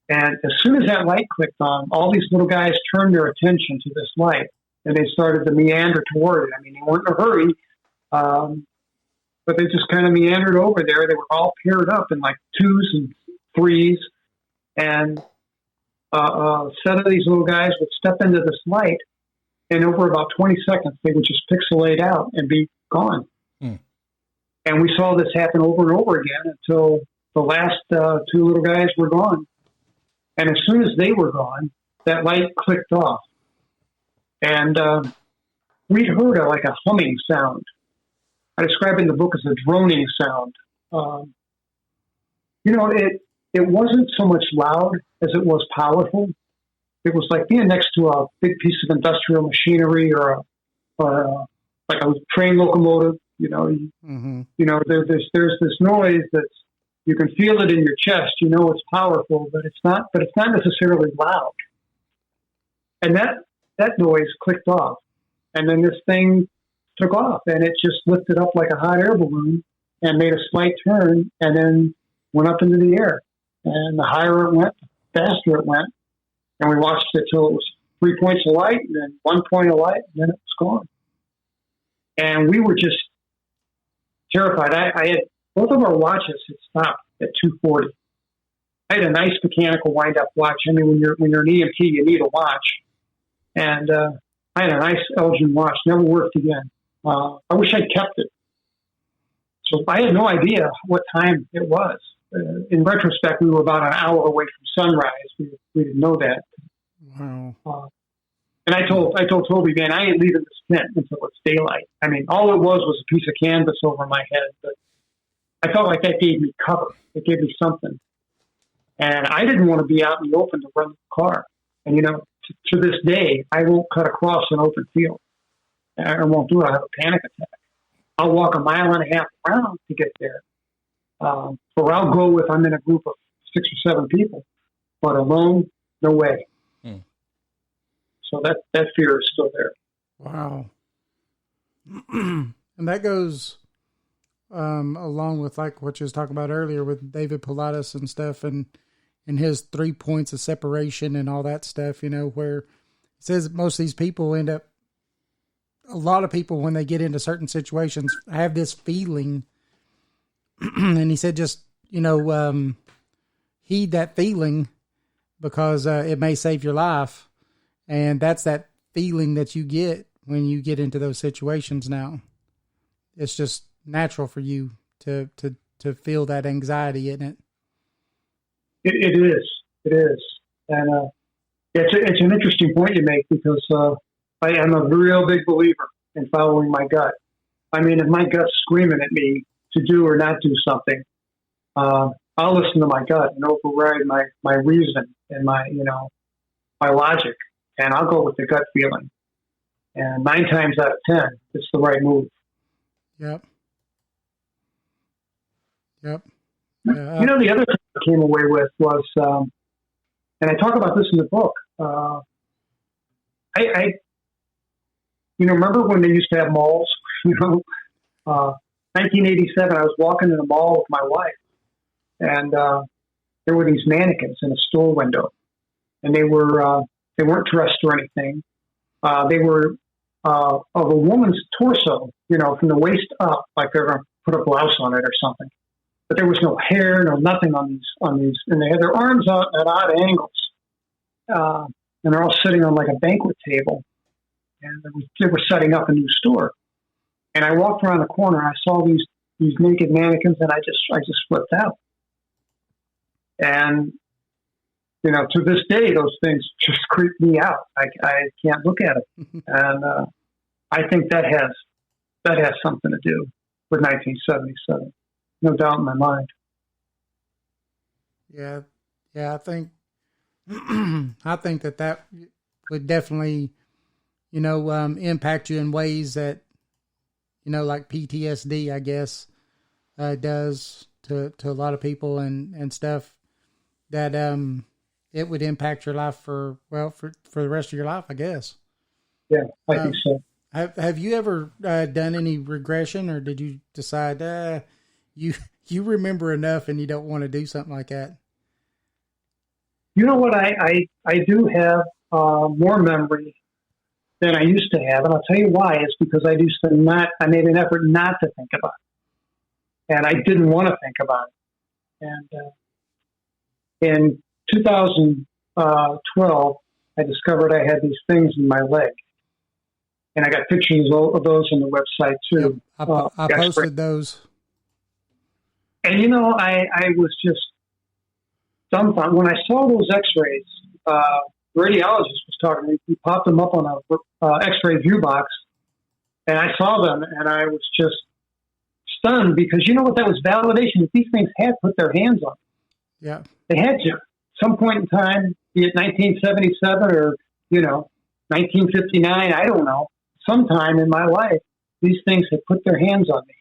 And as soon as that light clicked on, all these little guys turned their attention to this light, and they started to meander toward it. I mean, they weren't in a hurry, but they just kind of meandered over there. They were all paired up in like 2s and 3s, and a set of these little guys would step into this light, and over about 20 seconds, they would just pixelate out and be gone. And we saw this happen over and over again until the last 2 little guys were gone. And as soon as they were gone, that light clicked off. And we'd heard like a humming sound. I describe it in the book as a droning sound. It wasn't so much loud as it was powerful. It was like being next to a big piece of industrial machinery or like a train locomotive. There's this noise that's, you can feel it in your chest. It's powerful, but it's not necessarily loud. And that noise clicked off, and then this thing took off, and it just lifted up like a hot air balloon and made a slight turn, and then went up into the air. And the higher it went, the faster it went. And we watched it till it was 3 points of light, and then 1 point of light, and then it was gone. And we were just terrified. I had both of our watches had stopped at 2:40. I had a nice mechanical wind-up watch. I mean, when you're an EMT, you need a watch. And I had a nice Elgin watch, never worked again. I wish I'd kept it. So I had no idea what time it was. In retrospect, we were about an hour away from sunrise. We didn't know that. Wow. And I told Toby, man, I ain't leaving this tent until it's daylight. I mean, all it was a piece of canvas over my head, but I felt like that gave me cover. It gave me something. And I didn't want to be out in the open to run the car. And, you know, to this day, I won't cut across an open field. I won't do it. I have a panic attack. I'll walk a mile and a half around to get there. Or I'll go if I'm in a group of 6 or 7 people. But alone, no way. So that fear is still there. Wow. And that goes along with like what you was talking about earlier with David Pilatus and stuff and his 3 points of separation and all that stuff, you know, where it says most of these people a lot of people, when they get into certain situations, have this feeling. And he said, just, you know, heed that feeling because it may save your life. And that's that feeling that you get when you get into those situations now. It's just natural for you to feel that anxiety in it. It is. And it's an interesting point you make because I am a real big believer in following my gut. I mean, if my gut's screaming at me to do or not do something, I'll listen to my gut and override my reason and my logic. And I'll go with the gut feeling. And 9 times out of 10, it's the right move. Yep. You know, the other thing I came away with was, and I talk about this in the book, I remember when they used to have malls, 1987, I was walking in a mall with my wife, and there were these mannequins in a store window, and they weren't dressed or anything. They were of a woman's torso, from the waist up, like they're going to put a blouse on it or something. But there was no hair, no nothing on these, and they had their arms out at odd angles, and they're all sitting on like a banquet table, and they were setting up a new store. And I walked around the corner, and I saw these naked mannequins, and I just flipped out. And to this day, those things just creep me out. I can't look at it, and I think that has something to do with 1977. No doubt in my mind. Yeah. I think that would definitely, impact you in ways that, like PTSD, I guess, does to a lot of people and stuff that it would impact your life for the rest of your life, I guess. Yeah, I think so. Have you ever done any regression, or did you decide you remember enough and you don't want to do something like that? You know what? I do have more memory than I used to have, and I'll tell you why. It's because I made an effort not to think about it, and I didn't want to think about it. And in 2012, I discovered I had these things in my leg, and I got pictures of those on the website too. Yep, I posted those. And I was just dumbfounded when I saw those X-rays. The radiologist was talking to me. He popped them up on a X-ray view box, and I saw them, and I was just stunned because that was validation that these things had put their hands on me. Yeah, they had to. Some point in time, be it 1977 or 1959, I don't know. Sometime in my life, these things had put their hands on me,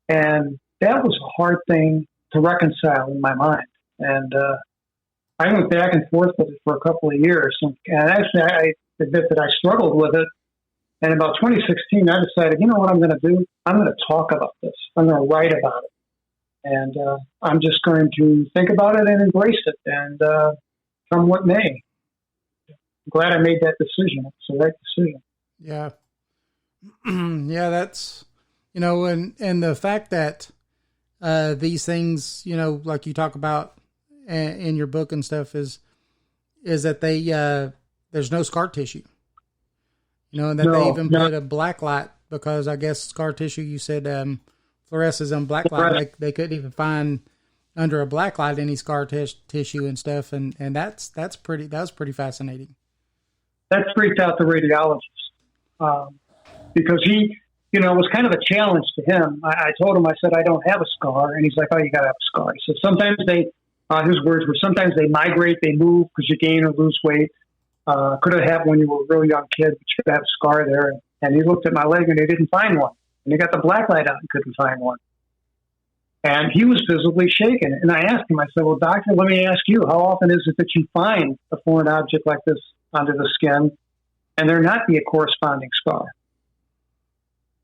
and that was a hard thing to reconcile in my mind. And I went back and forth with it for a couple of years. And actually, I admit that I struggled with it. And about 2016, I decided, what I'm going to do? I'm going to talk about this. I'm going to write about it. And I'm just going to think about it and embrace it. And come what may. I'm glad I made that decision. It's the right decision. Yeah. Yeah, that's, and the fact that these things, like you talk about in your book and stuff is that they, there's no scar tissue. And that they even put a black light, because I guess scar tissue, you said, fluoresces on black light. They couldn't even find under a black light any scar tissue and stuff. And that was pretty fascinating. That freaked out the radiologist, because he, it was kind of a challenge to him. I told him, I said, I don't have a scar. And he's like, oh, you got to have a scar. He said, sometimes his words were, sometimes they migrate, they move because you gain or lose weight. Could have happened when you were a real young kid, but you could have a scar there. And he looked at my leg and he didn't find one. And he got the black light out and couldn't find one. And he was visibly shaken. And I asked him, I said, well, doctor, let me ask you, how often is it that you find a foreign object like this under the skin and there not be a corresponding scar?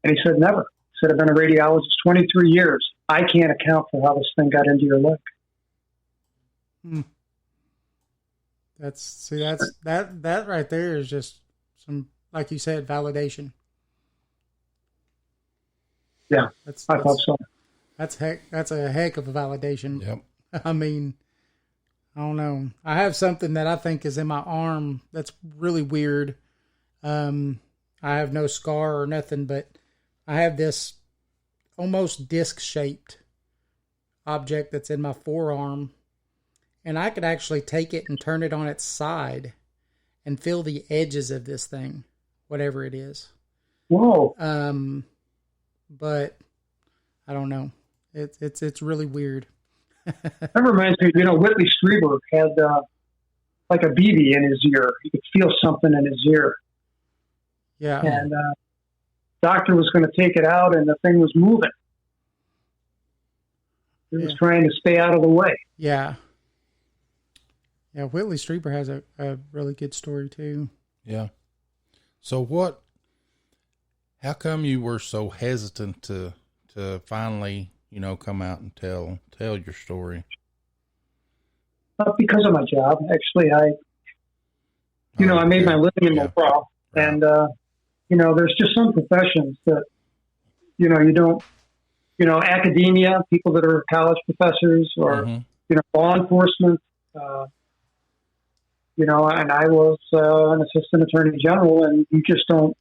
And he said, never. He said, I've been a radiologist 23 years. I can't account for how this thing got into your leg. That right there is just some, like you said, validation. Yeah, I thought so. That's a heck of a validation. Yep. I mean, I don't know. I have something that I think is in my arm that's really weird. I have no scar or nothing, but I have this almost disc-shaped object that's in my forearm, and I could actually take it and turn it on its side and feel the edges of this thing, whatever it is. Whoa. But I don't know. It's really weird. That reminds me, Whitley Strieber had like a BB in his ear. He could feel something in his ear. Yeah. And doctor was going to take it out, and the thing was moving. He was trying to stay out of the way. Yeah. Yeah, Whitley Strieber has a really good story, too. Yeah. So how come you were so hesitant to finally, come out and tell your story? Because of my job. Actually, I made my living in Mobile, and there's just some professions that, you don't, academia, people that are college professors, or law enforcement, and I was an assistant attorney general, and you just don't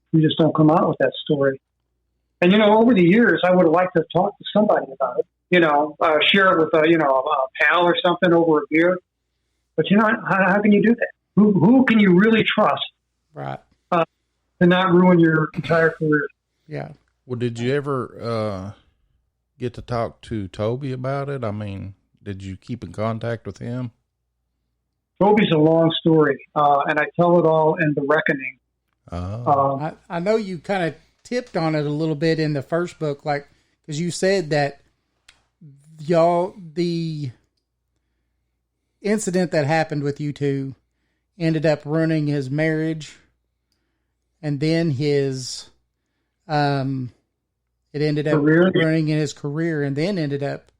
come out with that story. And over the years, I would have liked to talk to somebody about it. Share it with a pal or something over a beer. But how can you do that? Who can you really trust? Right. To not ruin your entire career. Yeah. Well, did you ever get to talk to Toby about it? I mean, did you keep in contact with him? Toby's a long story, and I tell it all in The Reckoning. I know you kind of tipped on it a little bit in the first book, because you said that the incident that happened with you two ended up ruining his marriage, and then his it ended up ruining his career, and then ended up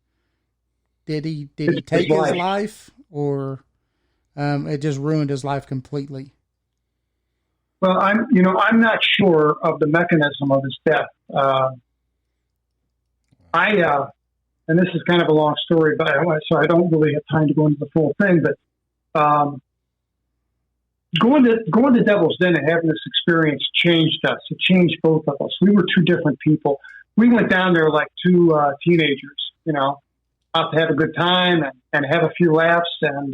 did he take his life, or it just ruined his life completely? Well, I'm not sure of the mechanism of his death. And this is kind of a long story, so I don't really have time to go into the full thing. But going to Devil's Den and having this experience changed us. It changed both of us. We were two different people. We went down there like two teenagers, out to have a good time and have a few laughs. And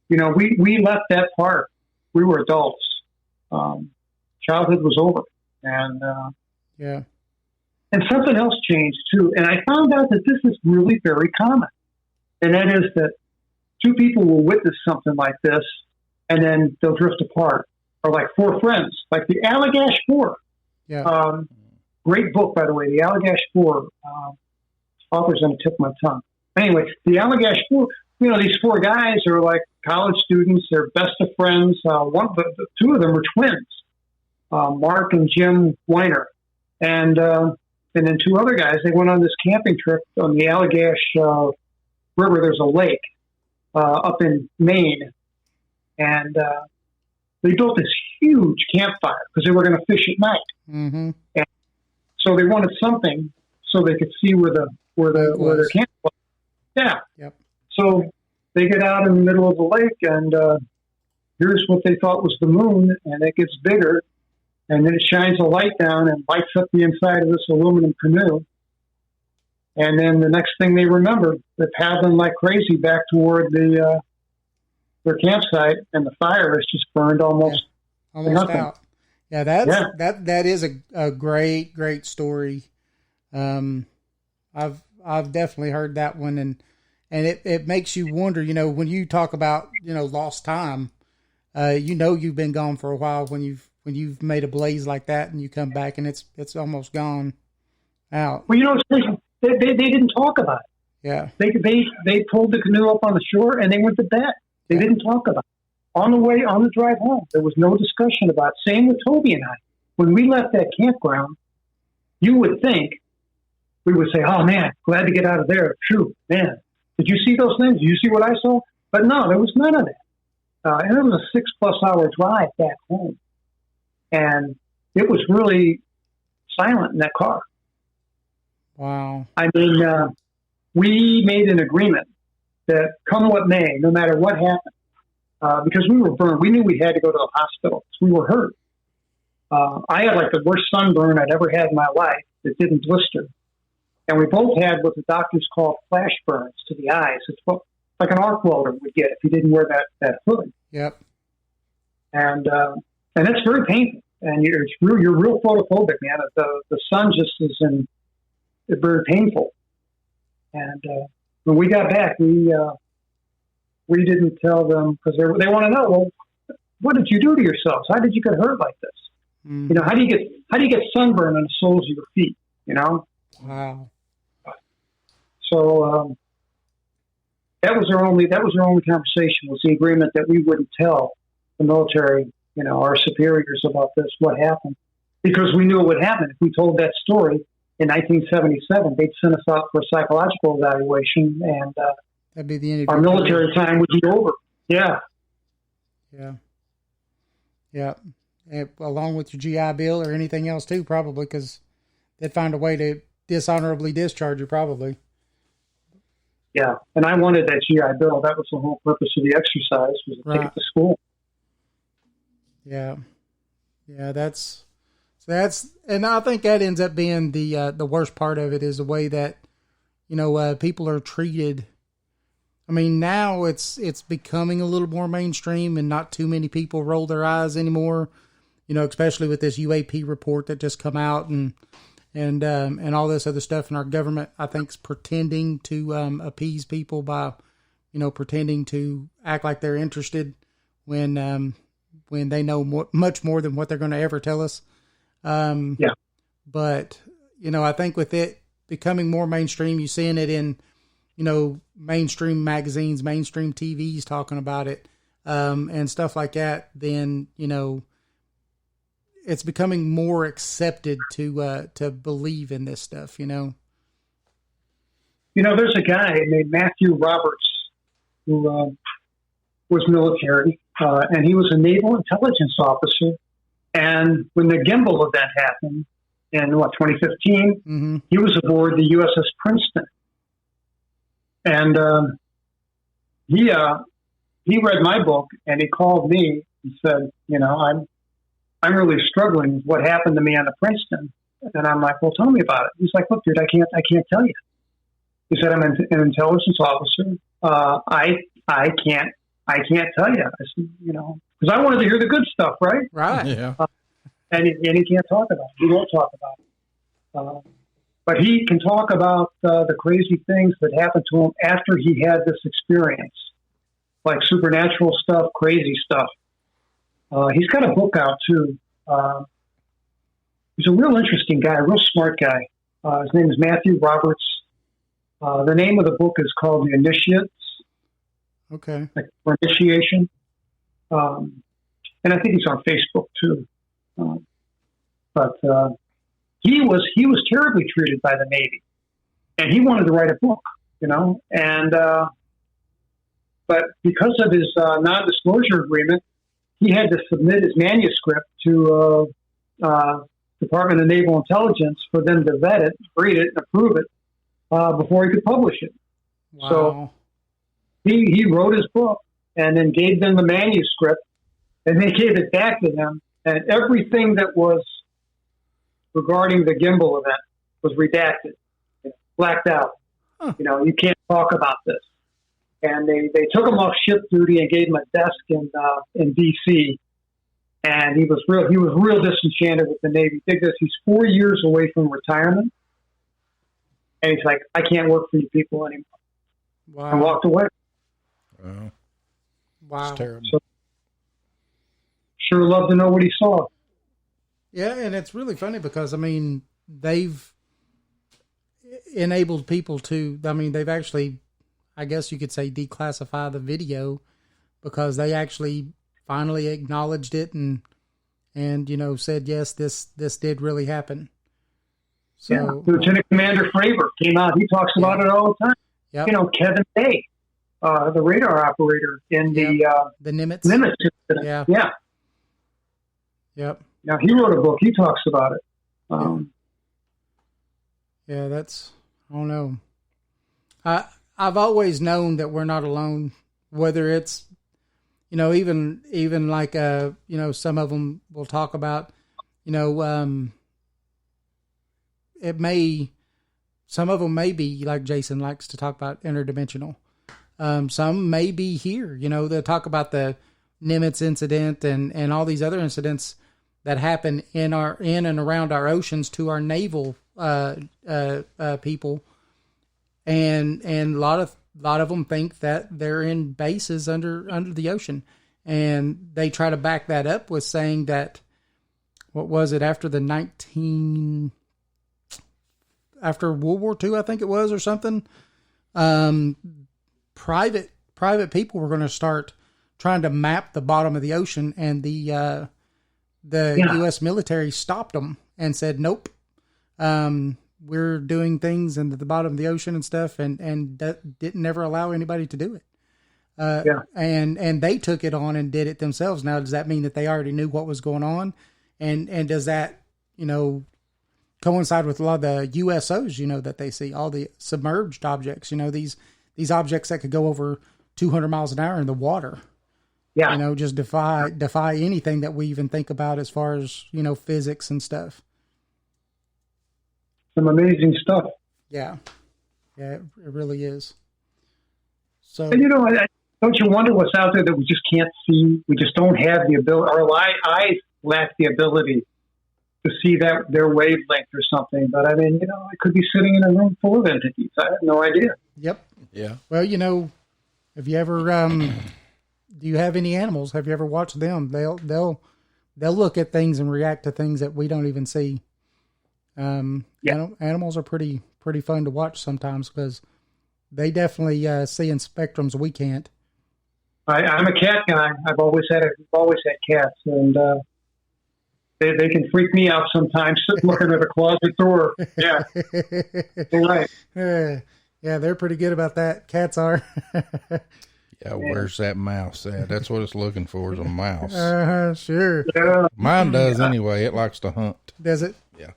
we left that part. We were adults. Childhood was over, and and something else changed too. And I found out that this is really very common, and that is that two people will witness something like this, and then they'll drift apart, or like four friends, like the Allagash Four. Yeah. Great book, by the way, the Allagash Four. Author's on the tip of my tongue. Anyway, the Allagash Four. These four guys are like college students. They're best of friends. Two of them were twins, Mark and Jim Weiner. And then two other guys, they went on this camping trip on the Allagash River. There's a lake up in Maine. And they built this huge campfire because they were going to fish at night. Mm-hmm. And so they wanted something so they could see where their camp was. Yeah. Yep. So they get out in the middle of the lake, and here's what they thought was the moon, and it gets bigger, And then it shines a light down and lights up the inside of this aluminum canoe. And then the next thing they remember, they're paddling like crazy back toward their campsite, and the fire has just burned almost out. Yeah, that is a great story. I've definitely heard that one, and it makes you wonder. When you talk about lost time, you've been gone for a while when you've made a blaze like that, and you come back and it's almost gone out. Well, they didn't talk about it. Yeah, they pulled the canoe up on the shore and they went to bed. They didn't talk about it. On the drive home, there was no discussion about it. Same with Toby and I. When we left that campground, you would think we would say, "Oh man, glad to get out of there." Phew, man, did you see those things? Did you see what I saw? But no, there was none of that. And it was a 6+ hour drive back home, and it was really silent in that car. Wow. I mean, we made an agreement that come what may, no matter what happened, because we were burned, we knew we had to go to the hospital. We were hurt. I had like the worst sunburn I'd ever had in my life that didn't blister. And we both had what the doctors call flash burns to the eyes. It's like an arc welder would get if he didn't wear that hood. Yep. And that's very painful. And you're real photophobic, man. The sun just is very painful. And when we got back, we didn't tell them because they want to know, well, what did you do to yourselves? How did you get hurt like this? Mm. How do you get sunburn on the soles of your feet? Wow. So that was our only conversation, was the agreement that we wouldn't tell the military, our superiors about this, what happened, because we knew it would happen. If we told that story in 1977, they'd send us out for a psychological evaluation, and that'd be the end of our military time would be over. Yeah. Along with your GI Bill or anything else too, probably, because they'd find a way to dishonorably discharge you, probably. Yeah, and I wanted that GI Bill. That was the whole purpose of the exercise, was to take it to school. Yeah, that's, and I think that ends up being the worst part of it, is the way that people are treated. I mean, now it's becoming a little more mainstream, and not too many people roll their eyes anymore. Especially with this UAP report that just come out, and all this other stuff. And our government, I think, is pretending to appease people by, pretending to act like they're interested when they know much more than what they're going to ever tell us. But I think with it becoming more mainstream, you seeing it in mainstream magazines, mainstream TVs talking about it, and stuff like that. Then it's becoming more accepted to believe in this stuff. There's a guy named Matthew Roberts who was military, and he was a naval intelligence officer. And when the Gimbal event happened in 2015, mm-hmm. he was aboard the USS Princeton, and he read my book, and he called me and said, I'm really struggling with what happened to me on the Princeton. And I'm like, well, tell me about it. He's like, look, dude, I can't tell you. He said, I'm an intelligence officer. I can't tell you. I said, because I wanted to hear the good stuff, right? Right. Yeah. And he can't talk about it. He won't talk about it. But he can talk about the crazy things that happened to him after he had this experience, like supernatural stuff, crazy stuff. He's got a book out too. He's a real interesting guy, a real smart guy. His name is Matthew Roberts. The name of the book is called The Initiates. Okay. Or Initiation. And I think he's on Facebook too. But he was terribly treated by the Navy, and he wanted to write a book, and but because of his non-disclosure agreement, he had to submit his manuscript to Department of Naval Intelligence for them to vet it, read it, and approve it before he could publish it. Wow. So he wrote his book and then gave them the manuscript, and they gave it back to him, and everything that was regarding the gimbal event was redacted, blacked out. Huh. You can't talk about this. And they took him off ship duty and gave him a desk in D.C. And he was real disenchanted with the Navy. Because he's 4 years away from retirement, and he's like, I can't work for you people anymore. Wow. And walked away. Wow. It's terrible. So, sure love to know what he saw. Yeah, and it's really funny because, I mean, they've enabled people to, I mean, they've actually, I guess you could say, declassify the video because they actually finally acknowledged it and said, yes, this did really happen. So, yeah. Lieutenant Commander Fravor came out. He talks about it all the time. Yep. Kevin Day, the radar operator in the Nimitz. Nimitz incident. Yeah. Yeah. Yep. Now, he wrote a book. He talks about it. Yeah, that's, I don't know. I've always known that we're not alone, whether it's, even like, some of them will talk about, some of them may be, like Jason likes to talk about, interdimensional. Some may be here, they'll talk about the Nimitz incident and all these other incidents that happen in and around our oceans to our naval people, and a lot of them think that they're in bases under the ocean, and they try to back that up with saying that, what was it, after World War II, I think it was, or something, private people were going to start trying to map the bottom of the ocean, and the U.S. military stopped them and said, nope, we're doing things in the bottom of the ocean and stuff, and that didn't ever allow anybody to do it. And they took it on and did it themselves. Now, does that mean that they already knew what was going on? And does that, coincide with a lot of the USOs, that they see, all the submerged objects, these objects that could go over 200 miles an hour in the water? Yeah. Just defy anything that we even think about as far as, physics and stuff. Some amazing stuff. Yeah. Yeah, it really is. So, and don't you wonder what's out there that we just can't see? We just don't have the ability, our eyes lack the ability to see their wavelength or something. But I mean, I could be sitting in a room full of entities. I have no idea. Yep. Yeah. Well, have you ever, do you have any animals? Have you ever watched them? They'll look at things and react to things that we don't even see. Animals are pretty fun to watch sometimes because they definitely see in spectrums we can't. I'm a cat guy. I've always had cats, and they can freak me out sometimes. Looking at a closet door. Yeah, you're right. Yeah, they're pretty good about that. Cats are. Yeah, where's that mouse at? That's what it's looking for, is a mouse. Sure. Yeah. Mine does anyway. It likes to hunt. Does it? Yeah.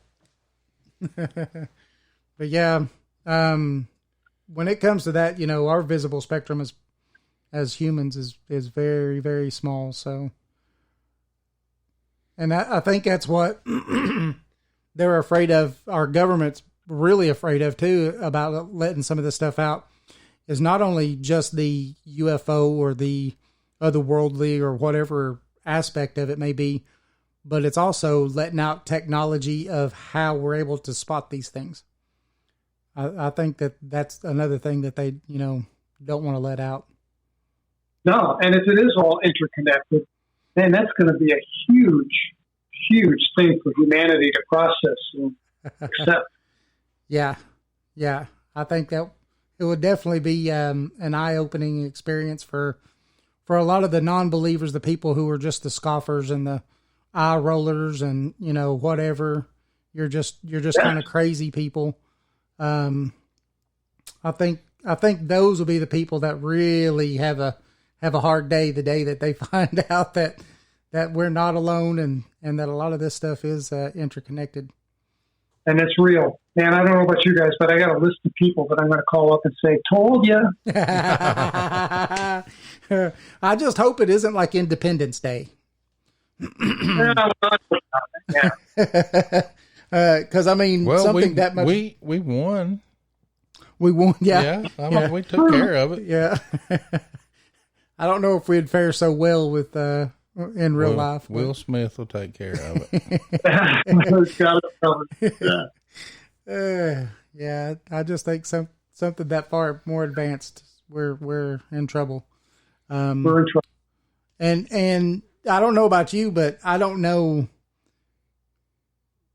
But yeah, when it comes to that, our visible spectrum as humans is very, very small. So, and I think that's what they're afraid of. Our government's really afraid of too, about letting some of this stuff out, is not only just the UFO or the otherworldly or whatever aspect of it may be, but it's also letting out technology of how we're able to spot these things. I think that's another thing that they, don't want to let out. No, and if it is all interconnected, then that's going to be a huge, huge thing for humanity to process and accept. Yeah. I think that it would definitely be an eye-opening experience for a lot of the non-believers, the people who are just the scoffers and the eye rollers and, whatever. You're just kind of crazy people. I think those will be the people that really have a hard day the day that they find out that we're not alone and that a lot of this stuff is interconnected. And it's real. Man, I don't know about you guys, but I got a list of people that I'm going to call up and say, told you. I just hope it isn't like Independence Day. Yeah. Because I mean, Well, something that much we won. we won. Yeah, I mean, we took care of it. yeah. I don't know if we'd fare so well with in real life. But. Will Smith will take care of it. Got it covered. Yeah. Yeah, I just think something that far more advanced, we're in trouble. We're in trouble. And I don't know about you, but I don't know.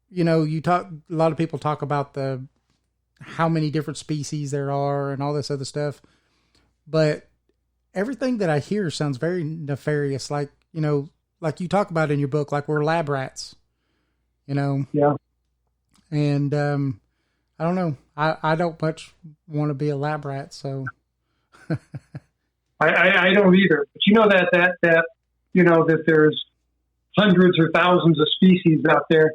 You know, a lot of people talk about how many different species there are and all this other stuff, but everything that I hear sounds very nefarious. Like, you know, like you talk about in your book, like we're lab rats, you know? Yeah. And, I don't know. I don't much want to be a lab rat. So I don't either, but you know that, you know, that there's hundreds or thousands of species out there.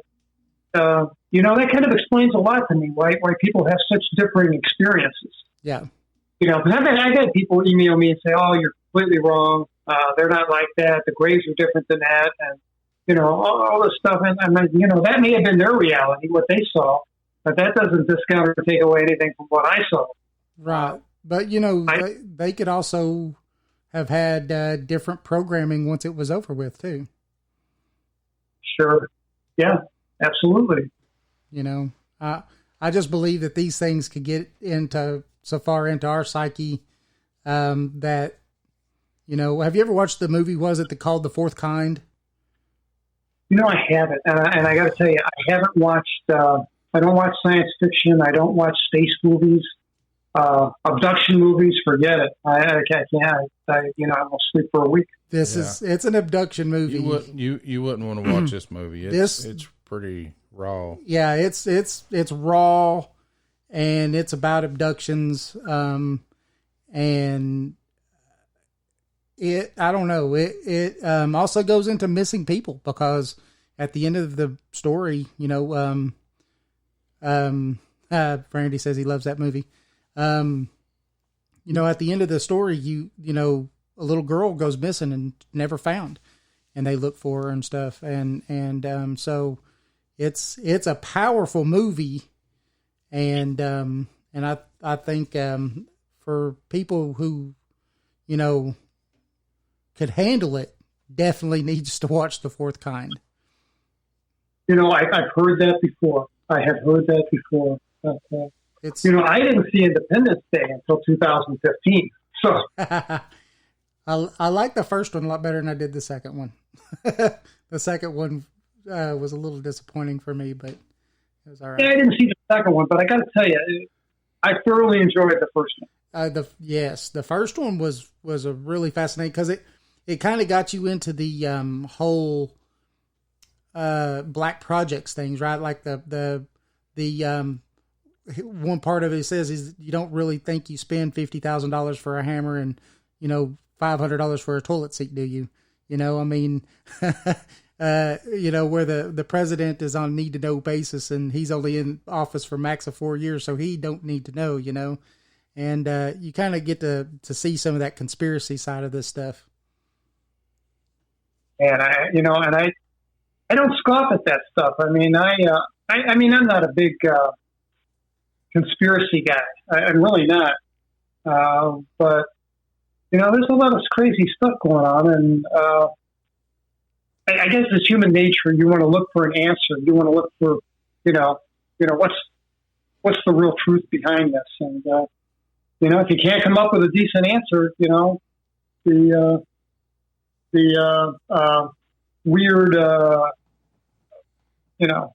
You know, that kind of explains a lot to me, why people have such differing experiences. yeah. You know, because I've had people email me and say, "Oh, you're completely wrong. They're not like that. The graves are different than that," and you know, all this stuff. And I'm like, you know, that may have been their reality, what they saw, but that doesn't discount or take away anything from what I saw. Right. But you know, they could also have had different programming once it was over with too. Sure. Yeah. Absolutely. You know, I just believe that these things could get so far into our psyche that, you know, have you ever watched the movie? Was it called The Fourth Kind? You know, I haven't, and I got to tell you, I haven't watched. I don't watch science fiction. I don't watch space movies, abduction movies. Forget it. I can't. You know, I will sleep for a week. It's an abduction movie. You wouldn't want to watch this movie. It's pretty raw. Yeah, it's raw, and it's about abductions. And I don't know. It also goes into missing people, because at the end of the story, you know, Brandy says he loves that movie. You know, at the end of the story, you know, a little girl goes missing and never found, and they look for her and stuff. And so it's a powerful movie. And I think, for people who, you know, could handle it, definitely needs to watch The Fourth Kind. You know, I've heard that before. I have heard that before. You know, I didn't see Independence Day until 2015. So I like the first one a lot better than I did the second one. The second one was a little disappointing for me, but it was all right. Yeah, I didn't see the second one, but I got to tell you, I thoroughly enjoyed the first one. The first one was a really fascinating, because it kind of got you into the whole Black Projects things, right? Like the one part of it says is you don't really think you spend $50,000 for a hammer and, you know, $500 for a toilet seat, do you? You know, I mean, you know, where the president is on need to know basis, and he's only in office for max of 4 years, so he don't need to know, you know. And you kind of get to see some of that conspiracy side of this stuff. And I don't scoff at that stuff. I mean, I mean, I'm not a big conspiracy guy. I'm really not. But you know, there's a lot of crazy stuff going on, and I guess it's human nature. You want to look for an answer. You want to look for, you know, what's the real truth behind this, and you know, if you can't come up with a decent answer, you know, the weird, you know,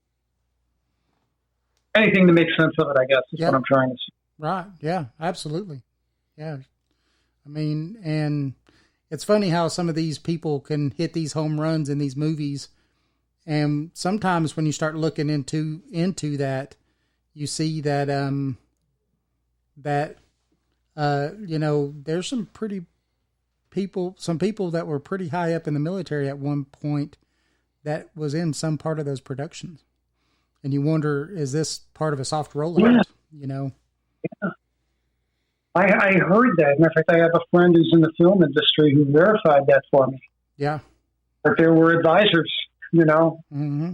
anything to make sense of it, I guess, is what I'm trying to say. Right. Yeah, absolutely. Yeah. I mean, and it's funny how some of these people can hit these home runs in these movies. And sometimes when you start looking into that, you see that, you know, there's some people that were pretty high up in the military at one point that was in some part of those productions. And you wonder, is this part of a soft rollout? Yeah. You know? Yeah. I heard that. Matter of fact, I have a friend who's in the film industry who verified that for me. Yeah. But there were advisors, Mm-hmm.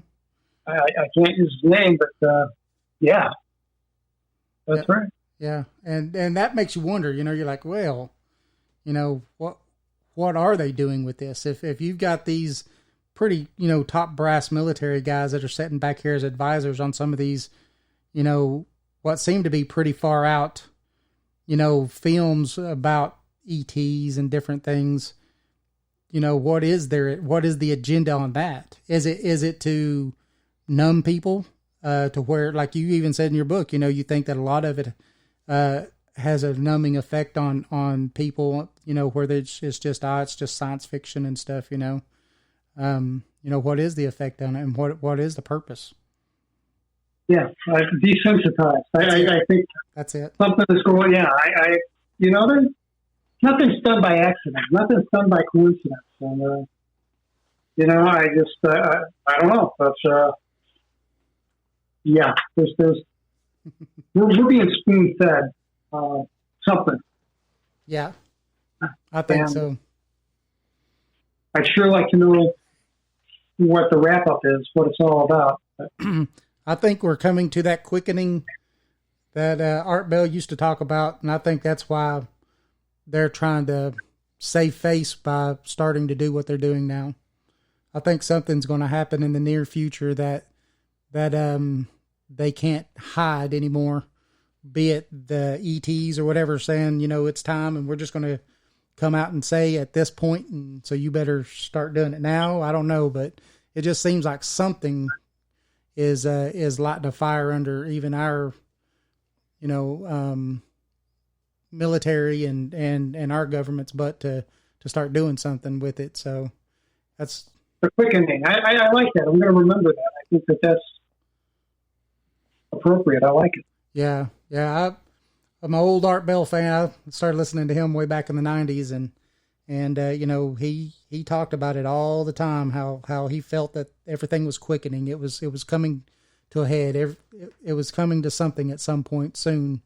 I can't use his name, but yeah, that's right. Yeah, and that makes you wonder. You're like, well, what are they doing with this? If you've got these pretty top brass military guys that are sitting back here as advisors on some of these, what seem to be pretty far out, films about ETs and different things. What is the agenda on that? Is it to numb people to where, like you even said in your book, you think that a lot of it has a numbing effect on people, where it's just science fiction and stuff, what is the effect on it, and what is the purpose? Yeah, desensitized. I think that's it. Something is going. Yeah, nothing's done by accident. Nothing's done by coincidence. And I just I don't know. But yeah, there's we're being spoon fed something. Yeah, I think so. I'd sure like to know what the wrap up is, what it's all about. I think we're coming to that quickening that Art Bell used to talk about, and I think that's why they're trying to save face by starting to do what they're doing now. I think something's going to happen in the near future that they can't hide anymore, be it the ETs or whatever saying, it's time and we're just going to come out and say at this point, and so you better start doing it now. I don't know, but it just seems like something is lighting a fire under even our, military and our government's butt to start doing something with it. So that's the quickening. I like that. I'm going to remember that. I think that's appropriate. I like it. Yeah. I'm an old Art Bell fan. I started listening to him way back in the 90s, and he talked about it all the time, how he felt that everything was quickening. It was coming to a head. It was coming to something at some point soon.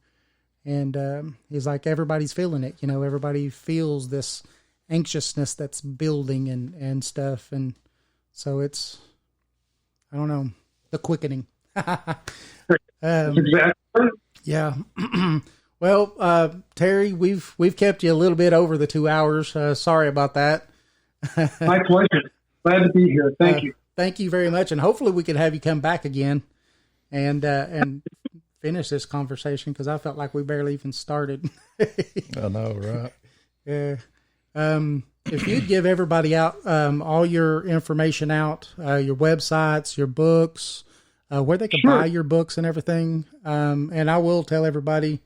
And he's like, everybody's feeling it. Everybody feels this anxiousness that's building and stuff. And so it's, I don't know, the quickening. Exactly. Yeah. Well, Terry, we've kept you a little bit over the 2 hours. Sorry about that. My pleasure. Glad to be here. Thank you. Thank you very much. And hopefully we could have you come back again and finish this conversation, because I felt like we barely even started. I know, right? Yeah. If you'd give everybody out all your information out, your websites, your books, where they can buy your books and everything. And I will tell everybody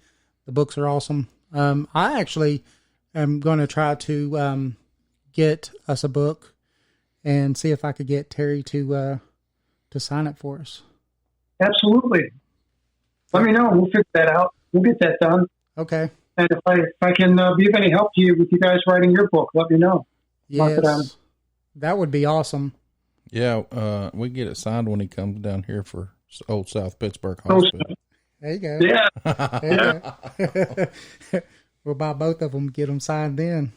the books are awesome. I actually am going to try to get us a book and see if I could get Terry to sign it for us. Absolutely. Let me know. We'll figure that out. We'll get that done. Okay. And if I can be of any help to you with you guys writing your book, let me know. Yes. That would be awesome. Yeah, we get it signed when he comes down here for Old South Pittsburgh Hospital. There you go. Yeah. We'll buy both of them, get them signed in.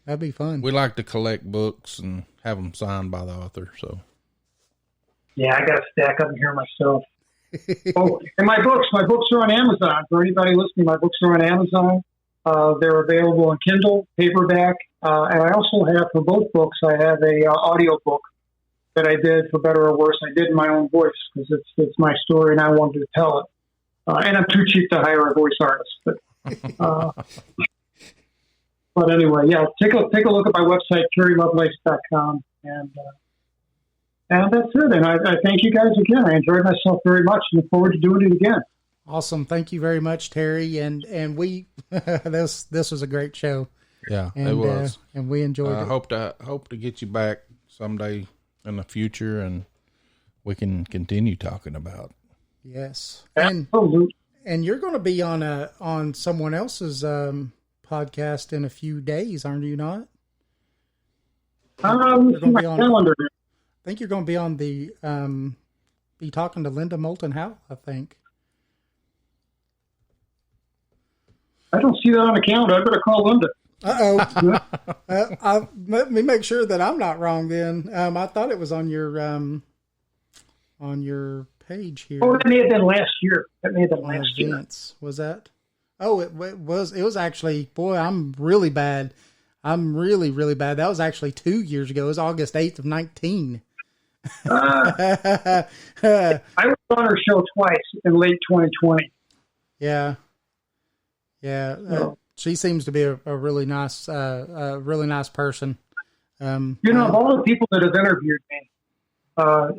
That'd be fun. We like to collect books and have them signed by the author. So. Yeah, I got a stack of them here myself. Oh, and my books are on Amazon. For anybody listening, my books are on Amazon. They're available on Kindle, paperback, and I also have, for both books, I have a audio book that I did, for better or worse. I did in my own voice because it's my story and I wanted to tell it. And I'm too cheap to hire a voice artist. But anyway, yeah, take a look at my website, terrylovelace.com, and that's it. And I thank you guys again. I enjoyed myself very much. Look forward to doing it again. Awesome. Thank you very much, Terry. And we this was a great show. Yeah, and, it was. And we enjoyed it. Hope to get you back someday in the future, and we can continue talking about. Yes. Absolutely. And you're going to be on someone else's podcast in a few days, aren't you not? My calendar. I think you're going to be on the be talking to Linda Moulton Howe, I think. I don't see that on the calendar. I better call Linda. Let me make sure that I'm not wrong then. I thought it was on your page here. Oh, that may have been last year. That may have been last year. Events. Was that? Oh, it was actually, boy, I'm really bad. I'm really, really bad. That was actually 2 years ago. It was August 8th of 19. I was on her show twice in late 2020. Yeah. Yeah. She seems to be a really nice person. Of all the people that have interviewed me,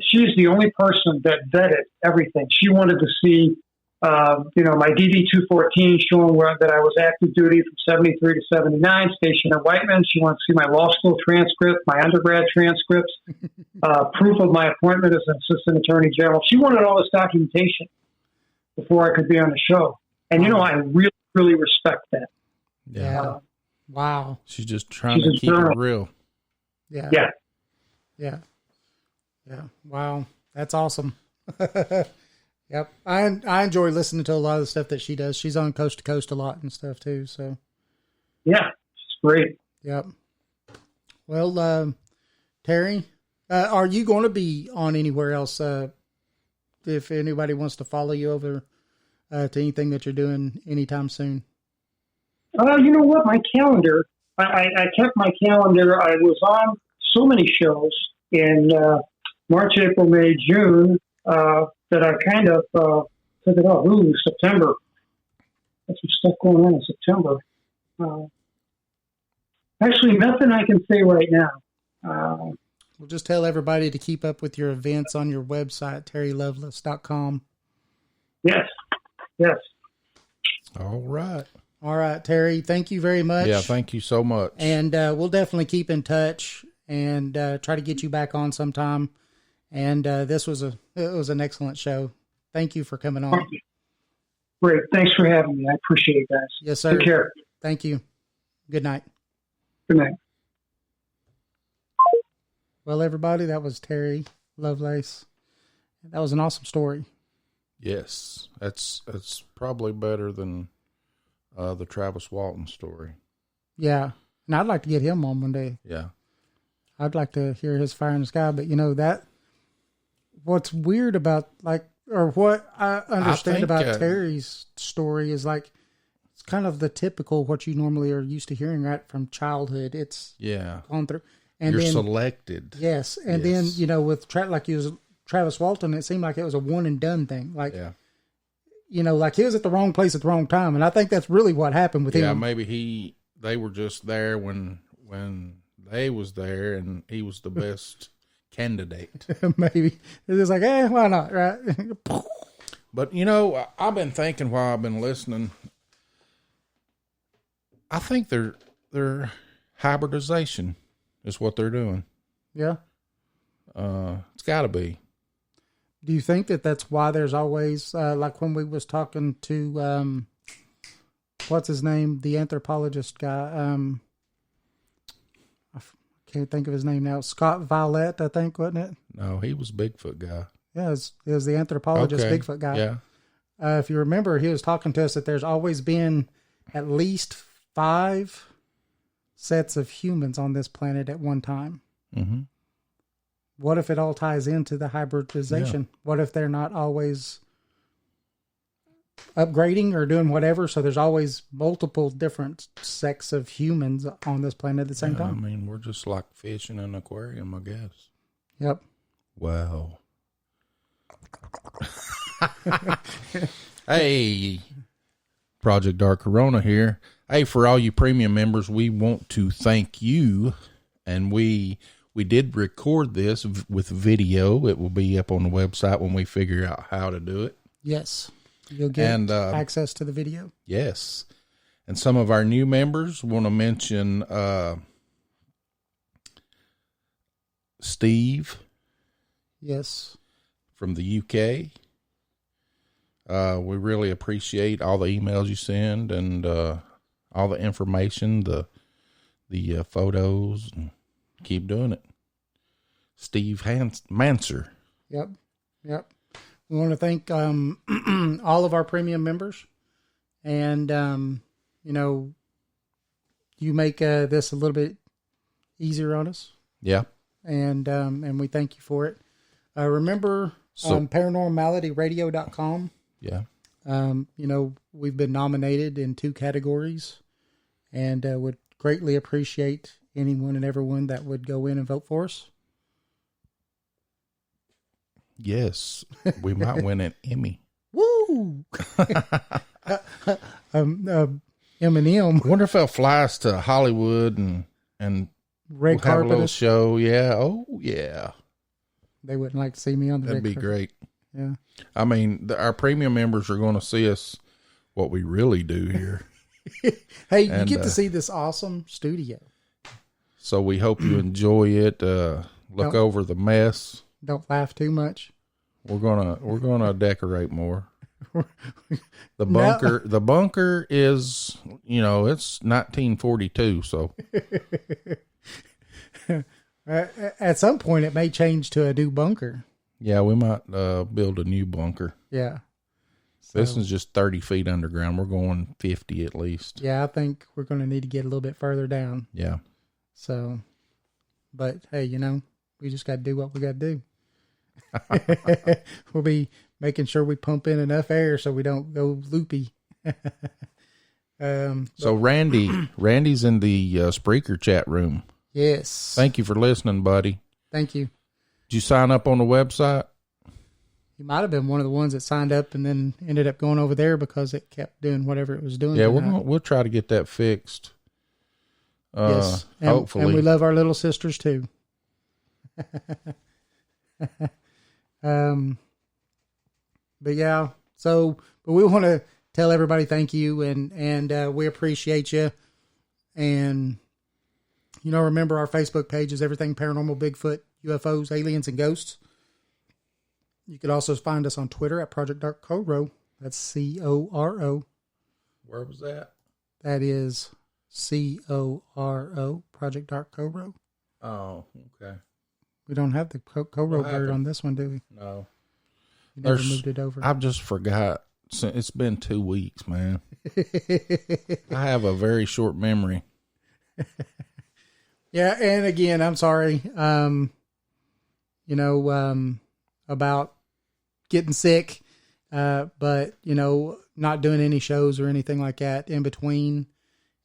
she's the only person that vetted everything. She wanted to see, my DD-214 showing that I was active duty from 73 to 79, stationed at Whiteman. She wanted to see my law school transcript, my undergrad transcripts, proof of my appointment as an assistant attorney general. She wanted all this documentation before I could be on the show. And, I really, really respect that. Yeah. Wow. She's just trying to keep it real. Yeah. Yeah. Yeah. Yeah. Wow. That's awesome. Yep. I enjoy listening to a lot of the stuff that she does. She's on Coast to Coast a lot and stuff too. So. Yeah. It's great. Yep. Well, Terry, are you going to be on anywhere else? If anybody wants to follow you over to anything that you're doing anytime soon? You know what? My calendar, I kept my calendar. I was on so many shows in March, April, May, June that I kind of took it off. Ooh, September. That's some stuff going on in September. Actually, nothing I can say right now. We'll just tell everybody to keep up with your events on your website, terrylovelace.com. Yes. Yes. All right. All right, Terry, thank you very much. Yeah, thank you so much. And we'll definitely keep in touch and try to get you back on sometime. And it was an excellent show. Thank you for coming on. Great. Thanks for having me. I appreciate it, guys. Yes, sir. Take care. Thank you. Good night. Good night. Well, everybody, that was Terry Lovelace. That was an awesome story. Yes, that's probably better than the Travis Walton story. Yeah, and I'd like to get him on one day. Yeah, I'd like to hear his Fire in the Sky, but that what's weird about what I understand about Terry's story is it's kind of the typical what you normally are used to hearing right from childhood. It's gone through, and you're then selected. Yes, and then with Travis Walton, it seemed like it was a one and done thing. He was at the wrong place at the wrong time, and I think that's really what happened with him. Yeah, maybe they were just there when they was there, and he was the best candidate. Maybe it's just why not, right? But I've been thinking while I've been listening. I think they're hybridization is what they're doing. Yeah, it's got to be. Do you think that that's why there's always, when we was talking to, what's his name? The anthropologist guy. I can't think of his name now. Scott Violet, I think, wasn't it? No, he was Bigfoot guy. Yeah, it was the anthropologist Bigfoot guy. Yeah. If you remember, he was talking to us that there's always been at least 5 sets of humans on this planet at one time. Mm-hmm. What if it all ties into the hybridization? Yeah. What if they're not always upgrading or doing whatever? So there's always multiple different sects of humans on this planet at the same time. I mean, we're just like fish in an aquarium, I guess. Yep. Wow. Hey, Project Dark Corona here. Hey, for all you premium members, we want to thank you, and we did record this with video. It will be up on the website when we figure out how to do it. Yes. You'll get access to the video. Yes. And some of our new members want to mention Steve. Yes. From the UK. We really appreciate all the emails you send and all the information, the photos. And keep doing it. Steve Manser. Yep. We want to thank all of our premium members. And, you you make this a little bit easier on us. Yeah. And we thank you for it. Remember, paranormalityradio.com. Yeah. We've been nominated in 2 categories, and would greatly appreciate anyone and everyone that would go in and vote for us. Yes. We might win an Emmy. Woo! Eminem. I wonder if they'll fly us to Hollywood and Red we'll have a carpet. little show. Yeah. Oh, yeah. They wouldn't like to see me on the That'd red be carpet. great. Yeah. I mean, our premium members are going to see us what we really do here. Hey, you And, get to see this awesome studio. So we hope you enjoy it. Look Don't- over the mess. Don't laugh too much. We're gonna decorate more. The bunker is, it's 1942. So At some point, it may change to a new bunker. yeah, we might build a new bunker. Yeah. This is just 30 feet underground. We're going 50 at least. Yeah, I think we're going to need to get a little bit further down. Yeah. So, but hey, we just got to do what we got to do. We'll be making sure we pump in enough air so we don't go loopy. So Randy's in the Spreaker chat room. Yes. Thank you for listening, buddy. Thank you. Did you sign up on the website? He might have been one of the ones that signed up and then ended up going over there because it kept doing whatever it was doing. Yeah, tonight. we'll try to get that fixed. Yes. And, Hopefully. And we love our little sisters too. But yeah, but we want to tell everybody thank you and we appreciate you. And, remember our Facebook page is Everything Paranormal, Bigfoot, UFOs, Aliens, and Ghosts. You could also find us on Twitter at Project Dark Coro. That's CORO. Where was that? That is CORO, Project Dark Coro. Oh, okay. We don't have the Coro What bird happened? on this one, do we? No. You never moved it over. I've just forgot. It's been 2 weeks, man. I have a very short memory. Yeah, and again, I'm sorry. About getting sick, but not doing any shows or anything like that in between,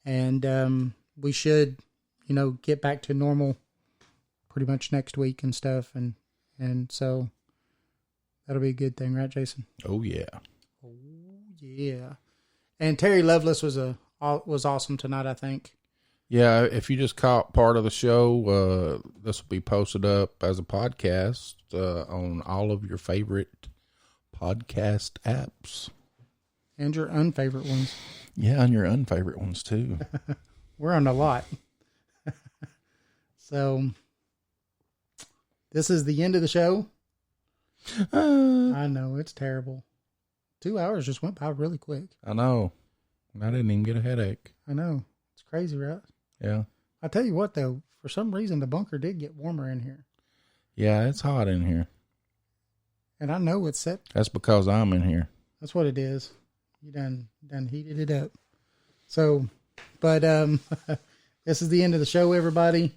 and we should, get back to normal pretty much next week and stuff, and so that'll be a good thing, right, Jason? Oh yeah. Oh yeah. And Terry Lovelace was awesome tonight, I think. Yeah, if you just caught part of the show, this will be posted up as a podcast on all of your favorite podcast apps. And your unfavorite ones. Yeah, and your unfavorite ones too. We're on a lot. So, this is the end of the show. I know, it's terrible. 2 hours just went by really quick. I know. I didn't even get a headache. I know. It's crazy, right? Yeah. I tell you what, though, for some reason, the bunker did get warmer in here. Yeah, it's hot in here. And I know it's set. That's because I'm in here. That's what it is. You done heated it up. So, but this is the end of the show, everybody.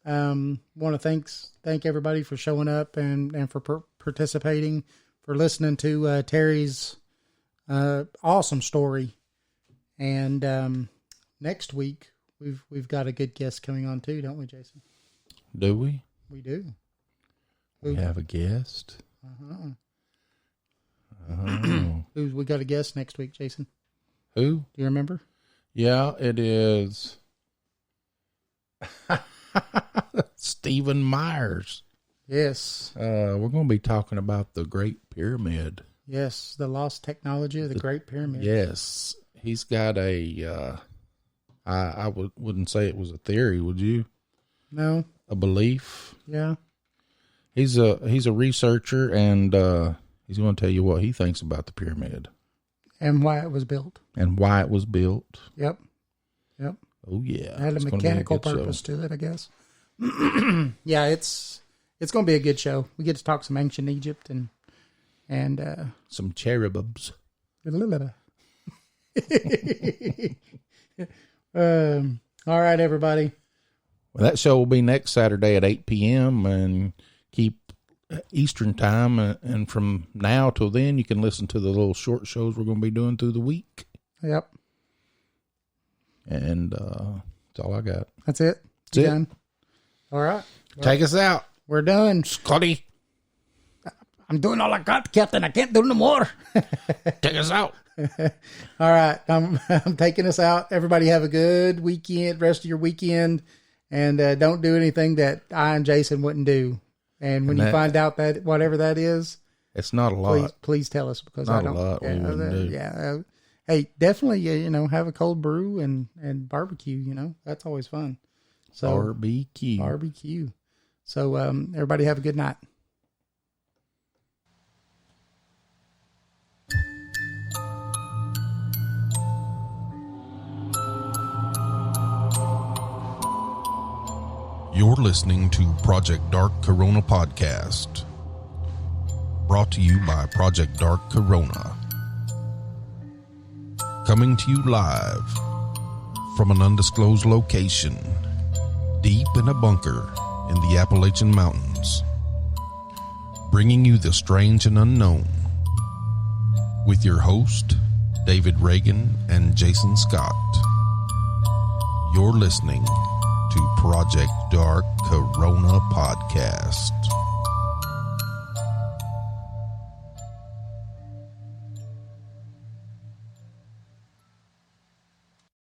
Want to thank everybody for showing up and for participating, for listening to Terry's awesome story. And next week we've got a good guest coming on too, don't we, Jason? Do we? We do. We have a guest. We got a guest next week, Jason? Who? Do you remember? Yeah, it is Stephen Myers. Yes. We're going to be talking about the Great Pyramid. Yes, the lost technology of the Great Pyramid. Yes. He's got I wouldn't say it was a theory, would you? No. A belief. Yeah. He's a researcher, and he's going to tell you what he thinks about the pyramid. And why it was built. And why it was built. Yep. Oh, yeah. It had a It's gonna be mechanical good show. purpose to it, I guess. Yeah, it's going to be a good show. We get to talk some ancient Egypt and Some cherubs. All right, everybody. Well, that show will be next Saturday at 8 p.m. and keep Eastern time. And from now till then, you can listen to the little short shows we're going to be doing through the week. Yep. And that's all I got. That's it. That's You it. done? All right. Take us out, We're done. Scotty. I'm doing all I got, Captain. I can't do no more. Take us out. All right. I'm taking us out. Everybody have a good weekend, rest of your weekend. And don't do anything that I and Jason wouldn't do. And when you find out that whatever that is, it's not a lot. Please tell us, because Not I don't. a lot. Hey, definitely, have a cold brew and barbecue. That's always fun. So barbecue. So everybody have a good night. You're listening to Project Dark Corona Podcast, brought to you by Project Dark Corona. Coming to you live from an undisclosed location, deep in a bunker in the Appalachian Mountains, bringing you the strange and unknown with your host, David Reagan and Jason Scott. You're listening to Project Dark Corona Podcast.